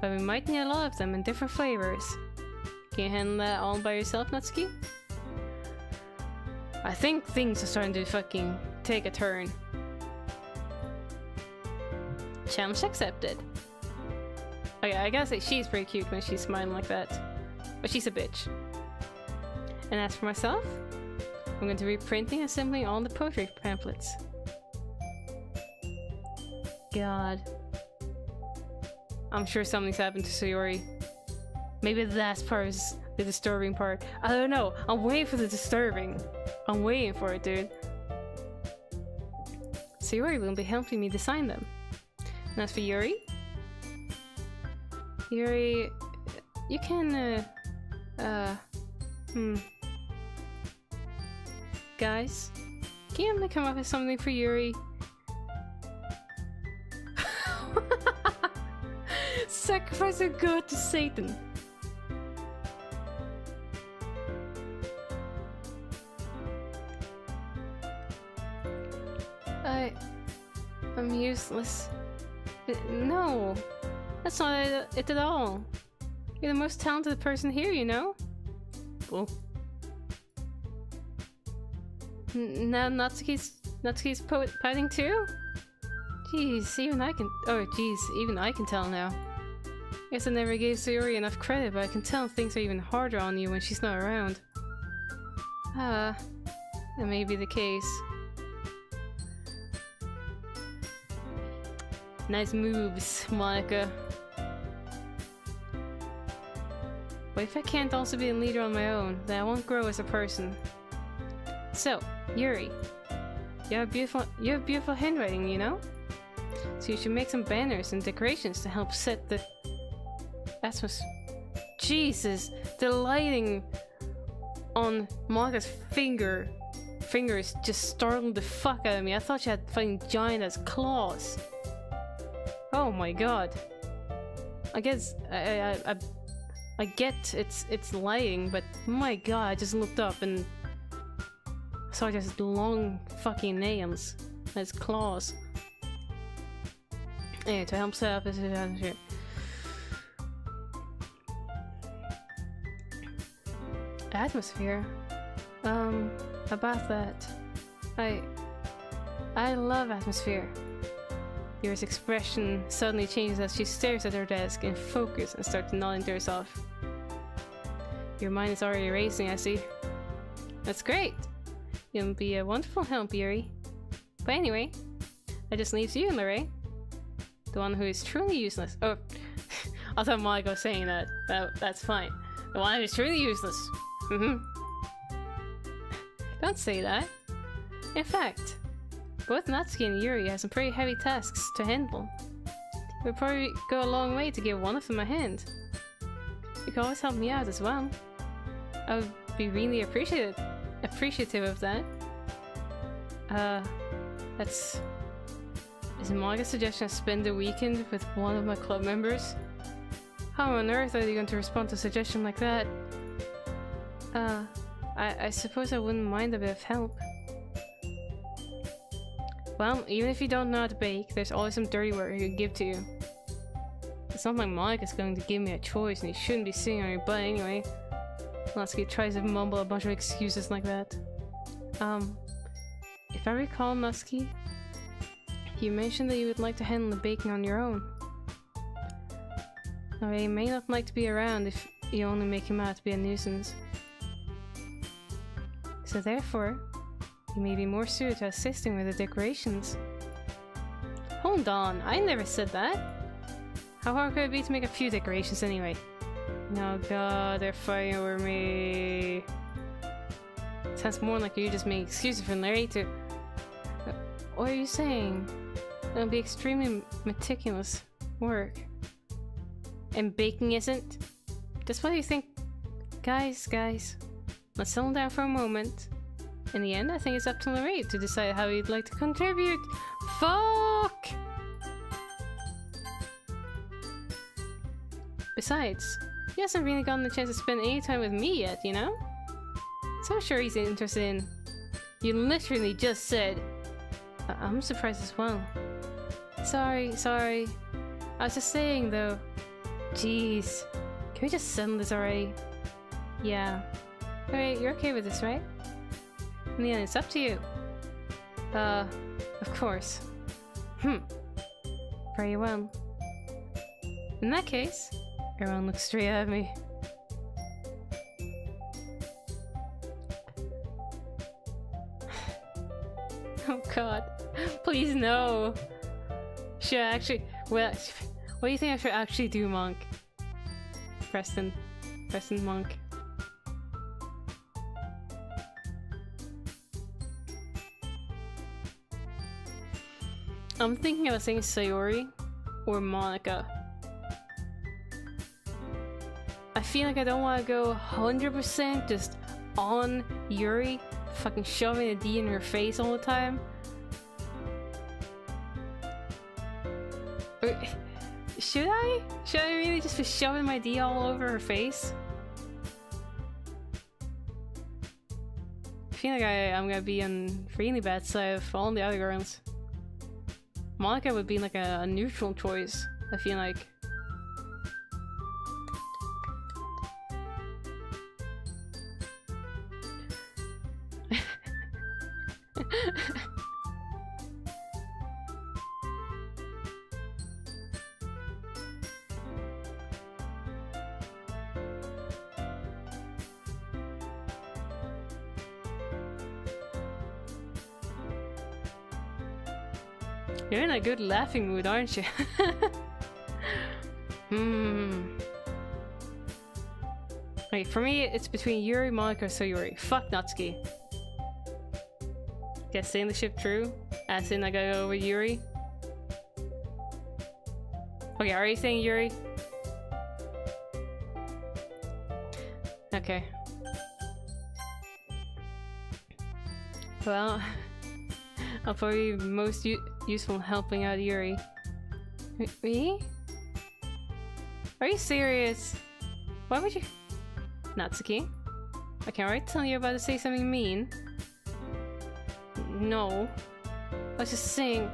But we might need a lot of them in different flavors. Can you handle that all by yourself, Natsuki? I think things are starting to fucking take a turn. Challenge accepted. Okay, I gotta say she's pretty cute when she's smiling like that. But she's a bitch. And as for myself, I'm going to be printing and assembling all the poetry pamphlets. God. I'm sure something's happened to Sayori. Maybe that's part is the disturbing part. I don't know. I'm waiting for the disturbing. I'm waiting for it, dude. Sayori will be helping me design them. And as for Yuri? Yuri... You can, Guys? Can you come up with something for Yuri? Sacrifice a god to Satan. I'm useless. No, that's not it at all. You're the most talented person here, you know? Oh. Now Natsuki's poeting too? Jeez, even I can tell now. Guess I never gave Sayori enough credit, but I can tell things are even harder on you when she's not around. That may be the case. Nice moves, Monica. But if I can't also be a leader on my own, then I won't grow as a person. So, Yuri, you have beautiful handwriting, you know? So you should make some banners and decorations to help set the atmosphere. Jesus, the lighting on Monica's fingers just startled the fuck out of me. I thought she had fucking giant ass claws. Oh my god. I guess I get it's lighting, but my god, I just looked up and saw just long fucking nails as claws. Anyway, to help set up this atmosphere. Atmosphere? About that. I love atmosphere. Yuri's expression suddenly changes as she stares at her desk in focus and starts nodding to herself. Your mind is already racing, I see. That's great! You'll be a wonderful help, Yuri. But anyway, that just leaves you, Lerae. The one who is truly useless. Oh, I thought Monica was saying that. That's fine. The one who is truly useless. Don't say that. In fact, both Natsuki and Yuri have some pretty heavy tasks to handle. It would probably go a long way to give one of them a hand. You can always help me out as well. I would be really appreciative of that. Is Monica's suggestion to spend the weekend with one of my club members? How on earth are you going to respond to a suggestion like that? I suppose I wouldn't mind a bit of help. Well, even if you don't know how to bake, there's always some dirty work I could give to you. It's not like Monica's going to give me a choice and you shouldn't be sitting on your butt anyway. Natsuki tries to mumble a bunch of excuses like that. If I recall, Natsuki, you mentioned that you would like to handle the baking on your own. Now, he may not like to be around if you only make him out to be a nuisance. So therefore, you may be more suited to assisting with the decorations. Hold on, I never said that. How hard could it be to make a few decorations anyway? Oh god, they're fighting over me. Sounds more like you just make excuses for Larry to... What are you saying? It'll be extremely meticulous work. And baking isn't? That's what you think? Guys, let's settle down for a moment. In the end, I think it's up to Larry to decide how he'd like to contribute. Fuck! Besides, he hasn't really gotten the chance to spend any time with me yet, you know? So I'm sure he's interested in... You literally just said... I'm surprised as well. Sorry. I was just saying though. Jeez. Can we just settle this already? Yeah. Alright, you're okay with this, right? In the end, it's up to you. Of course. Very well. In that case, everyone looks straight at me. Oh god. Please no. Should I actually... Well, what do you think I should actually do, Monk? Preston Monk. I'm thinking about saying Sayori or Monica. I feel like I don't want to go 100% just on Yuri, fucking shoving a D in her face all the time. Or, should I? Should I really just be shoving my D all over her face? I feel like I'm gonna be on really bad side of all the other girls. Monica would be like a neutral choice, I feel like. You're in a good laughing mood, aren't you? Wait, for me, it's between Yuri, Monica, or Sayori. Fuck Natsuki. Guess saying the ship true? As in I gotta go with Yuri? Okay, are you saying Yuri? Okay. Well, I'll probably be most useful in helping out Yuri. Me? Are you serious? Why would you... Natsuki? Okay, alright, telling you about to say something mean. No. I was just saying...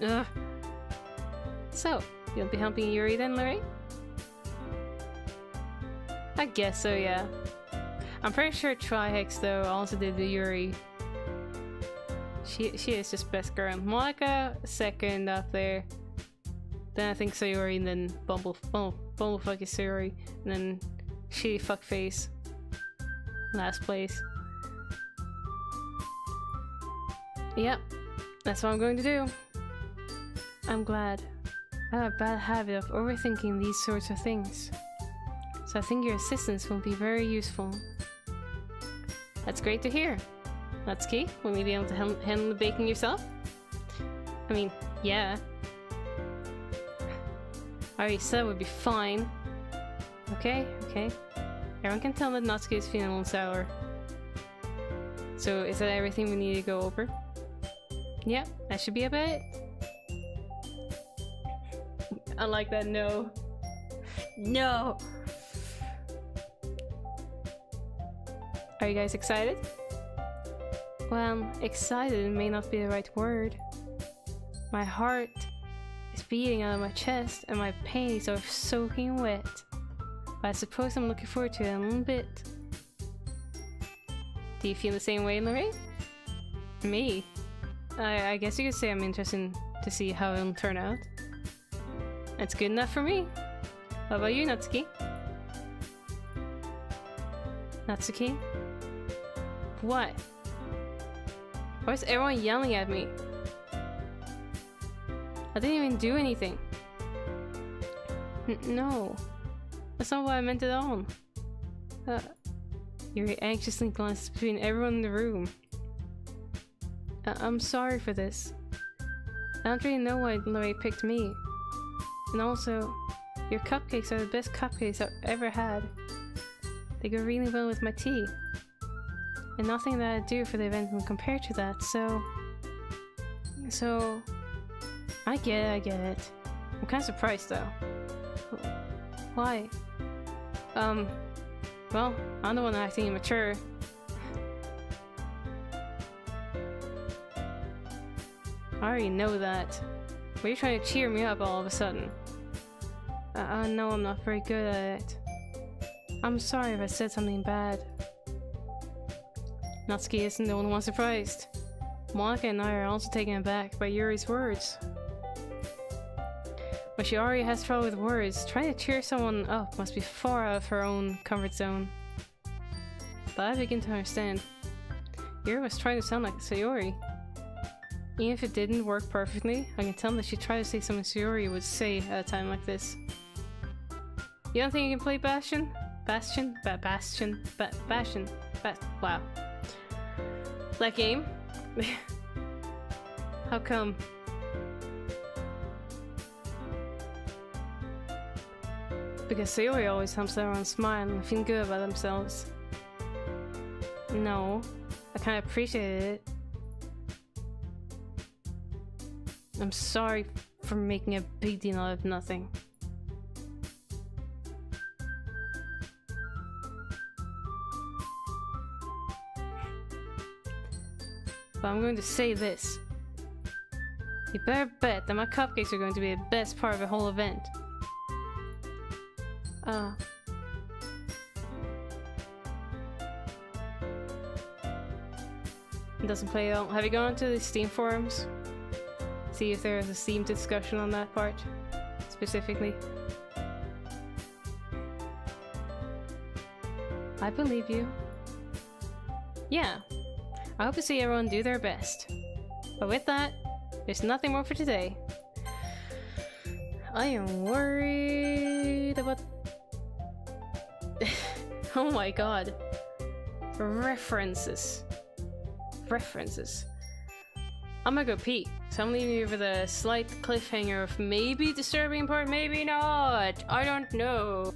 Ugh. So, you'll be helping Yuri then, Larry? I guess so, yeah. I'm pretty sure Trihex, though, also did the Yuri. She is just best girl. Monica, second up there. Then I think Sayori, and then Bumblefuck is Sayori. And then Shitty Fuckface. Last place. Yep, that's what I'm going to do. I'm glad. I have a bad habit of overthinking these sorts of things. So I think your assistance will be very useful. That's great to hear. Natsuki, will you be able to handle the baking yourself? I mean, yeah. I already said it would be fine. Okay. Everyone can tell that Natsuki is feeling a little sour. So, is that everything we need to go over? Yeah, that should be about it. I like that no. No! Are you guys excited? Well, excited may not be the right word. My heart is beating out of my chest and my panties are soaking wet. But I suppose I'm looking forward to it a little bit. Do you feel the same way, Larry? Me? I guess you could say I'm interested to see how it'll turn out. It's good enough for me. What about you, Natsuki? Natsuki? What? Why is everyone yelling at me? I didn't even do anything. No. That's not what I meant at all. Yuri anxiously glances between everyone in the room. I'm sorry for this. I don't really know why Lori picked me. And also, your cupcakes are the best cupcakes I've ever had. They go really well with my tea. And nothing that I do for the event can compare to that, so... I get it. I'm kinda surprised though. Why? Well, I'm the one acting immature. I already know that. Why are you trying to cheer me up all of a sudden? I know I'm not very good at it. I'm sorry if I said something bad. Natsuki isn't the only one surprised. Monica and I are also taken aback by Yuri's words. But she already has trouble with words. Trying to cheer someone up must be far out of her own comfort zone. But I begin to understand. Yuri was trying to sound like Sayori. Even if it didn't work perfectly, I can tell that she tried to say something Sayori would say at a time like this. You don't think you can play Bastion? Bastion? Wow. That game? How come? Because Sayori always helps everyone smile and feel good about themselves. No, I kinda appreciated it. I'm sorry for making a big deal out of nothing. But I'm going to say this. You better bet that my cupcakes are going to be the best part of the whole event. It doesn't play out. Have you gone to the Steam forums? See if there's a Steam discussion on that part, specifically. I believe you. Yeah. I hope to see everyone do their best. But with that, there's nothing more for today. I am worried about... Oh my god. References. I'm gonna go pee, so I'm leaving you with a slight cliffhanger of maybe disturbing part, maybe not. I don't know.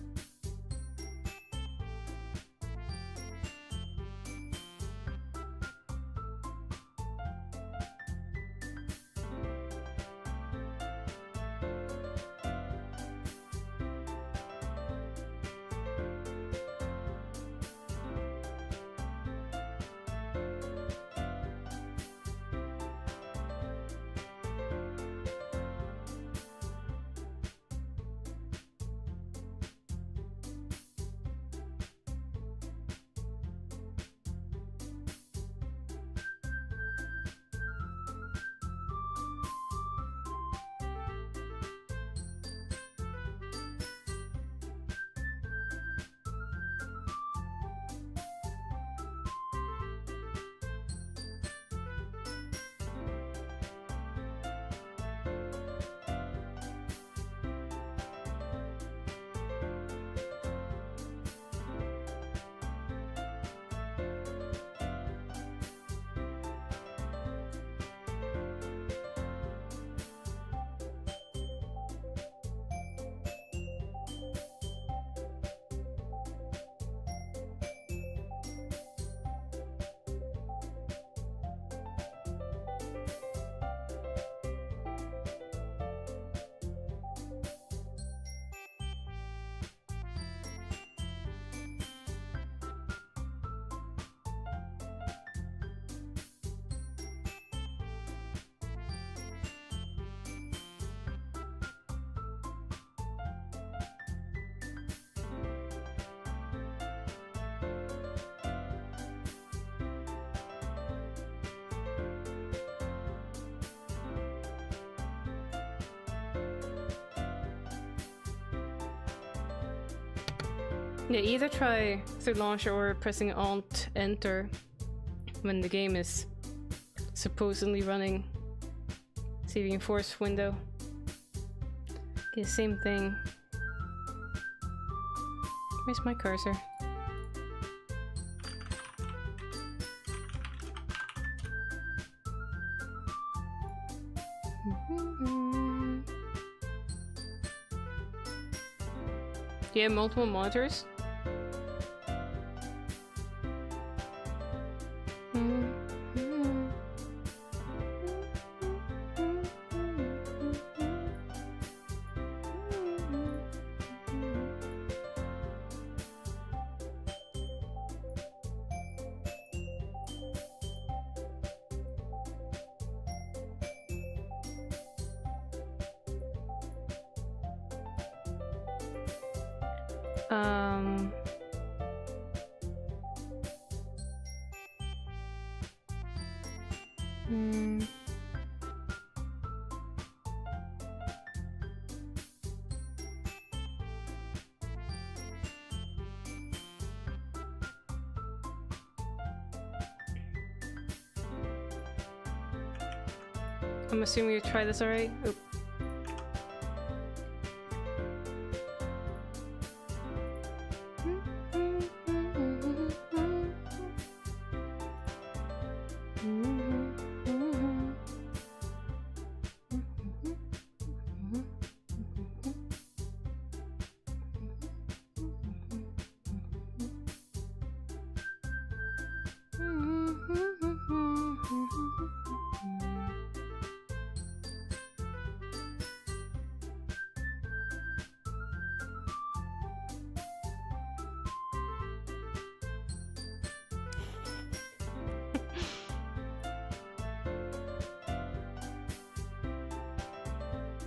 Yeah, either try through launcher or pressing Alt-Enter when the game is supposedly running. See if you can force window. Okay, same thing. Where's my cursor? Do you have multiple monitors? I'm assuming you tried this already? Oop.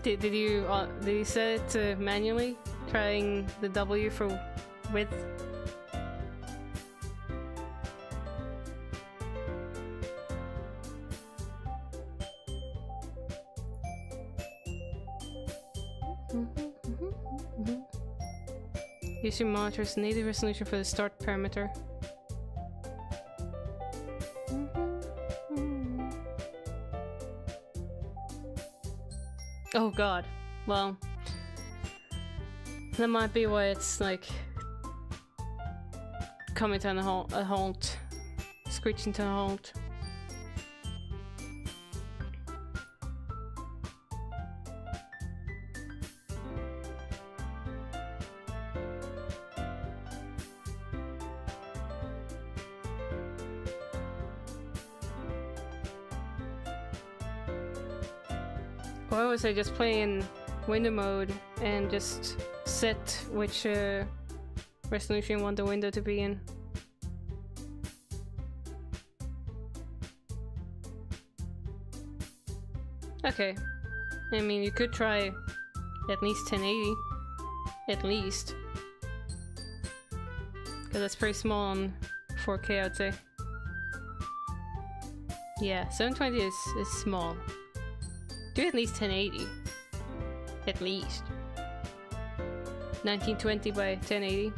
Did you set it to manually? Trying the W for width? Use your monitor's native resolution for the start parameter. Oh god. Well, that might be why it's like coming to a halt, screeching to a halt. Or was I just play in window mode and just set which resolution you want the window to be in? Okay. I mean, you could try at least 1080. At least. Because that's pretty small on 4K, I'd say. Yeah, 720 is small. Do at least 1080. At least. 1920 by 1080.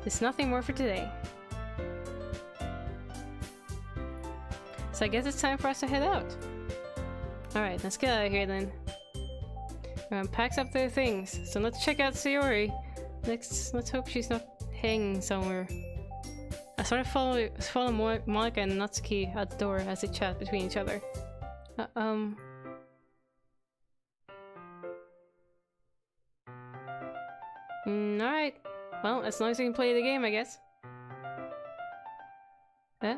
There's nothing more for today. So I guess it's time for us to head out. Alright, let's get out of here then. Everyone packs up their things. So let's check out Sayori. Let's hope she's not hanging somewhere. I sort of follow Monica and Natsuki at the door as they chat between each other. Alright. Well, as long as we can play the game, I guess. Huh?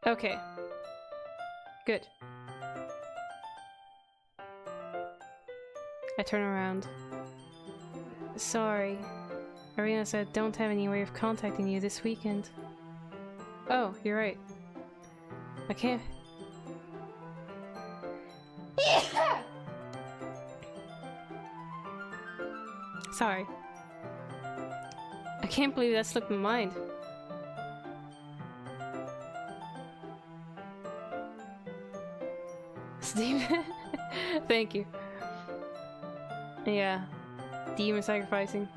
Okay. Good. I turn around. Sorry. I realize I don't have any way of contacting you this weekend. Oh, you're right. I can't... Sorry. I can't believe that slipped my mind. Steve? Thank you. Yeah. Demon sacrificing.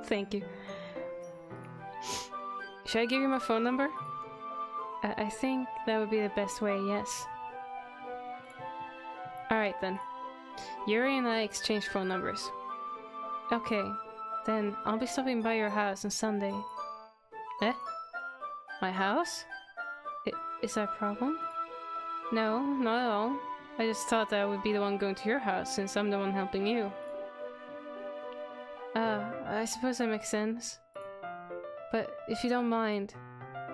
Thank you. Should I give you my phone number? I think that would be the best way, yes. Alright then. Yuri and I exchanged phone numbers. Okay, then I'll be stopping by your house on Sunday. Eh? My house? Is that a problem? No, not at all. I just thought that I would be the one going to your house since I'm the one helping you. I suppose that makes sense. But if you don't mind,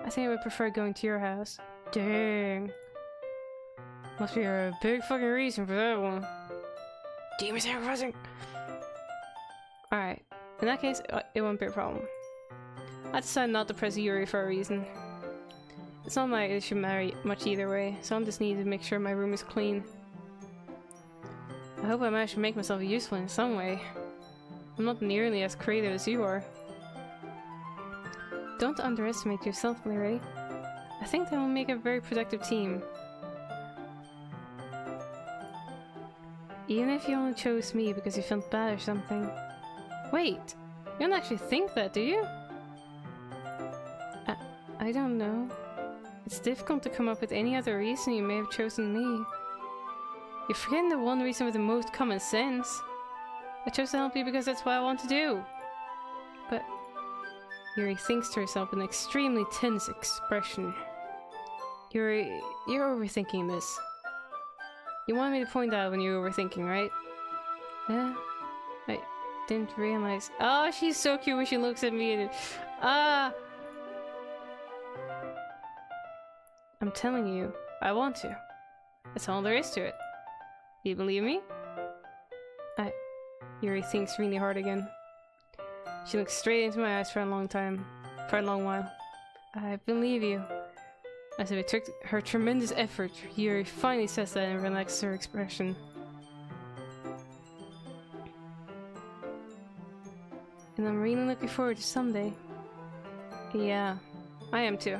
I think I would prefer going to your house. Dang. Must be a big fucking reason for that one. Demon sacrificing! Alright, in that case, it won't be a problem. I decided not to press Yuri for a reason. It's not my issue much either way, so I just need to make sure my room is clean. I hope I manage to make myself useful in some way. I'm not nearly as creative as you are. Don't underestimate yourself, Larry. I think that will make a very productive team. Even if you only chose me because you felt bad or something. Wait! You don't actually think that, do you? I don't know. It's difficult to come up with any other reason you may have chosen me. You're forgetting the one reason with the most common sense. I chose to help you because that's what I want to do. But Yuri thinks to herself with an extremely tense expression. Yuri, you're overthinking this. You wanted me to point out when you were overthinking, right? Yeah? I didn't realize. Oh, she's so cute when she looks at me and I'm telling you, I want to. That's all there is to it. Do you believe me? Yuri thinks really hard again. She looks straight into my eyes for a long while. I believe you. As if it took her tremendous effort, Yuri finally says that and relaxes her expression. And I'm really looking forward to Sunday. Yeah, I am too.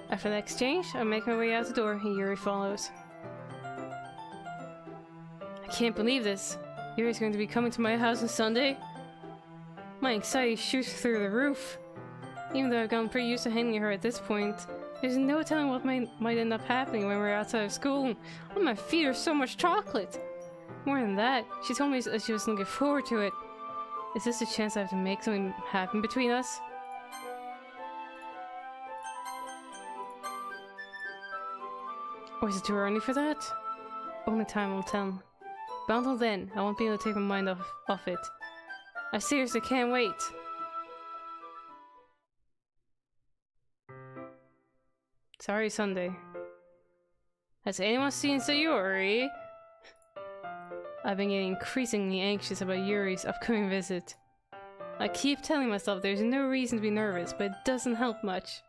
After the exchange, I make my way out the door and Yuri follows. I can't believe this. Yuri's going to be coming to my house on Sunday? My anxiety shoots through the roof. Even though I've gotten pretty used to handling her at this point, there's no telling what might end up happening when we're outside of school. On my feet are so much chocolate! More than that, she told me that she was looking forward to it. Is this a chance I have to make something happen between us? Or is it too early for that? Only time will tell. But until then, I won't be able to take my mind off it. I seriously can't wait. Sorry, Sunday. Has anyone seen Sayori? I've been getting increasingly anxious about Yuri's upcoming visit. I keep telling myself there's no reason to be nervous, but it doesn't help much.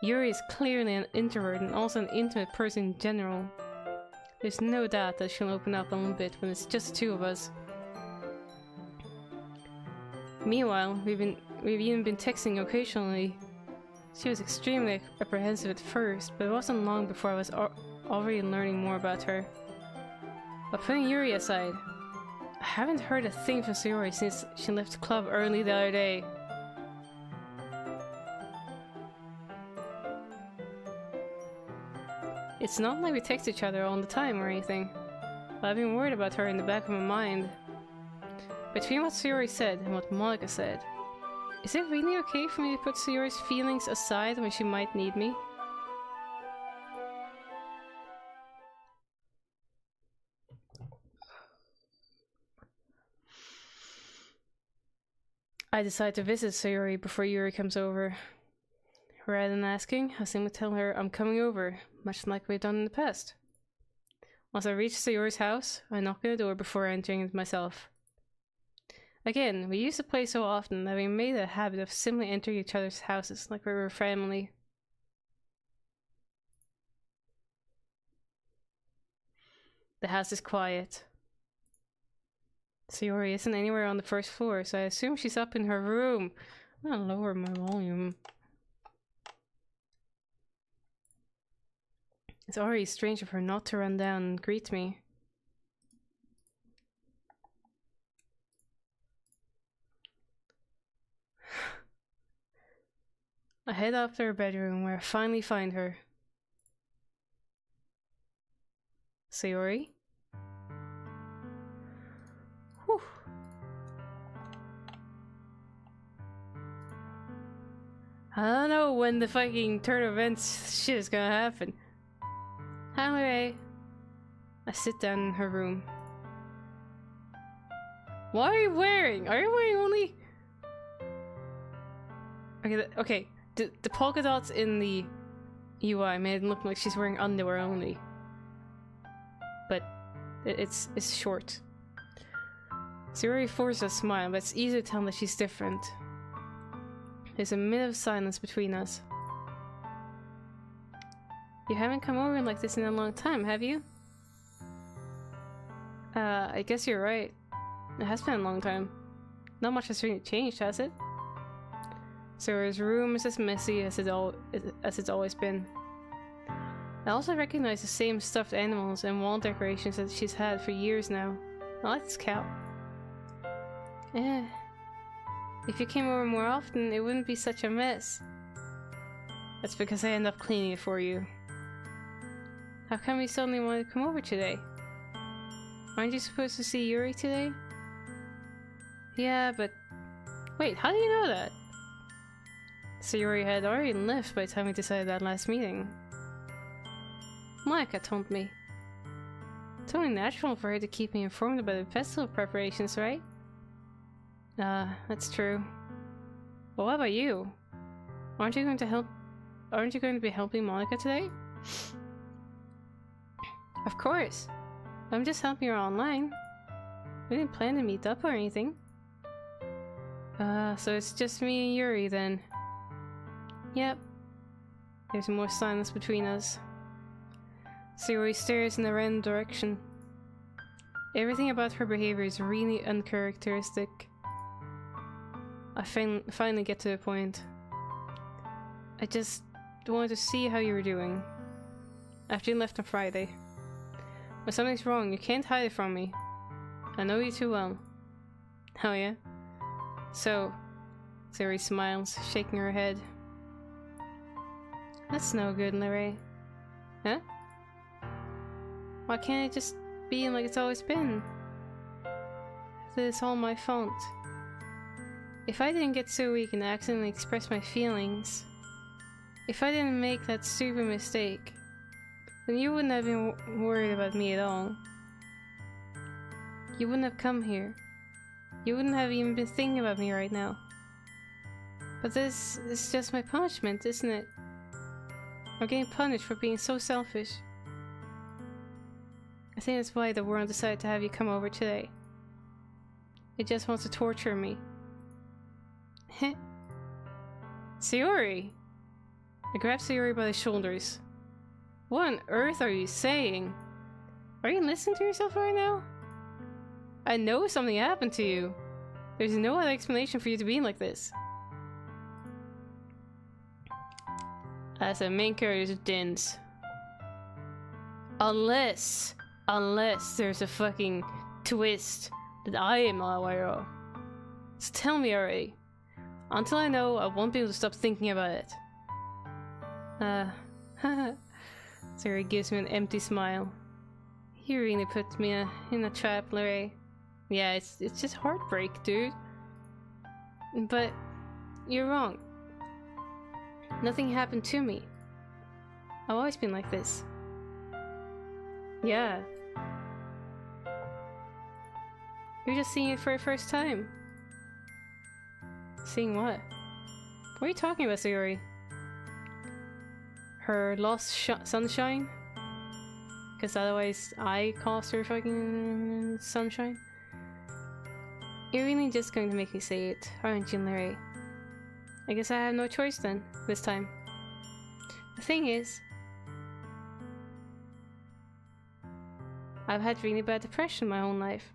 Yuri is clearly an introvert and also an intimate person in general. There's no doubt that she'll open up a little bit when it's just the two of us. Meanwhile, we've even been texting occasionally. She was extremely apprehensive at first, but it wasn't long before I was already learning more about her. But putting Yuri aside, I haven't heard a thing from Sayori since she left the club early the other day. It's not like we text each other all the time or anything, but I've been worried about her in the back of my mind. Between what Sayori said and what Monica said, is it really okay for me to put Sayori's feelings aside when she might need me? I decide to visit Sayori before Yuri comes over. Rather than asking, I simply tell her I'm coming over, much like we've done in the past. Once I reach Sayori's house, I knock on the door before entering it myself. Again, we used to play so often that we made a habit of simply entering each other's houses like we were family. The house is quiet. Sayori isn't anywhere on the first floor, so I assume she's up in her room. I'll lower my volume. It's already strange of her not to run down and greet me. I head up to her bedroom where I finally find her. Sayori. Whew. I don't know when the fucking turn of events shit is gonna happen. Anyway, I sit down in her room. What are you wearing? Are you wearing only... Okay, the polka dots in the UI made it look like she's wearing underwear only. But it's short. Sayori forces a smile, but it's easy to tell that she's different. There's a minute of silence between us. You haven't come over like this in a long time, have you? I guess you're right. It has been a long time. Not much has really changed, has it? Sayori's room is as messy as it's always been. I also recognize the same stuffed animals and wall decorations that she's had for years now. I like this cow. If you came over more often, it wouldn't be such a mess. That's because I end up cleaning it for you. How come you suddenly wanted to come over today? Aren't you supposed to see Yuri today? Yeah, but... Wait, how do you know that? Sayori had already left by the time we decided that last meeting. Monika told me. It's only natural for her to keep me informed about the festival preparations, right? That's true. But what about you? Aren't you going to be helping Monika today? Of course. I'm just helping her online. We didn't plan to meet up or anything. So it's just me and Yuri then. Yep. There's more silence between us. Sayori stares in a random direction. Everything about her behavior is really uncharacteristic. I finally get to the point. I just wanted to see how you were doing. After you left on Friday. When something's wrong, you can't hide it from me. I know you too well. Oh yeah? So, Sayori smiles, shaking her head. That's no good, Larry. Huh? Why can't it just be like it's always been? This is all my fault. If I didn't get so weak and accidentally express my feelings, if I didn't make that stupid mistake, then you wouldn't have been worried about me at all. You wouldn't have come here. You wouldn't have even been thinking about me right now. But this is just my punishment, isn't it? I'm getting punished for being so selfish. I think that's why the world decided to have you come over today. It just wants to torture me. Heh. Sayori! I grabbed Sayori by the shoulders. What on earth are you saying? Are you listening to yourself right now? I know something happened to you. There's no other explanation for you to be like this. As a main character's dins. Unless there's a fucking twist that I am not aware of. So tell me already. Until I know, I won't be able to stop thinking about it. Sayori gives me an empty smile. You really put me in a trap, Larry. Yeah, it's just heartbreak, dude. But you're wrong. Nothing happened to me. I've always been like this. Yeah. You're just seeing it for the first time. Seeing what? What are you talking about, Sayori? Her lost sunshine? Because otherwise I cost her fucking sunshine? You're really just going to make me say it, aren't you, Larry? I guess I have no choice then, this time. The thing is, I've had really bad depression my whole life.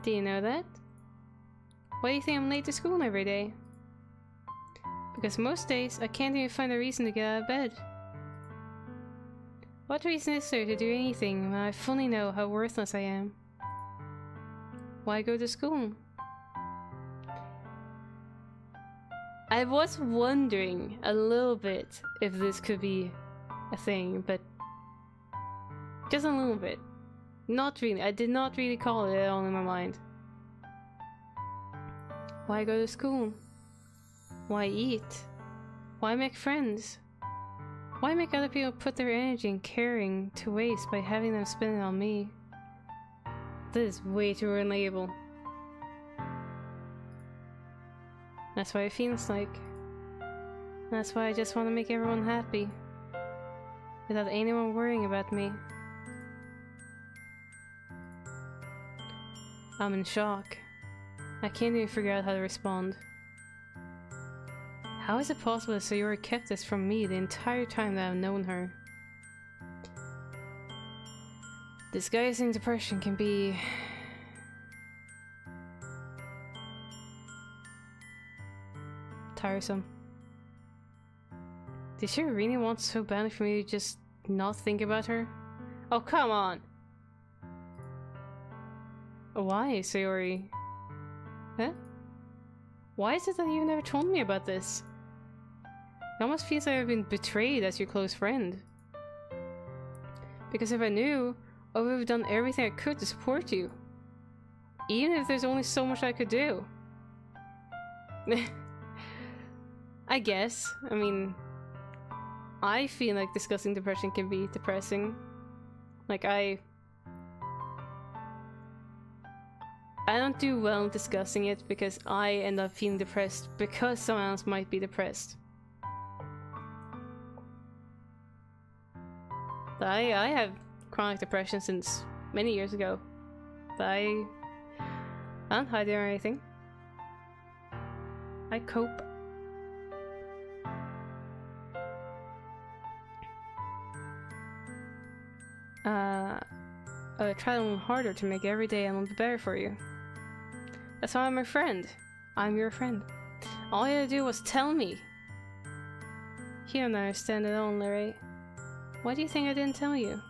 Do you know that? Why do you think I'm late to school every day? Because most days I can't even find a reason to get out of bed. What reason is there to do anything when I fully know how worthless I am? Why go to school? I was wondering a little bit if this could be a thing, but just a little bit. Not really. I did not really call it at all in my mind. Why go to school? Why eat? Why make friends? Why make other people put their energy and caring to waste by having them spend it on me? This is way too relatable. That's what it feels like. That's why I just want to make everyone happy. Without anyone worrying about me. I'm in shock. I can't even figure out how to respond. How is it possible that Sayori kept this from me the entire time that I've known her? Disguising depression can be... tiresome. Did she really want so badly for me to just not think about her? Oh, come on! Why, Sayori? Huh? Why is it that you've never told me about this? It almost feels like I've been betrayed as your close friend. Because if I knew, I would have done everything I could to support you. Even if there's only so much I could do. I guess. I mean, I feel like discussing depression can be depressing. Like I don't do well discussing it because I end up feeling depressed because someone else might be depressed. I have chronic depression since many years ago. But I don't hide it or anything. I cope. I try a little harder to make every day a little bit better for you. That's why I'm your friend. I'm your friend. All you had to do was tell me. You don't understand at all, Larry. Why do you think I didn't tell you?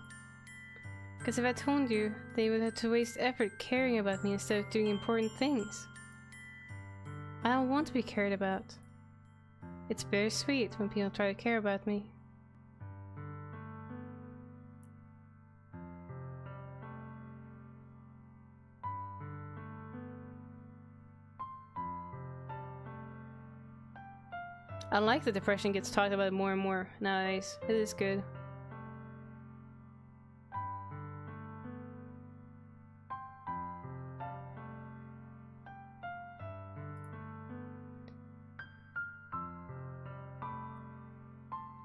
Because if I told you, then you would have to waste effort caring about me instead of doing important things. I don't want to be cared about. It's bittersweet when people try to care about me. I like that depression gets talked about more and more nowadays. It is good.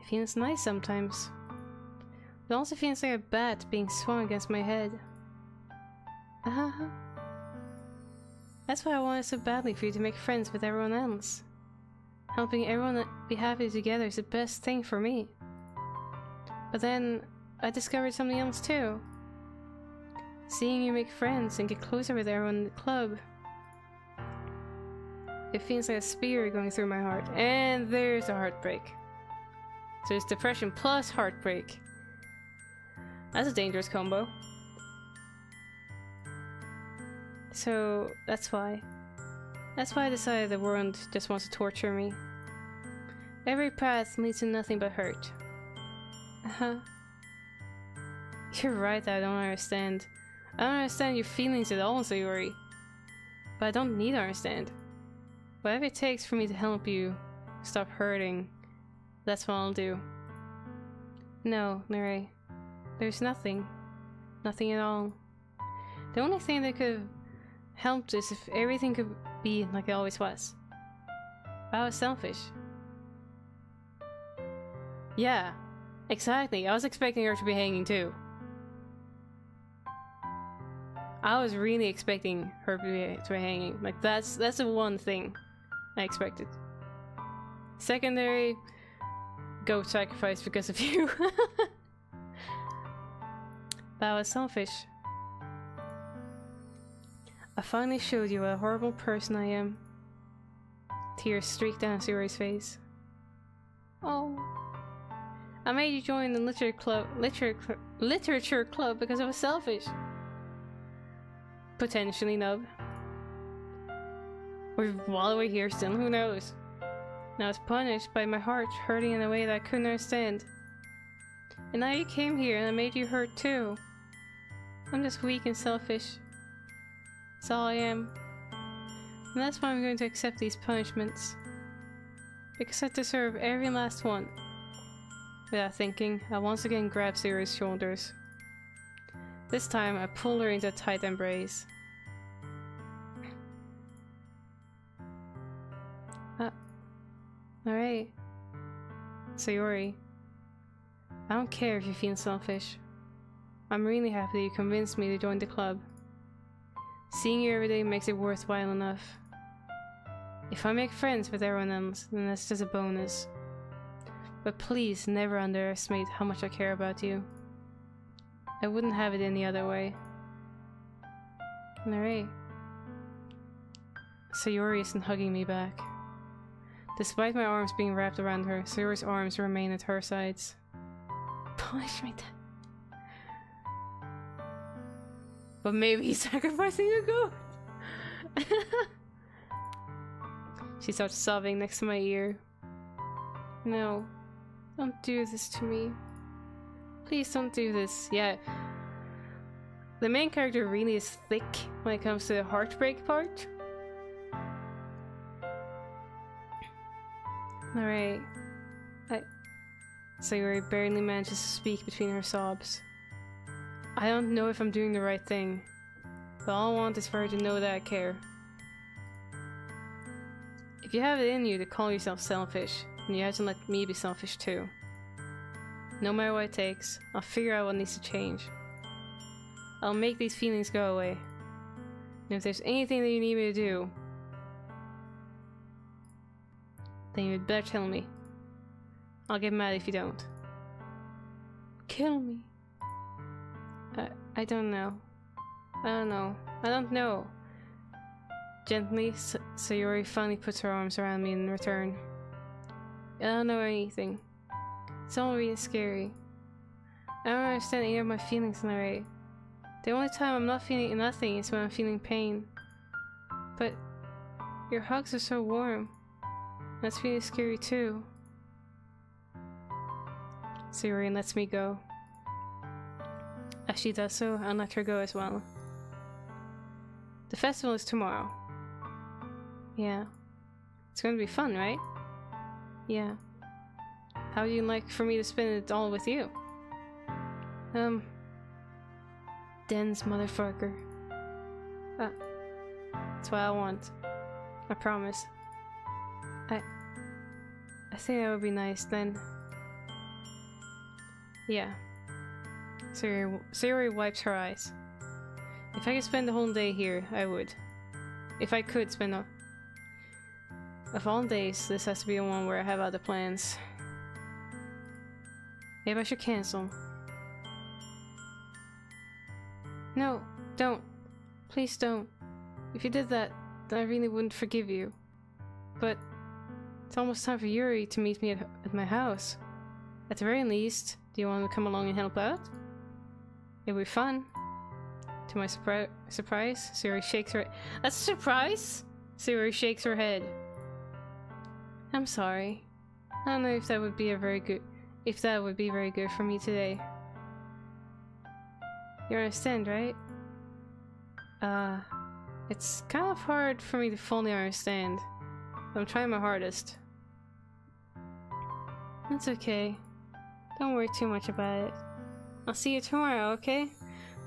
It feels nice sometimes. It also feels like a bat being swung against my head. That's why I wanted so badly for you to make friends with everyone else. Helping everyone be happy together is the best thing for me. But then, I discovered something else too. Seeing you make friends and get closer with everyone in the club. It feels like a spear going through my heart. And there's a heartbreak. So it's depression plus heartbreak. That's a dangerous combo. So, that's why. That's why I decided the world just wants to torture me. Every path leads to nothing but hurt. You're right that I don't understand. I don't understand your feelings at all, Sayori. But I don't need to understand. Whatever it takes for me to help you stop hurting, that's what I'll do. No, Larry. There's nothing. Nothing at all. The only thing that could have helped is if everything could be like it always was. But I was selfish. Yeah, exactly. I was expecting her to be hanging too. I was really expecting her to be hanging. Like that's the one thing I expected. Secondary, goat sacrifice because of you. But I was selfish. I finally showed you what a horrible person I am. Tears streaked down Sayori's face. Oh. I made you join the literature club because I was selfish. Potentially, Nub. Or while we're here still, who knows? And I was punished by my heart hurting in a way that I couldn't understand. And now you came here and I made you hurt too. I'm just weak and selfish. That's all I am. And that's why I'm going to accept these punishments. Because I deserve every last one. Without thinking, I once again grabbed Zero's shoulders. This time, I pulled her into a tight embrace. Alright. Sayori. I don't care if you feel selfish. I'm really happy that you convinced me to join the club. Seeing you every day makes it worthwhile enough. If I make friends with everyone else, then that's just a bonus. But please never underestimate how much I care about you. I wouldn't have it any other way. Alright. Sayori isn't hugging me back. Despite my arms being wrapped around her, Sayori's arms remain at her sides. Punishment. But maybe he's sacrificing a goat. She starts sobbing next to my ear. No, don't do this to me. Please don't do this. Yeah. The main character really is thick when it comes to the heartbreak part. Alright. Sayori barely manages to speak between her sobs. I don't know if I'm doing the right thing, but all I want is for her to know that I care. If you have it in you to call yourself selfish, then you have to let me be selfish too. No matter what it takes, I'll figure out what needs to change. I'll make these feelings go away. And if there's anything that you need me to do, then you'd better tell me. I'll get mad if you don't. Kill me. I don't know. I don't know. Gently, Sayori finally puts her arms around me in return. I don't know anything. It's all really scary. I don't understand any of my feelings in a way. The only time I'm not feeling nothing is when I'm feeling pain. But your hugs are so warm. That's really scary too. Sayori lets me go. As she does so, I let her go as well. The festival is tomorrow. Yeah. It's going to be fun, right? Yeah. How would you like for me to spend it all with you? Dense motherfucker. That's what I want. I promise. I think that would be nice then. Yeah. Sayori wipes her eyes. If I could spend the whole day here, I would. If I could spend of all days, this has to be the one where I have other plans. Maybe I should cancel. No, don't. Please don't. If you did that, then I really wouldn't forgive you. But it's almost time for Yuri to meet me at my house. At the very least, do you want to come along and help out? It'll be fun. To my surprise, Sayori shakes her. That's a surprise? Sayori shakes her head. I'm sorry. I don't know if that would be very good for me today. You understand, right? It's kind of hard for me to fully understand. I'm trying my hardest. That's okay. Don't worry too much about it. I'll see you tomorrow, okay?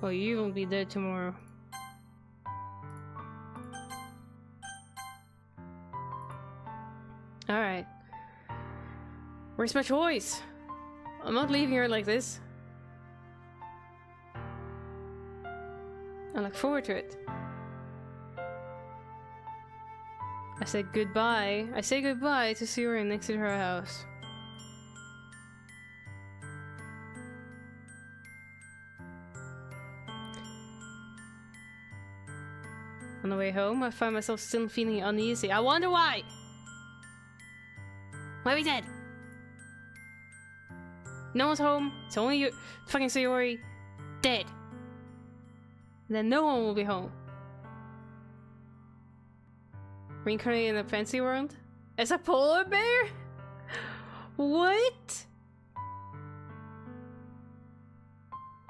Well, you will be dead tomorrow. Alright. Where's my choice? I'm not leaving her like this. I look forward to it. I say goodbye to Sayori and exit her house. On the way home, I find myself still feeling uneasy. I wonder why! Why are we dead? No one's home. It's only you, fucking Sayori, dead. And then no one will be home. Reincarnated in a fantasy world? It's a polar bear? What?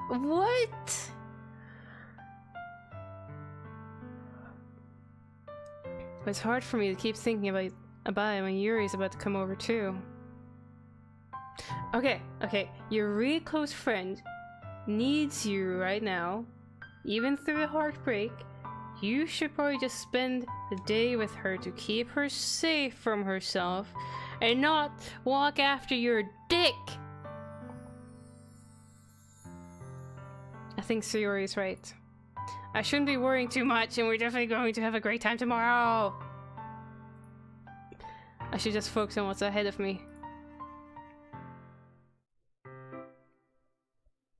What? It's hard for me to keep thinking about it when Yuri's about to come over too. Okay, your really close friend needs you right now. Even through the heartbreak, you should probably just spend the day with her to keep her safe from herself and not walk after your dick. I think Sayori's right. I shouldn't be worrying too much, and we're definitely going to have a great time tomorrow. I should just focus on what's ahead of me.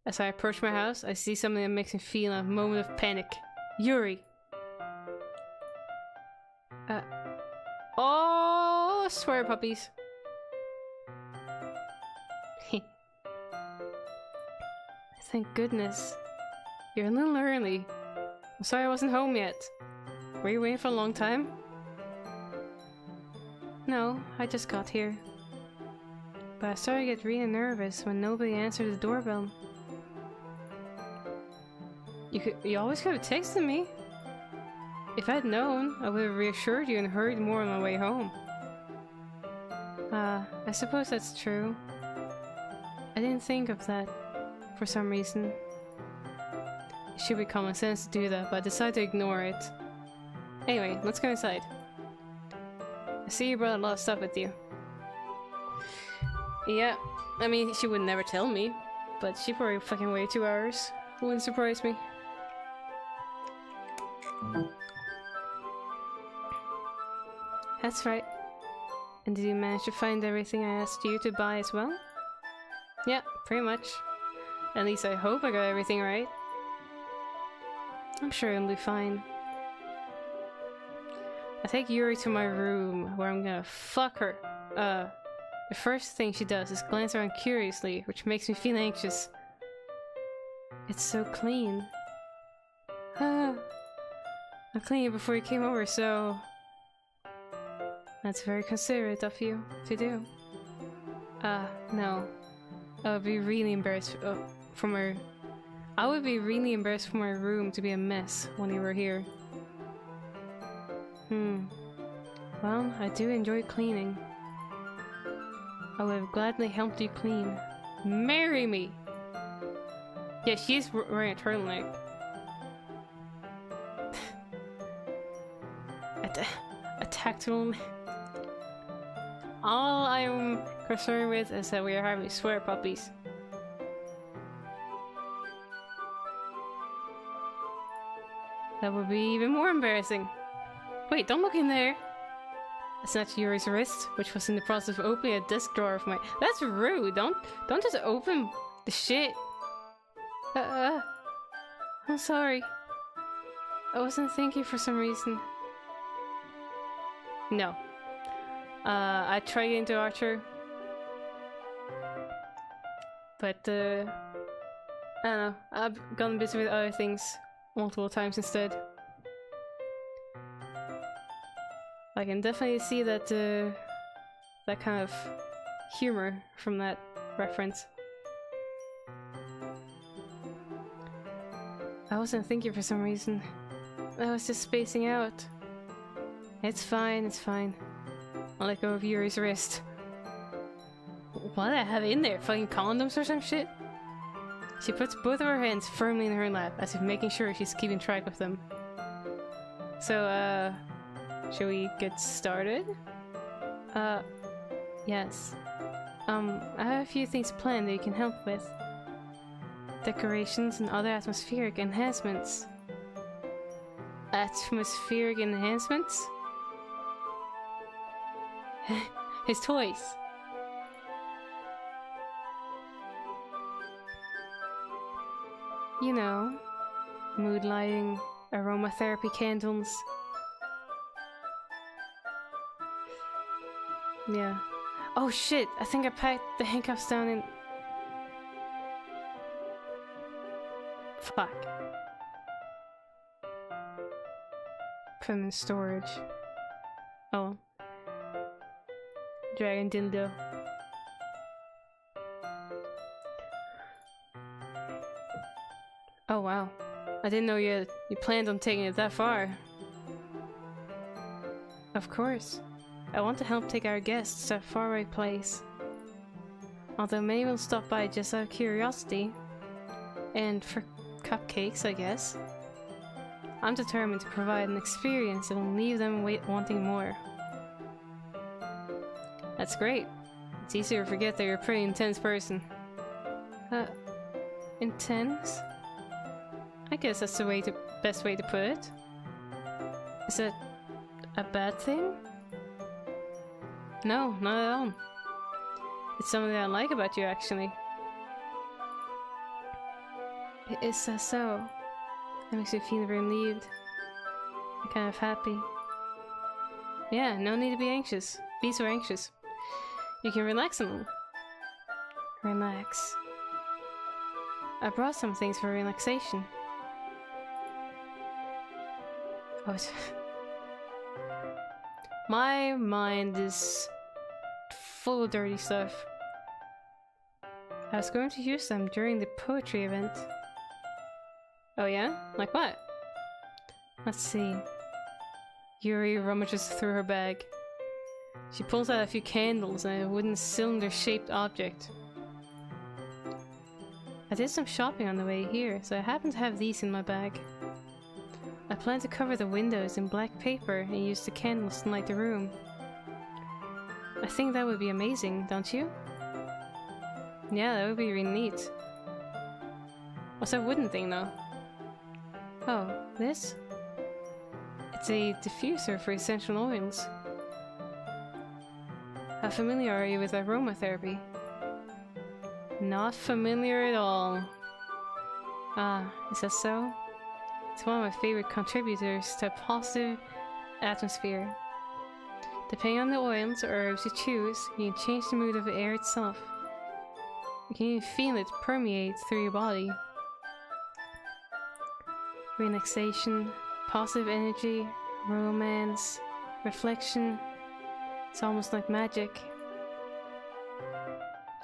As I approach my house, I see something that makes me feel a moment of panic. Yuri! Oh, swear puppies. Thank goodness. You're a little early. I'm sorry I wasn't home yet. Were you waiting for a long time? No, I just got here. But I started to get really nervous when nobody answered the doorbell. You always could have texted me. If I'd known, I would have reassured you and hurried more on my way home. I suppose that's true. I didn't think of that for some reason. It should be common sense to do that, but I decided to ignore it. Anyway, let's go inside. I see you brought a lot of stuff with you. Yeah, I mean, she would never tell me, but she probably fucking waited 2 hours. Wouldn't surprise me. That's right. And did you manage to find everything I asked you to buy as well? Yeah, pretty much. At least I hope I got everything right. I'm sure it'll be fine. I take Yuri to my room, where I'm gonna fuck her. The first thing she does is glance around curiously, which makes me feel anxious. It's so clean. I cleaned it before you came over, so... That's very considerate of you to do. No. I would be really embarrassed for my... I would be really embarrassed for my room to be a mess when you were here. Well, I do enjoy cleaning. I would have gladly helped you clean. Marry me! Yeah, she's wearing a turtleneck. A tactile... All I am concerned with is that we are having swear puppies. That would be even more embarrassing. Wait, don't look in there! I snatched Yuri's wrist, which was in the process of opening a desk drawer of my— That's rude! Don't just open the shit! I'm sorry. I wasn't thinking for some reason. No. I tried getting to Archer. But, I don't know. I've gotten busy with other things multiple times instead. I can definitely see that, that kind of humor from that reference. I wasn't thinking for some reason. I was just spacing out. It's fine, it's fine. I'll let go of Yuri's wrist. What do I have in there? Fucking condoms or some shit? She puts both of her hands firmly in her lap, as if making sure she's keeping track of them. So, shall we get started? Yes. I have a few things planned that you can help with. Decorations and other atmospheric enhancements. Atmospheric enhancements? His toys. You know, mood lighting, aromatherapy candles. Yeah. Oh shit, I think I packed the handcuffs down in... Fuck. Put them in storage. Oh. Dragon dildo. Oh wow. I didn't know you planned on taking it that far. Of course. I want to help take our guests to a faraway place. Although many will stop by just out of curiosity. And for cupcakes, I guess. I'm determined to provide an experience that will leave them wanting more. That's great. It's easier to forget that you're a pretty intense person. Intense? I guess that's the best way to put it. Is that a bad thing? No, not at all. It's something that I like about you, actually. Is that so? That makes me feel relieved. I'm kind of happy. Yeah, no need to be anxious. Be so anxious. You can relax a little. Relax. I brought some things for relaxation. Oh, my mind is full of dirty stuff. I was going to use them during the poetry event. Oh yeah? Like what? Let's see. Yuri rummages through her bag. She pulls out a few candles and a wooden cylinder-shaped object. I did some shopping on the way here, so I happen to have these in my bag. I plan to cover the windows in black paper and use the candles to light the room. I think that would be amazing, don't you? Yeah, that would be really neat. What's that wooden thing though? Oh, this? It's a diffuser for essential oils. How familiar are you with aromatherapy? Not familiar at all. Ah, is that so? It's one of my favorite contributors to a positive atmosphere. Depending on the oils or herbs you choose, you can change the mood of the air itself. You can even feel it permeate through your body. Relaxation, positive energy, romance, reflection. It's almost like magic.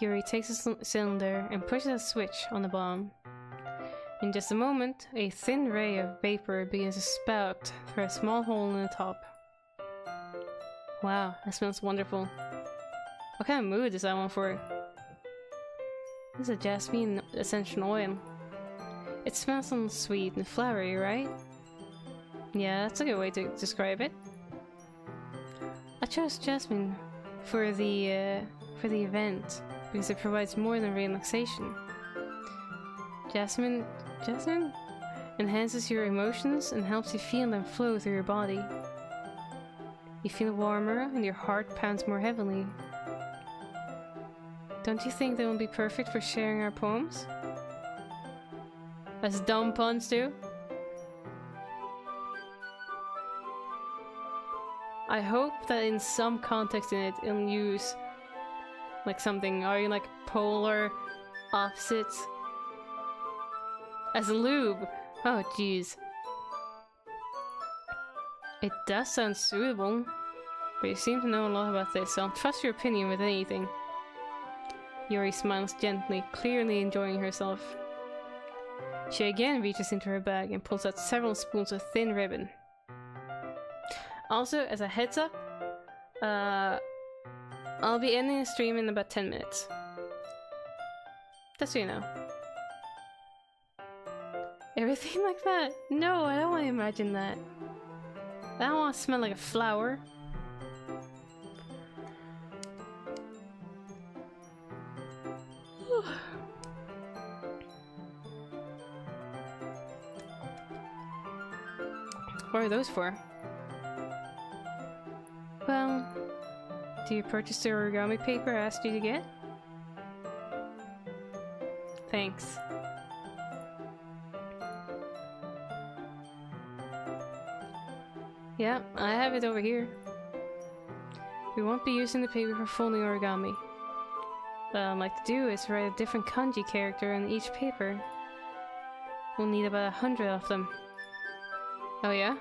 Yuri takes a cylinder and pushes a switch on the bottom. In just a moment, a thin ray of vapor begins to spout through a small hole in the top. Wow, that smells wonderful. What kind of mood is that one for? This is a jasmine essential oil. It smells a little sweet and flowery, right? Yeah, that's a good way to describe it. I chose jasmine for the event because it provides more than relaxation. Jasmine enhances your emotions and helps you feel them flow through your body. You feel warmer and your heart pounds more heavily. Don't you think that would be perfect for sharing our poems? As dumb puns do? I hope that in some context in it, it'll use like something, are you like polar opposites? As a lube! Oh jeez. It does sound suitable, but you seem to know a lot about this, so I'll trust your opinion with anything. Yuri smiles gently, clearly enjoying herself. She again reaches into her bag and pulls out several spools of thin ribbon. Also, as a heads up, I'll be ending the stream in about 10 minutes. Just so you know. Everything like that? No, I don't want to imagine that. I don't want to smell like a flower. What are those for? Well, do you purchase the origami paper I asked you to get? Thanks. Yeah, I have it over here. We won't be using the paper for folding origami. What I'd like to do is write a different kanji character on each paper. We'll need about 100 of them. Oh yeah?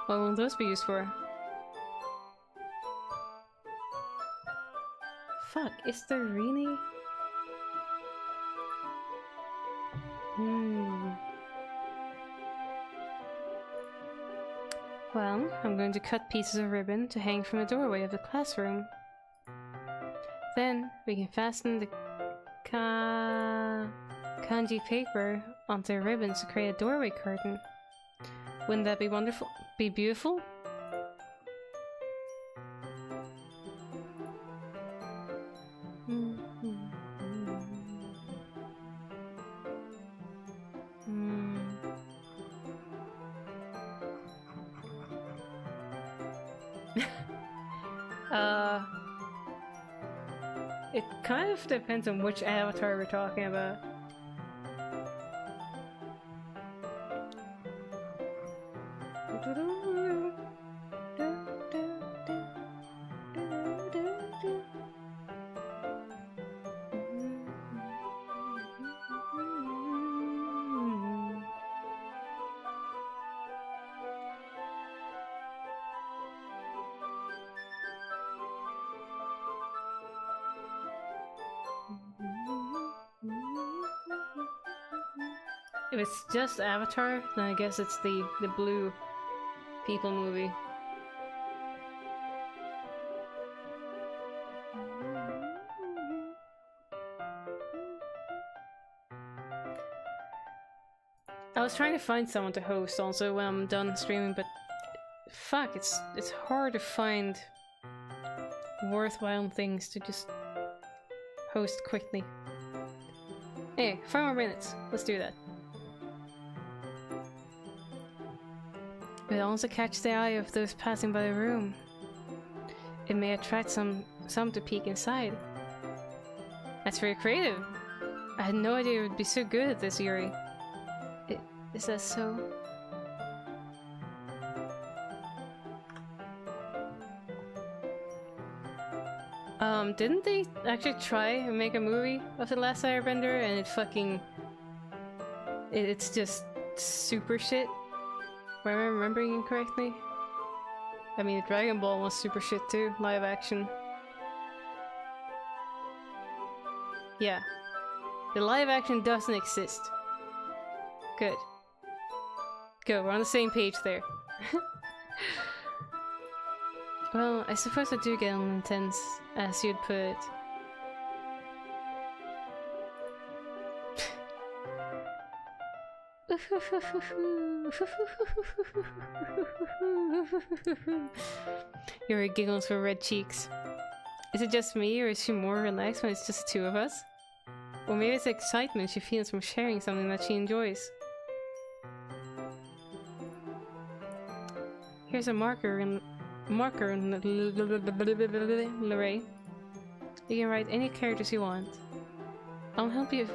What will those be used for? Fuck, is there really? Well, I'm going to cut pieces of ribbon to hang from the doorway of the classroom. Then we can fasten the kanji paper onto the ribbons to create a doorway curtain. Wouldn't that be wonderful? Be beautiful? It kind of depends on which avatar we're talking about. If it's just Avatar, then I guess it's the blue people movie. I was trying to find someone to host also when I'm done streaming, but fuck, it's hard to find worthwhile things to just host quickly. Hey, 5 more minutes. Let's do that. It'll also catch the eye of those passing by the room. It may attract some to peek inside. That's very creative. I had no idea it would be so good at this, Yuri. Is that so? Didn't they actually try and make a movie of The Last Airbender and it fucking... It's just super shit? Am I remembering correctly? I mean, Dragon Ball was super shit too, live action. Yeah. The live action doesn't exist. Good. Good, we're on the same page there. Well, I suppose I do get on intense, as you'd put it. Yuri giggles with red cheeks. Is it just me, or is she more relaxed when it's just the two of us? Or maybe it's the excitement she feels from sharing something that she enjoys. Here's a marker in Lerae. You can write any characters you want. I'll help you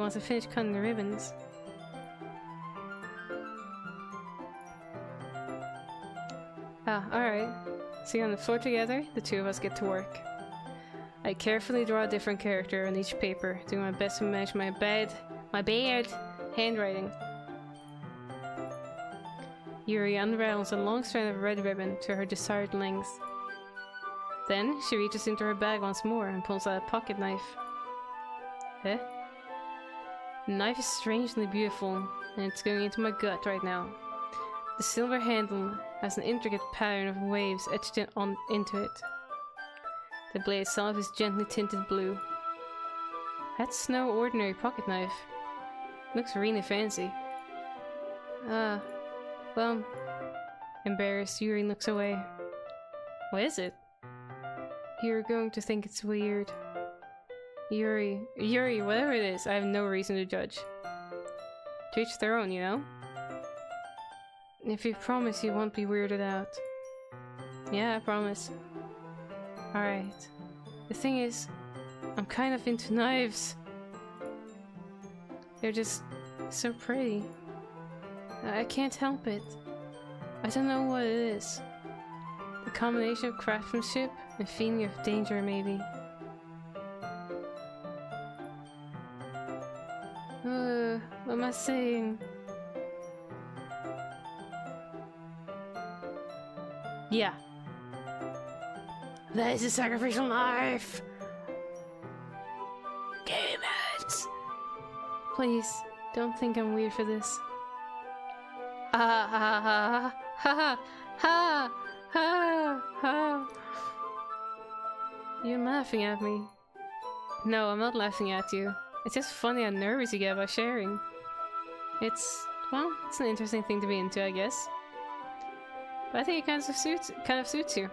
once I finish cutting the ribbons. Ah, alright. Sitting on the floor together, the two of us get to work. I carefully draw a different character on each paper, doing my best to match my bad handwriting. Yuri unravels a long strand of red ribbon to her desired length. Then she reaches into her bag once more and pulls out a pocket knife. Eh? The knife is strangely beautiful, and it's going into my gut right now. The silver handle has an intricate pattern of waves etched into it. The blade itself is gently tinted blue. That's no ordinary pocket knife. Looks really fancy. Well, embarrassed, Yuri looks away. What is it? You're going to think it's weird. Yuri, whatever it is, I have no reason to judge. To each their own, you know? If you promise you won't be weirded out. Yeah, I promise. Alright. The thing is, I'm kind of into knives. They're just so pretty. I can't help it. I don't know what it is. A combination of craftsmanship and feeling of danger, maybe. What am I saying? Yeah. That is a sacrificial knife! Game it! Please, don't think I'm weird for this. Ha ha ha ha ha ha ha. You're laughing at me. No, I'm not laughing at you. It's just funny how nervous you get by sharing. It's, well, it's an interesting thing to be into, I guess. But I think it kind of suits you.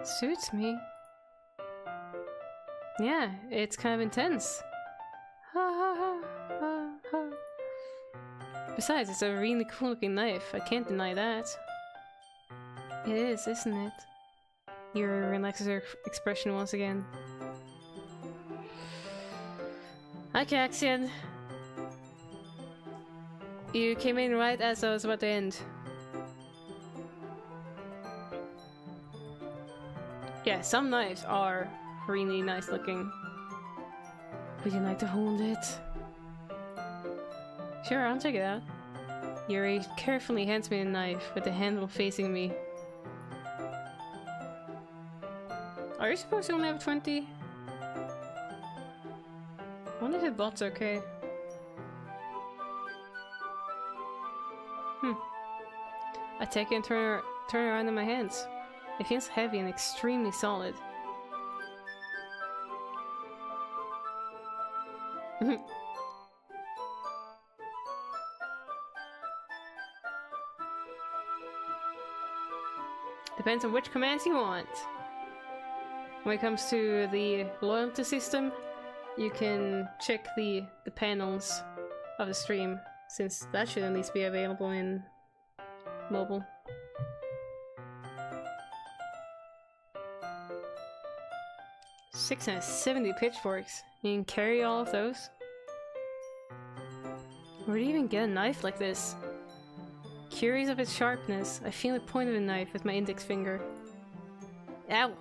Suits me? Yeah, it's kind of intense. Ha ha ha ha ha. Besides, it's a really cool looking knife. I can't deny that. It is, isn't it? Your relaxer expression once again. Okay, Axion. You came in right as I was about to end. Yeah, some knives are really nice looking. Would you like to hold it? Sure, I'll check it out. Yuri carefully hands me a knife with the handle facing me. Are you supposed to only have 20? I wonder if the bot's okay. I take it and turn it around in my hands. It feels heavy and extremely solid. Depends on which commands you want. When it comes to the loyalty system, you can check the panels of the stream, since that should at least be available in mobile. Six and 70 pitchforks. You can carry all of those? Where do you even get a knife like this? Curious of its sharpness, I feel the point of the knife with my index finger. Ow!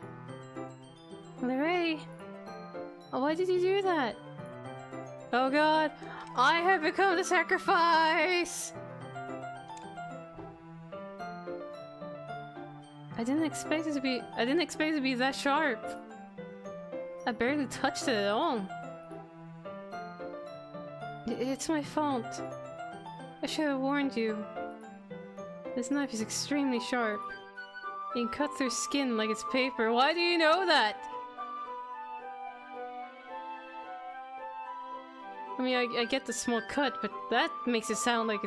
Larray! Oh, why did you do that? Oh god! I have become the sacrifice! I didn't expect it to be that sharp. I barely touched it at all. It's my fault. I should have warned you. This knife is extremely sharp. You can cut through skin like it's paper. Why do you know that? I mean, I get the small cut, but that makes it sound like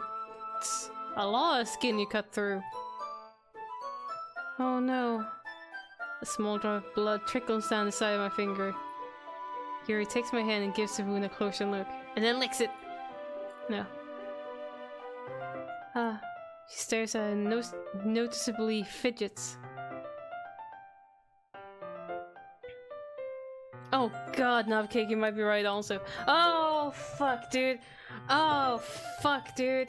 it's a lot of skin you cut through. Oh no. A small drop of blood trickles down the side of my finger. Yuri takes my hand and gives the wound a closer look, and then licks it! No. She stares at it and noticeably fidgets. Oh god, Navcake, you might be right also. Oh fuck, dude. Oh fuck, dude.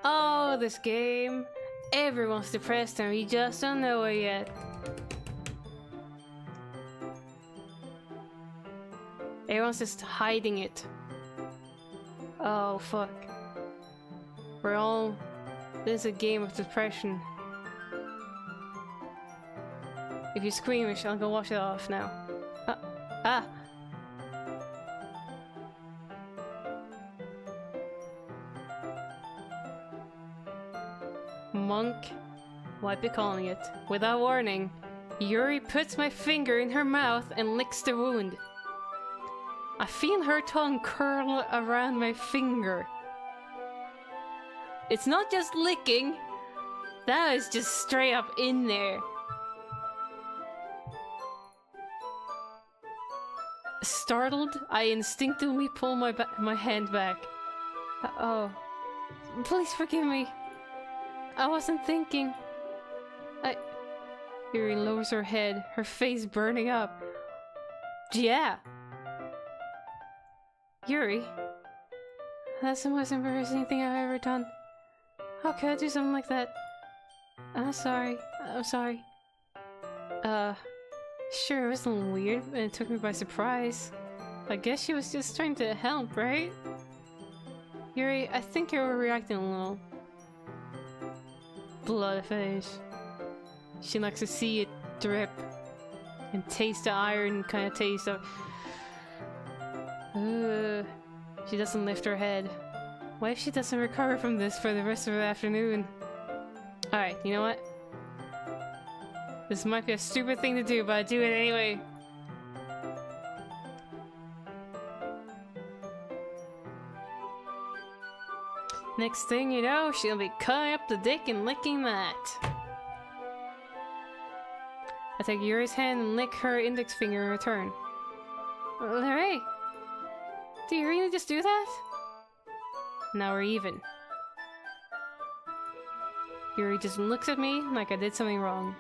Oh, this game. Everyone's depressed and we just don't know it yet. Everyone's just hiding it. Oh fuck. This is a game of depression. If you're squeamish, I'll go wash it off now. Monk, what be calling it? Without warning, Yuri puts my finger in her mouth and licks the wound. I feel her tongue curl around my finger. It's not just licking, that is just straight up in there. Startled, I instinctively pull my hand back. Oh, please forgive me. I wasn't thinking. Yuri lowers her head, her face burning up. Yeah. Yuri, that's the most embarrassing thing I've ever done. How could I do something like that? I'm sorry. I'm sorry. Sure, it was a little weird, and it took me by surprise. I guess she was just trying to help, right? Yuri, I think you're overreacting a little. Bloodfish. She likes to see it drip. And taste the iron kind of taste of... She doesn't lift her head. What if she doesn't recover from this for the rest of the afternoon? Alright, you know what? This might be a stupid thing to do, but I do it anyway. Next thing you know, she'll be cutting up the dick and licking that. I take Yuri's hand and lick her index finger in return. Larry! Do you really just do that? Now we're even. Yuri just looks at me like I did something wrong.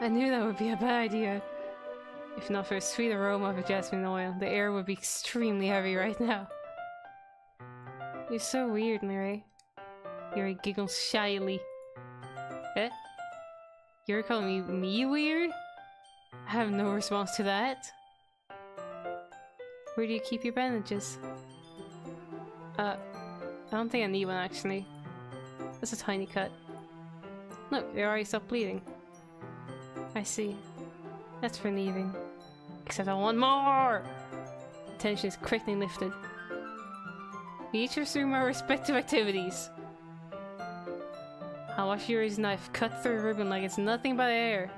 I knew that would be a bad idea. If not for the sweet aroma of the jasmine oil, the air would be extremely heavy right now. You're so weird, Larry. Yuri giggles shyly. Eh? You're calling me weird? I have no response to that. Where do you keep your bandages? I don't think I need one actually. That's a tiny cut. Look, they already stopped bleeding. I see. That's relieving. Except I want more! The tension is quickly lifted. We each resume our respective activities. I'll watch Yuri's knife cut through the ribbon like it's nothing but air.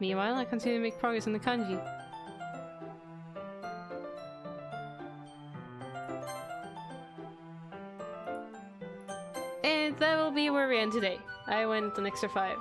Meanwhile, I continue to make progress on the kanji. And that will be where we end today. I went an extra 5.